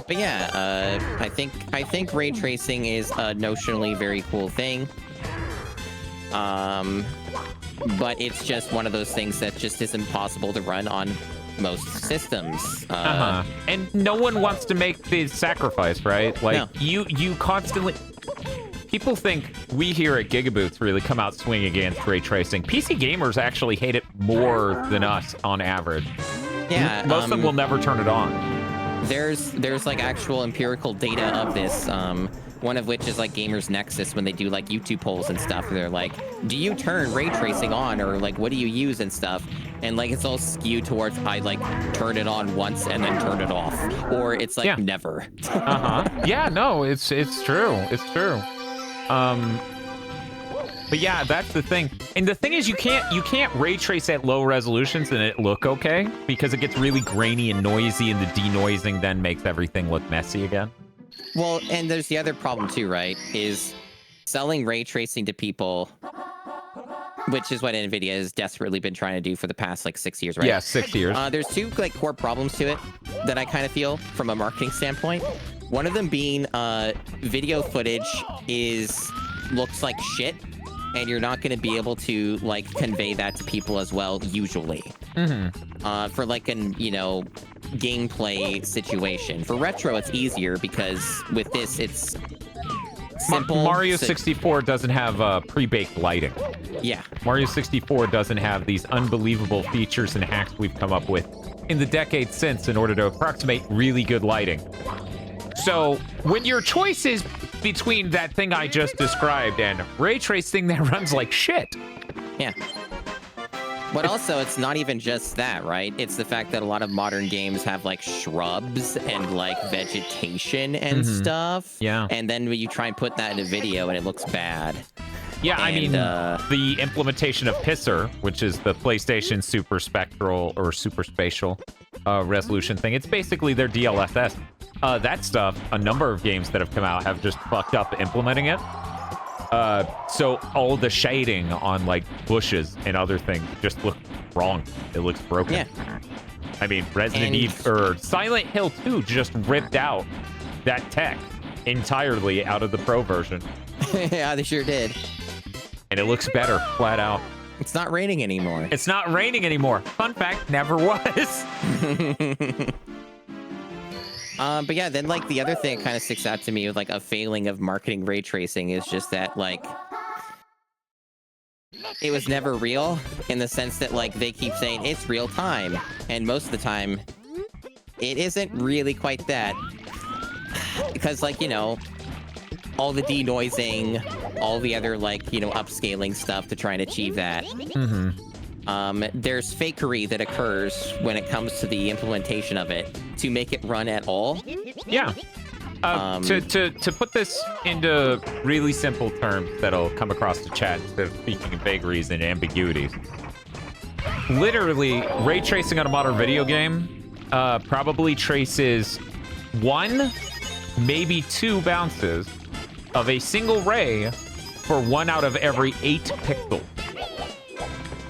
But yeah, I think ray tracing is a notionally very cool thing. But it's just one of those things that just is impossible to run on most systems. And no one wants to make the sacrifice, right? Like, no. you constantly... People think we here at GigaBoots really come out swinging against ray tracing. PC gamers actually hate it more than us on average. Yeah. Most of them will never turn it on. There's like actual empirical data of this. One of which is like Gamers Nexus, when they do like YouTube polls and stuff. They're like, do you turn ray tracing on, or like what do you use and stuff? And like it's all skewed towards I like turn it on once and then turn it off, or it's like never. Yeah, no, it's true. It's true. But yeah, that's the thing. And the thing is, you can't ray trace at low resolutions and it look okay, because it gets really grainy and noisy, and the denoising then makes everything look messy again. Well, and there's the other problem too, right? Is selling ray tracing to people, which is what NVIDIA has desperately been trying to do for the past like 6 years, right? Yeah, 6 years. There's two like core problems to it. that I kind of feel from a marketing standpoint. One of them being video footage looks like shit, and you're not going to be able to like convey that to people as well usually. For like an gameplay situation. For retro, it's easier because with this, it's simple. Mario 64 doesn't have pre-baked lighting. Yeah. Mario 64 doesn't have these unbelievable features and hacks we've come up with in the decades since in order to approximate really good lighting. So when your choice is between that thing I just described and ray tracing that runs like shit. Yeah. But also, it's not even just that, right? It's the fact that a lot of modern games have like shrubs and like vegetation and stuff. Yeah. And then when you try and put that in a video and it looks bad. Yeah, And, I mean, the implementation of Pisser, which is the PlayStation Super Spectral or Super Spatial resolution thing, it's basically their DLSS. That stuff, a number of games that have come out have just fucked up implementing it. So all the shading on like bushes and other things just look wrong. It looks broken. Yeah. I mean, Resident Evil or Silent Hill 2 just ripped out that tech entirely out of the Pro version. Yeah, they sure did. And it looks better, flat out. It's not raining anymore. It's not raining anymore. Fun fact, never was. But yeah, then like the other thing that kind of sticks out to me with like a failing of marketing ray tracing is just that like it was never real in the sense that like they keep saying it's real time, and most of the time it isn't really quite that, because like all the denoising, all the other like upscaling stuff to try and achieve that. There's fakery that occurs when it comes to the implementation of it to make it run at all. Yeah. To put this into really simple terms that'll come across the chat instead of speaking of vagaries and ambiguities. Literally, ray tracing on a modern video game probably traces 1, maybe 2 bounces of a single ray for 1 out of every 8 pixels.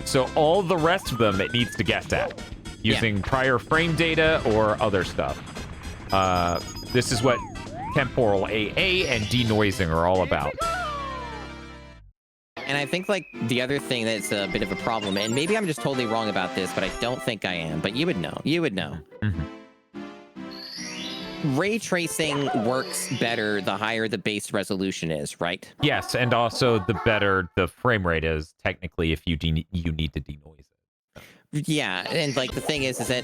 So all the rest of them it needs to guess at using prior frame data or other stuff. This is what temporal AA and denoising are all about. And I think like the other thing that's a bit of a problem, and maybe I'm just totally wrong about this, but I don't think I am, but you would know. You would know. Ray tracing works better the higher the base resolution is, right? Yes, and also the better the frame rate is, technically, if you need to denoise it. Yeah, and like the thing is that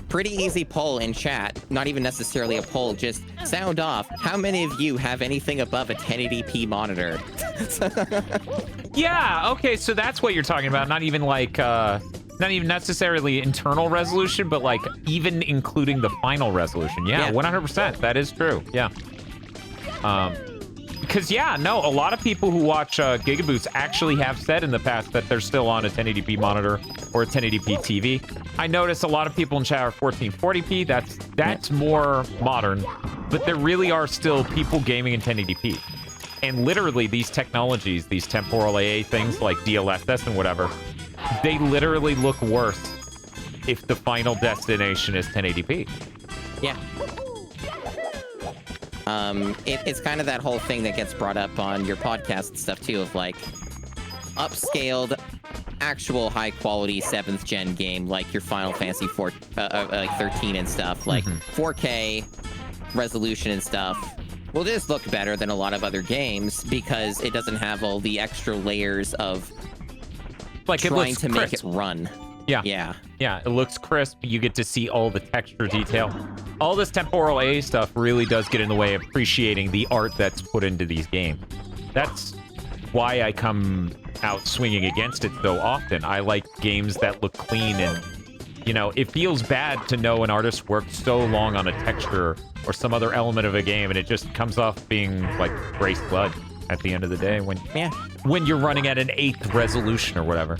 pretty easy poll in chat, not even necessarily a poll, just sound off. How many of you have anything above a 1080p monitor? Yeah, okay, so that's what you're talking about. Not even like not even necessarily internal resolution, but like even including the final resolution. Yeah, 100%. That is true. Yeah. Because a lot of people who watch GigaBoots actually have said in the past that they're still on a 1080p monitor or a 1080p TV. I notice a lot of people in chat are 1440p. That's more modern, but there really are still people gaming in 1080p. And literally these technologies, these temporal AA things like DLSS and whatever, they literally look worse if the final destination is 1080p. Yeah. It's kind of that whole thing that gets brought up on your podcast and stuff too, of like upscaled, actual high quality 7th gen game like your Final Fantasy 13 and stuff, like 4K resolution and stuff will just look better than a lot of other games because it doesn't have all the extra layers of like trying to make it run. Yeah, it looks crisp. You get to see all the texture detail. All this temporal A stuff really does get in the way of appreciating the art that's put into these games. That's why I come out swinging against it so often. I like games that look clean and, it feels bad to know an artist worked so long on a texture or some other element of a game and it just comes off being like gray sludge at the end of the day when you're running at an 8th resolution or whatever.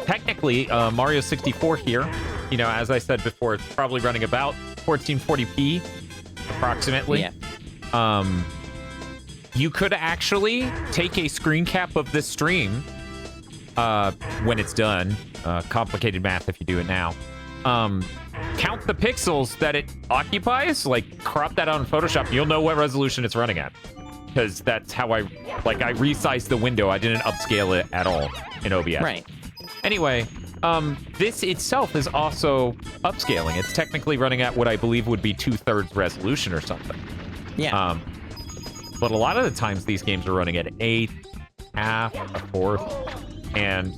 Technically, Mario 64 here, as I said before, it's probably running about 1440p, approximately. Yeah. You could actually take a screen cap of this stream when it's done. Complicated math if you do it now. count the pixels that it occupies, like crop that out in Photoshop, you'll know what resolution it's running at. Because that's how I resized the window. I didn't upscale it at all in OBS. Right. Anyway, this itself is also upscaling. It's technically running at what I believe would be 2/3 resolution or something. Yeah. But a lot of the times these games are running at 1/8, half, 1/4, and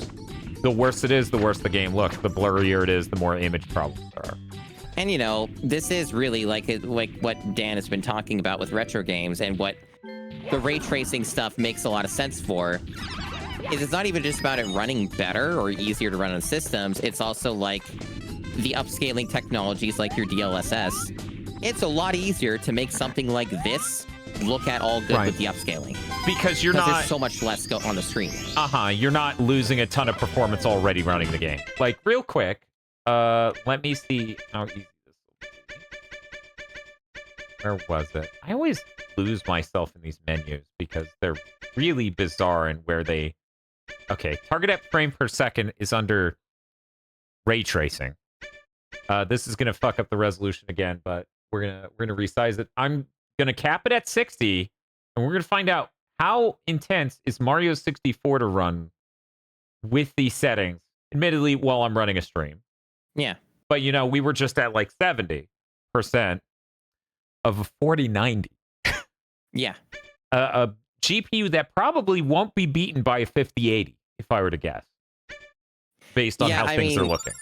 the worse it is, the worse the game looks. The blurrier it is, the more image problems there are. And you know, this is really like what Dan has been talking about with retro games, and what the ray tracing stuff makes a lot of sense for. Is it's not even just about it running better or easier to run on systems. It's also like the upscaling technologies like your DLSS. It's a lot easier to make something like this look at all good with the upscaling. Because you're not... there's so much less go on the screen. You're not losing a ton of performance already running the game. Like, real quick, let me see how easy this will be. Where was it? I always lose myself in these menus because they're really bizarre in where they... Okay, target at frame per second is under ray tracing. This is gonna fuck up the resolution again, but we're gonna resize it. I'm gonna cap it at 60, and we're gonna find out how intense is Mario 64 to run with these settings. Admittedly, while I'm running a stream. Yeah. But you know, we were just at like 70% of a 4090. Yeah. A GPU that probably won't be beaten by a 5080, if I were to guess, based on how things are looking.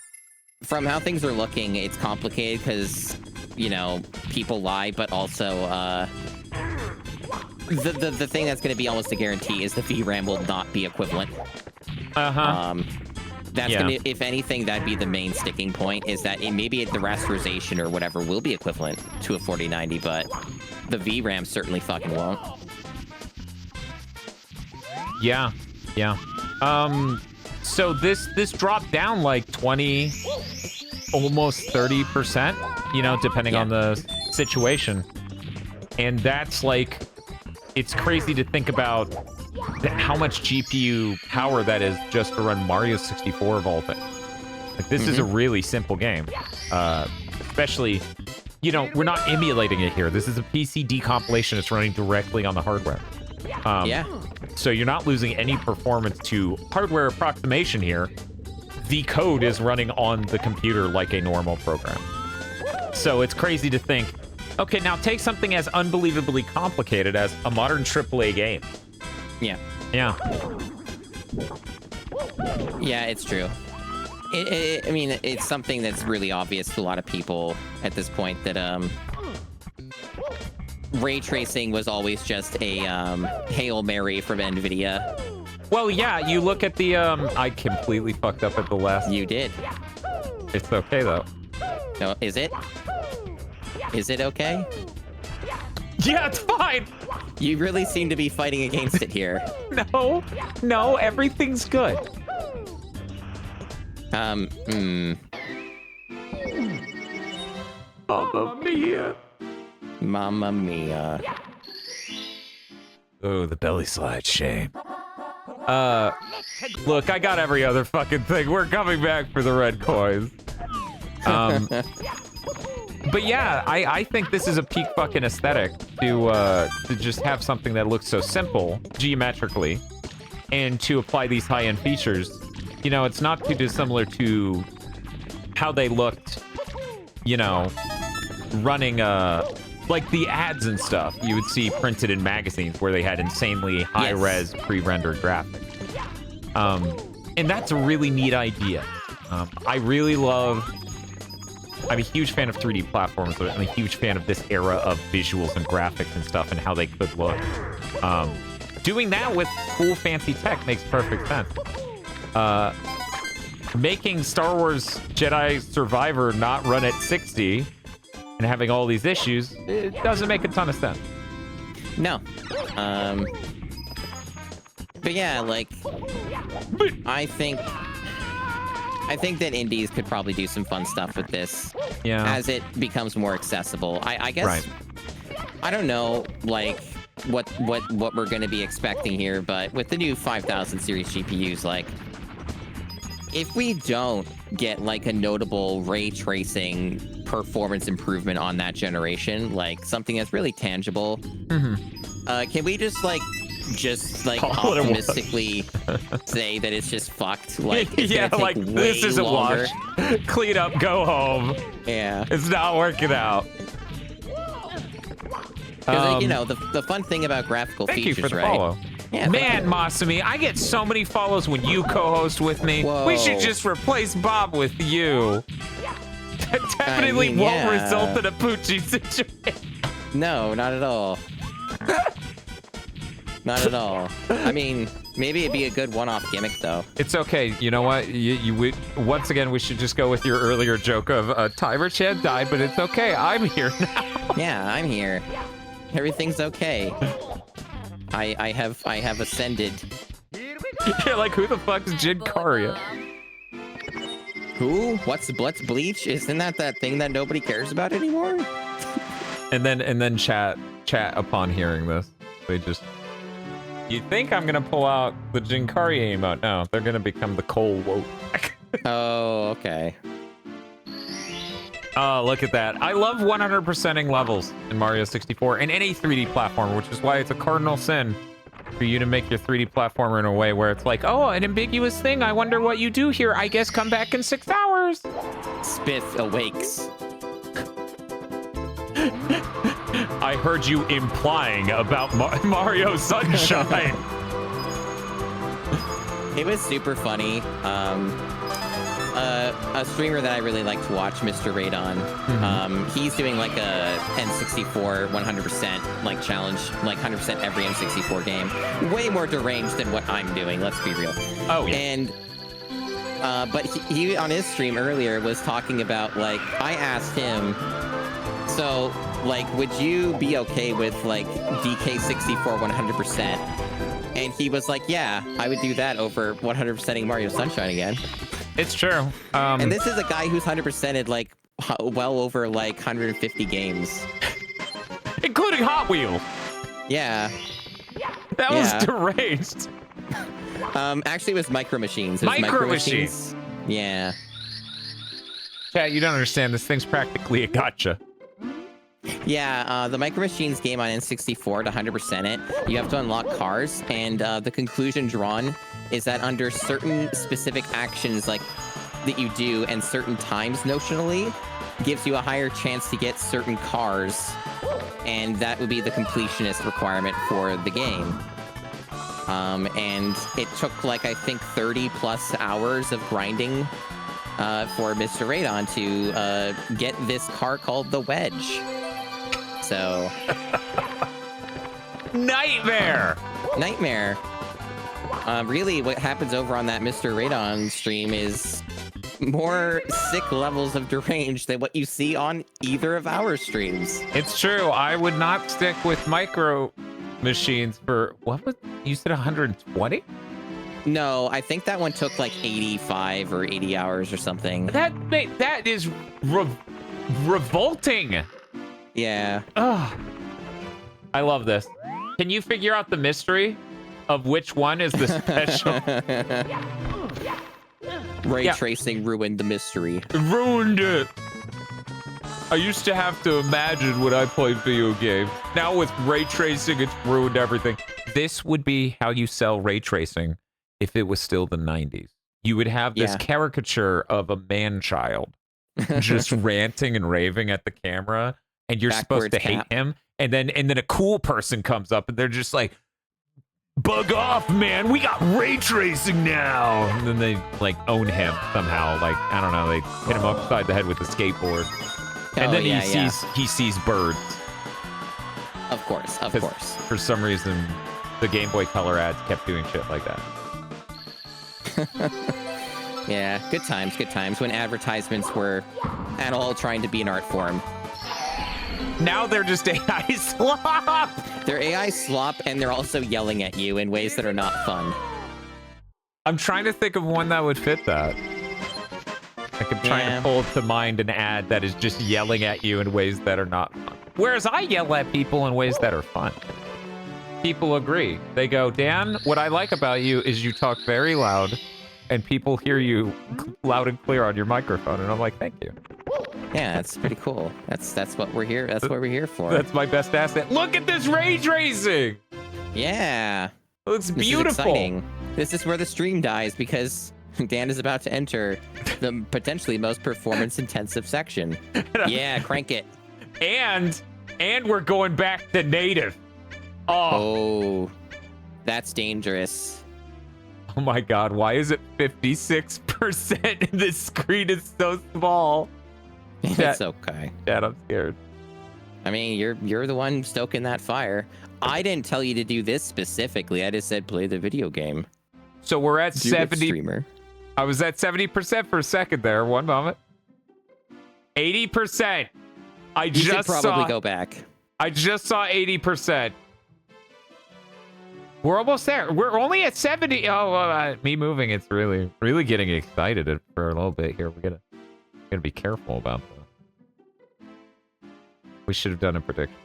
From how things are looking, it's complicated because, you know, people lie, but also the thing that's going to be almost a guarantee is the VRAM will not be equivalent. That's gonna, if anything, that'd be the main sticking point, is that maybe the rasterization or whatever will be equivalent to a 4090, but the VRAM certainly fucking won't. Yeah. So this dropped down like 20, almost 30%, you know, depending on the situation. And that's like, it's crazy to think about how much GPU power that is just to run Mario 64 of all things. Like, this is a really simple game. Especially, you know, we're not emulating it here. This is a PC decompilation. It's running directly on the hardware. So you're not losing any performance to hardware approximation here. The code is running on the computer like a normal program. So it's crazy to think, okay, now take something as unbelievably complicated as a modern AAA game. Yeah, it's true. I mean, it's something that's really obvious to a lot of people at this point that ray tracing was always just a Hail Mary from NVIDIA. Well, yeah, you look at the I completely fucked up at the last. You did. It's okay though. No, is it? Is it okay? Yeah, it's fine. You really seem to be fighting against it here. No, everything's good. Mamma mia. Mamma mia. Oh, the belly slide, shame. Look, I got every other fucking thing. We're coming back for the red coins. But yeah, I think this is a peak fucking aesthetic to just have something that looks so simple geometrically, and to apply these high-end features. You know, it's not too dissimilar to how they looked, you know, running like the ads and stuff you would see printed in magazines where they had insanely high-res pre-rendered graphics. And that's a really neat idea. I really love... I'm a huge fan of 3D platforms, but I'm a huge fan of this era of visuals and graphics and stuff and how they could look. Doing that with cool, fancy tech makes perfect sense. Making Star Wars Jedi Survivor not run at 60 and having all these issues, it doesn't make a ton of sense. No. But yeah, like, I think that indies could probably do some fun stuff with this as it becomes more accessible. I guess, I don't know, like, what we're going to be expecting here, but with the new 5000 series GPUs, like, if we don't get like a notable ray tracing performance improvement on that generation, like something that's really tangible, can we just like Call it a wash. optimistically say that it's just fucked? Like, it's Yeah, gonna take like way this is a longer. wash. Clean up, go home. Yeah. It's not working out. Because, you know, the fun thing about graphical Thank features, you for the right? follow. Yeah, Man, Masumi, I get so many follows when you co-host with me. Whoa. We should just replace Bob with you. That definitely mean, won't yeah. result in a Poochie situation. No, not at all. Not at all. I mean, maybe it'd be a good one-off gimmick, though. It's okay. You know what? Once again, we should just go with your earlier joke of Timer Chan died, but it's okay. I'm here now. Yeah, I'm here. Everything's okay. I have ascended. You're like, who the fuck is Jin Karia? Who? What's Bleach? Isn't that thing that nobody cares about anymore? And then chat upon hearing this. They just... You think I'm gonna pull out the Jin Karia emote? No, they're gonna become the Cole Woke. Oh, okay. Oh, look at that. I love 100%ing levels in Mario 64 and any 3D platformer, which is why it's a cardinal sin for you to make your 3D platformer in a way where it's like, oh, an ambiguous thing. I wonder what you do here. I guess come back in 6 hours. Spiff awakes. I heard you implying about Mario Sunshine. It was super funny. A streamer that I really like to watch, Mr. Radon, he's doing like a N64 100% like challenge, like 100% every N64 game. Way more deranged than what I'm doing, let's be real. Oh, yeah. And but he on his stream earlier was talking about, like, I asked him, so like, would you be okay with like DK64 100%? And he was like, yeah, I would do that over 100%ing Mario Sunshine again. It's true. And this is a guy who's 100%ed like well over like 150 games. Including Hot Wheels. Yeah. That was deranged. Actually, it was Micro Machines. It was Micro Machines. Yeah. Chat, you don't understand. This thing's practically a gotcha. Yeah, the Micro Machines game on N64 to 100% it, you have to unlock cars, and the conclusion drawn is that under certain specific actions like that you do and certain times notionally, gives you a higher chance to get certain cars, and that would be the completionist requirement for the game. And it took like, I think 30 plus hours of grinding for Mr. Radon to get this car called the Wedge. So... Nightmare! Nightmare. Really, what happens over on that Mr. Radon stream is more sick levels of deranged than what you see on either of our streams. It's true. I would not stick with Micro Machines for... What was... You said 120? No, I think that one took like 85 or 80 hours or something. That is revolting. Yeah. Ugh. I love this. Can you figure out the mystery of which one is the special? Ray tracing ruined the mystery. It ruined it. I used to have to imagine when I played video games. Now with ray tracing, it's ruined everything. This would be how you sell ray tracing if it was still the 90s. You would have this caricature of a man-child just ranting and raving at the camera, and you're supposed to hate him. And then a cool person comes up and they're just like, bug off, man, we got ray tracing now. And then they like own him somehow. Like, I don't know, they hit him upside the head with a skateboard. And then he sees birds. Of course. For some reason, the Game Boy Color ads kept doing shit like that. Yeah, good times when advertisements were at all trying to be an art form. Now they're just AI slop! They're AI slop, and they're also yelling at you in ways that are not fun. I'm trying to think of one that would fit that. Like, I'm trying to pull to mind an ad that is just yelling at you in ways that are not fun. Whereas I yell at people in ways that are fun. People agree. They go, Dan, what I like about you is you talk very loud, and people hear you loud and clear on your microphone, and I'm like, thank you. Yeah, that's pretty cool. That's what we're here. That's what we're here for. That's my best asset. Look at this ray tracing. Yeah. It looks This beautiful. is exciting. This is where the stream dies because Dan is about to enter the potentially most performance-intensive section. Yeah, crank it. And we're going back to native. Oh, that's dangerous. Oh my god, why is it 56%? This screen is so small. It's okay. Dad, I'm scared. I mean, you're the one stoking that fire. I didn't tell you to do this specifically. I just said play the video game. So we're at Do it, 70. streamer. I was at 70% for a second there. One moment. 80%. You should probably go back. I just saw 80%. We're almost there. We're only at 70. Oh, me moving. It's really getting excited for a little bit here. We're gonna be careful about that. We should have done a prediction.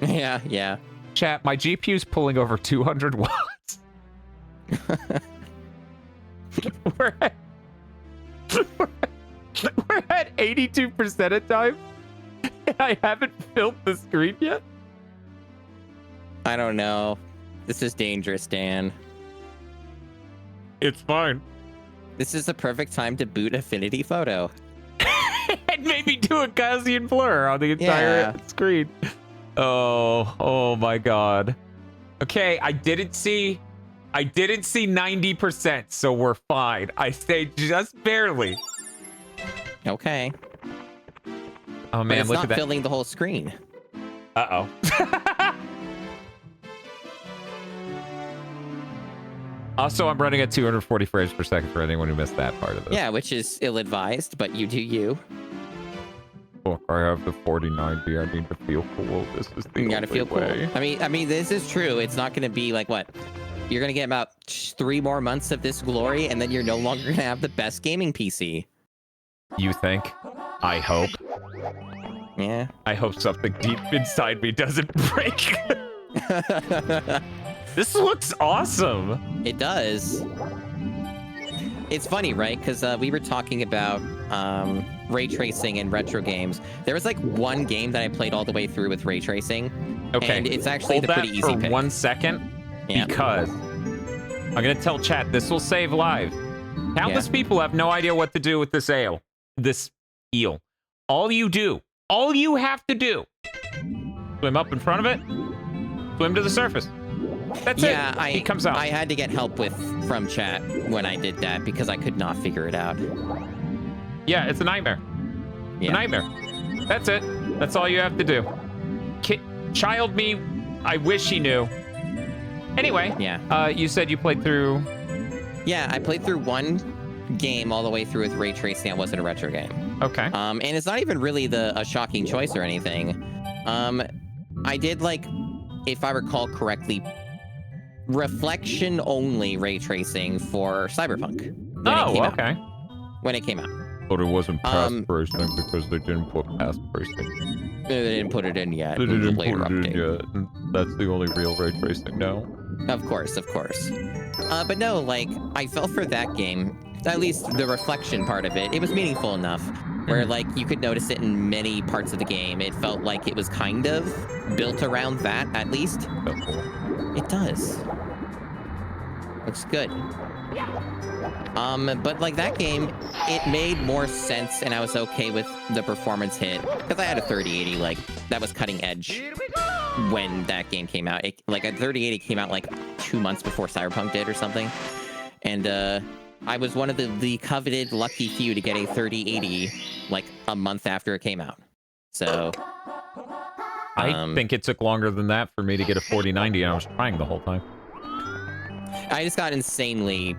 Yeah. Chat, my GPU's pulling over 200 watts. we're at 82% of time. And I haven't filled the screen yet. I don't know. This is dangerous, Dan. It's fine. This is the perfect time to boot Affinity Photo. And maybe do a Gaussian blur on the entire screen. Oh my god. Okay, I didn't see 90%, so we're fine. I stayed just barely. Okay. Oh man, But it's look not at that. filling the whole screen. Uh-oh. Also, I'm running at 240 frames per second for anyone who missed that part of this. Yeah, which is ill-advised, but you do you. Look, I have the 4090. I need to feel cool. This is the You gotta only feel way. cool. I mean, this is true. It's not gonna be like what? You're gonna get about 3 more months of this glory, and then you're no longer gonna have the best gaming PC. You think? I hope. Yeah. I hope something deep inside me doesn't break. This looks awesome. It does. It's funny, right? Because we were talking about ray tracing in retro games. There was like one game that I played all the way through with ray tracing. Okay. And it's actually Hold the that pretty easy for pick. 1 second. Yeah. Because I'm gonna tell chat this will save lives. Countless people have no idea what to do with this eel. All you have to do, swim up in front of it, swim to the surface. That's it. He comes out. I had to get help from chat when I did that because I could not figure it out. Yeah, it's a nightmare. Yeah. A nightmare. That's it. That's all you have to do. Child me, I wish he knew. Anyway, you said you played through... Yeah, I played through one game all the way through with ray tracing. It wasn't a retro game. Okay. And it's not even really a shocking choice or anything. I did, like, if I recall correctly, reflection only ray tracing for Cyberpunk. When it came out. But it wasn't past tracing because they didn't put past tracing. They didn't put it in yet. They didn't later put it update. in yet. That's the only real ray tracing now. Of course. But no, like, I fell for that game. At least the reflection part of it. It was meaningful enough where, like, you could notice it in many parts of the game. It felt like it was kind of built around that, at least. It does. Looks good. But like that game, it made more sense and I was okay with the performance hit because I had a 3080, like that was cutting edge when that game came out. Like a 3080 came out like 2 months before Cyberpunk did or something. And I was one of the coveted lucky few to get a 3080 like a month after it came out. So I think it took longer than that for me to get a 4090 and I was trying the whole time. I just got insanely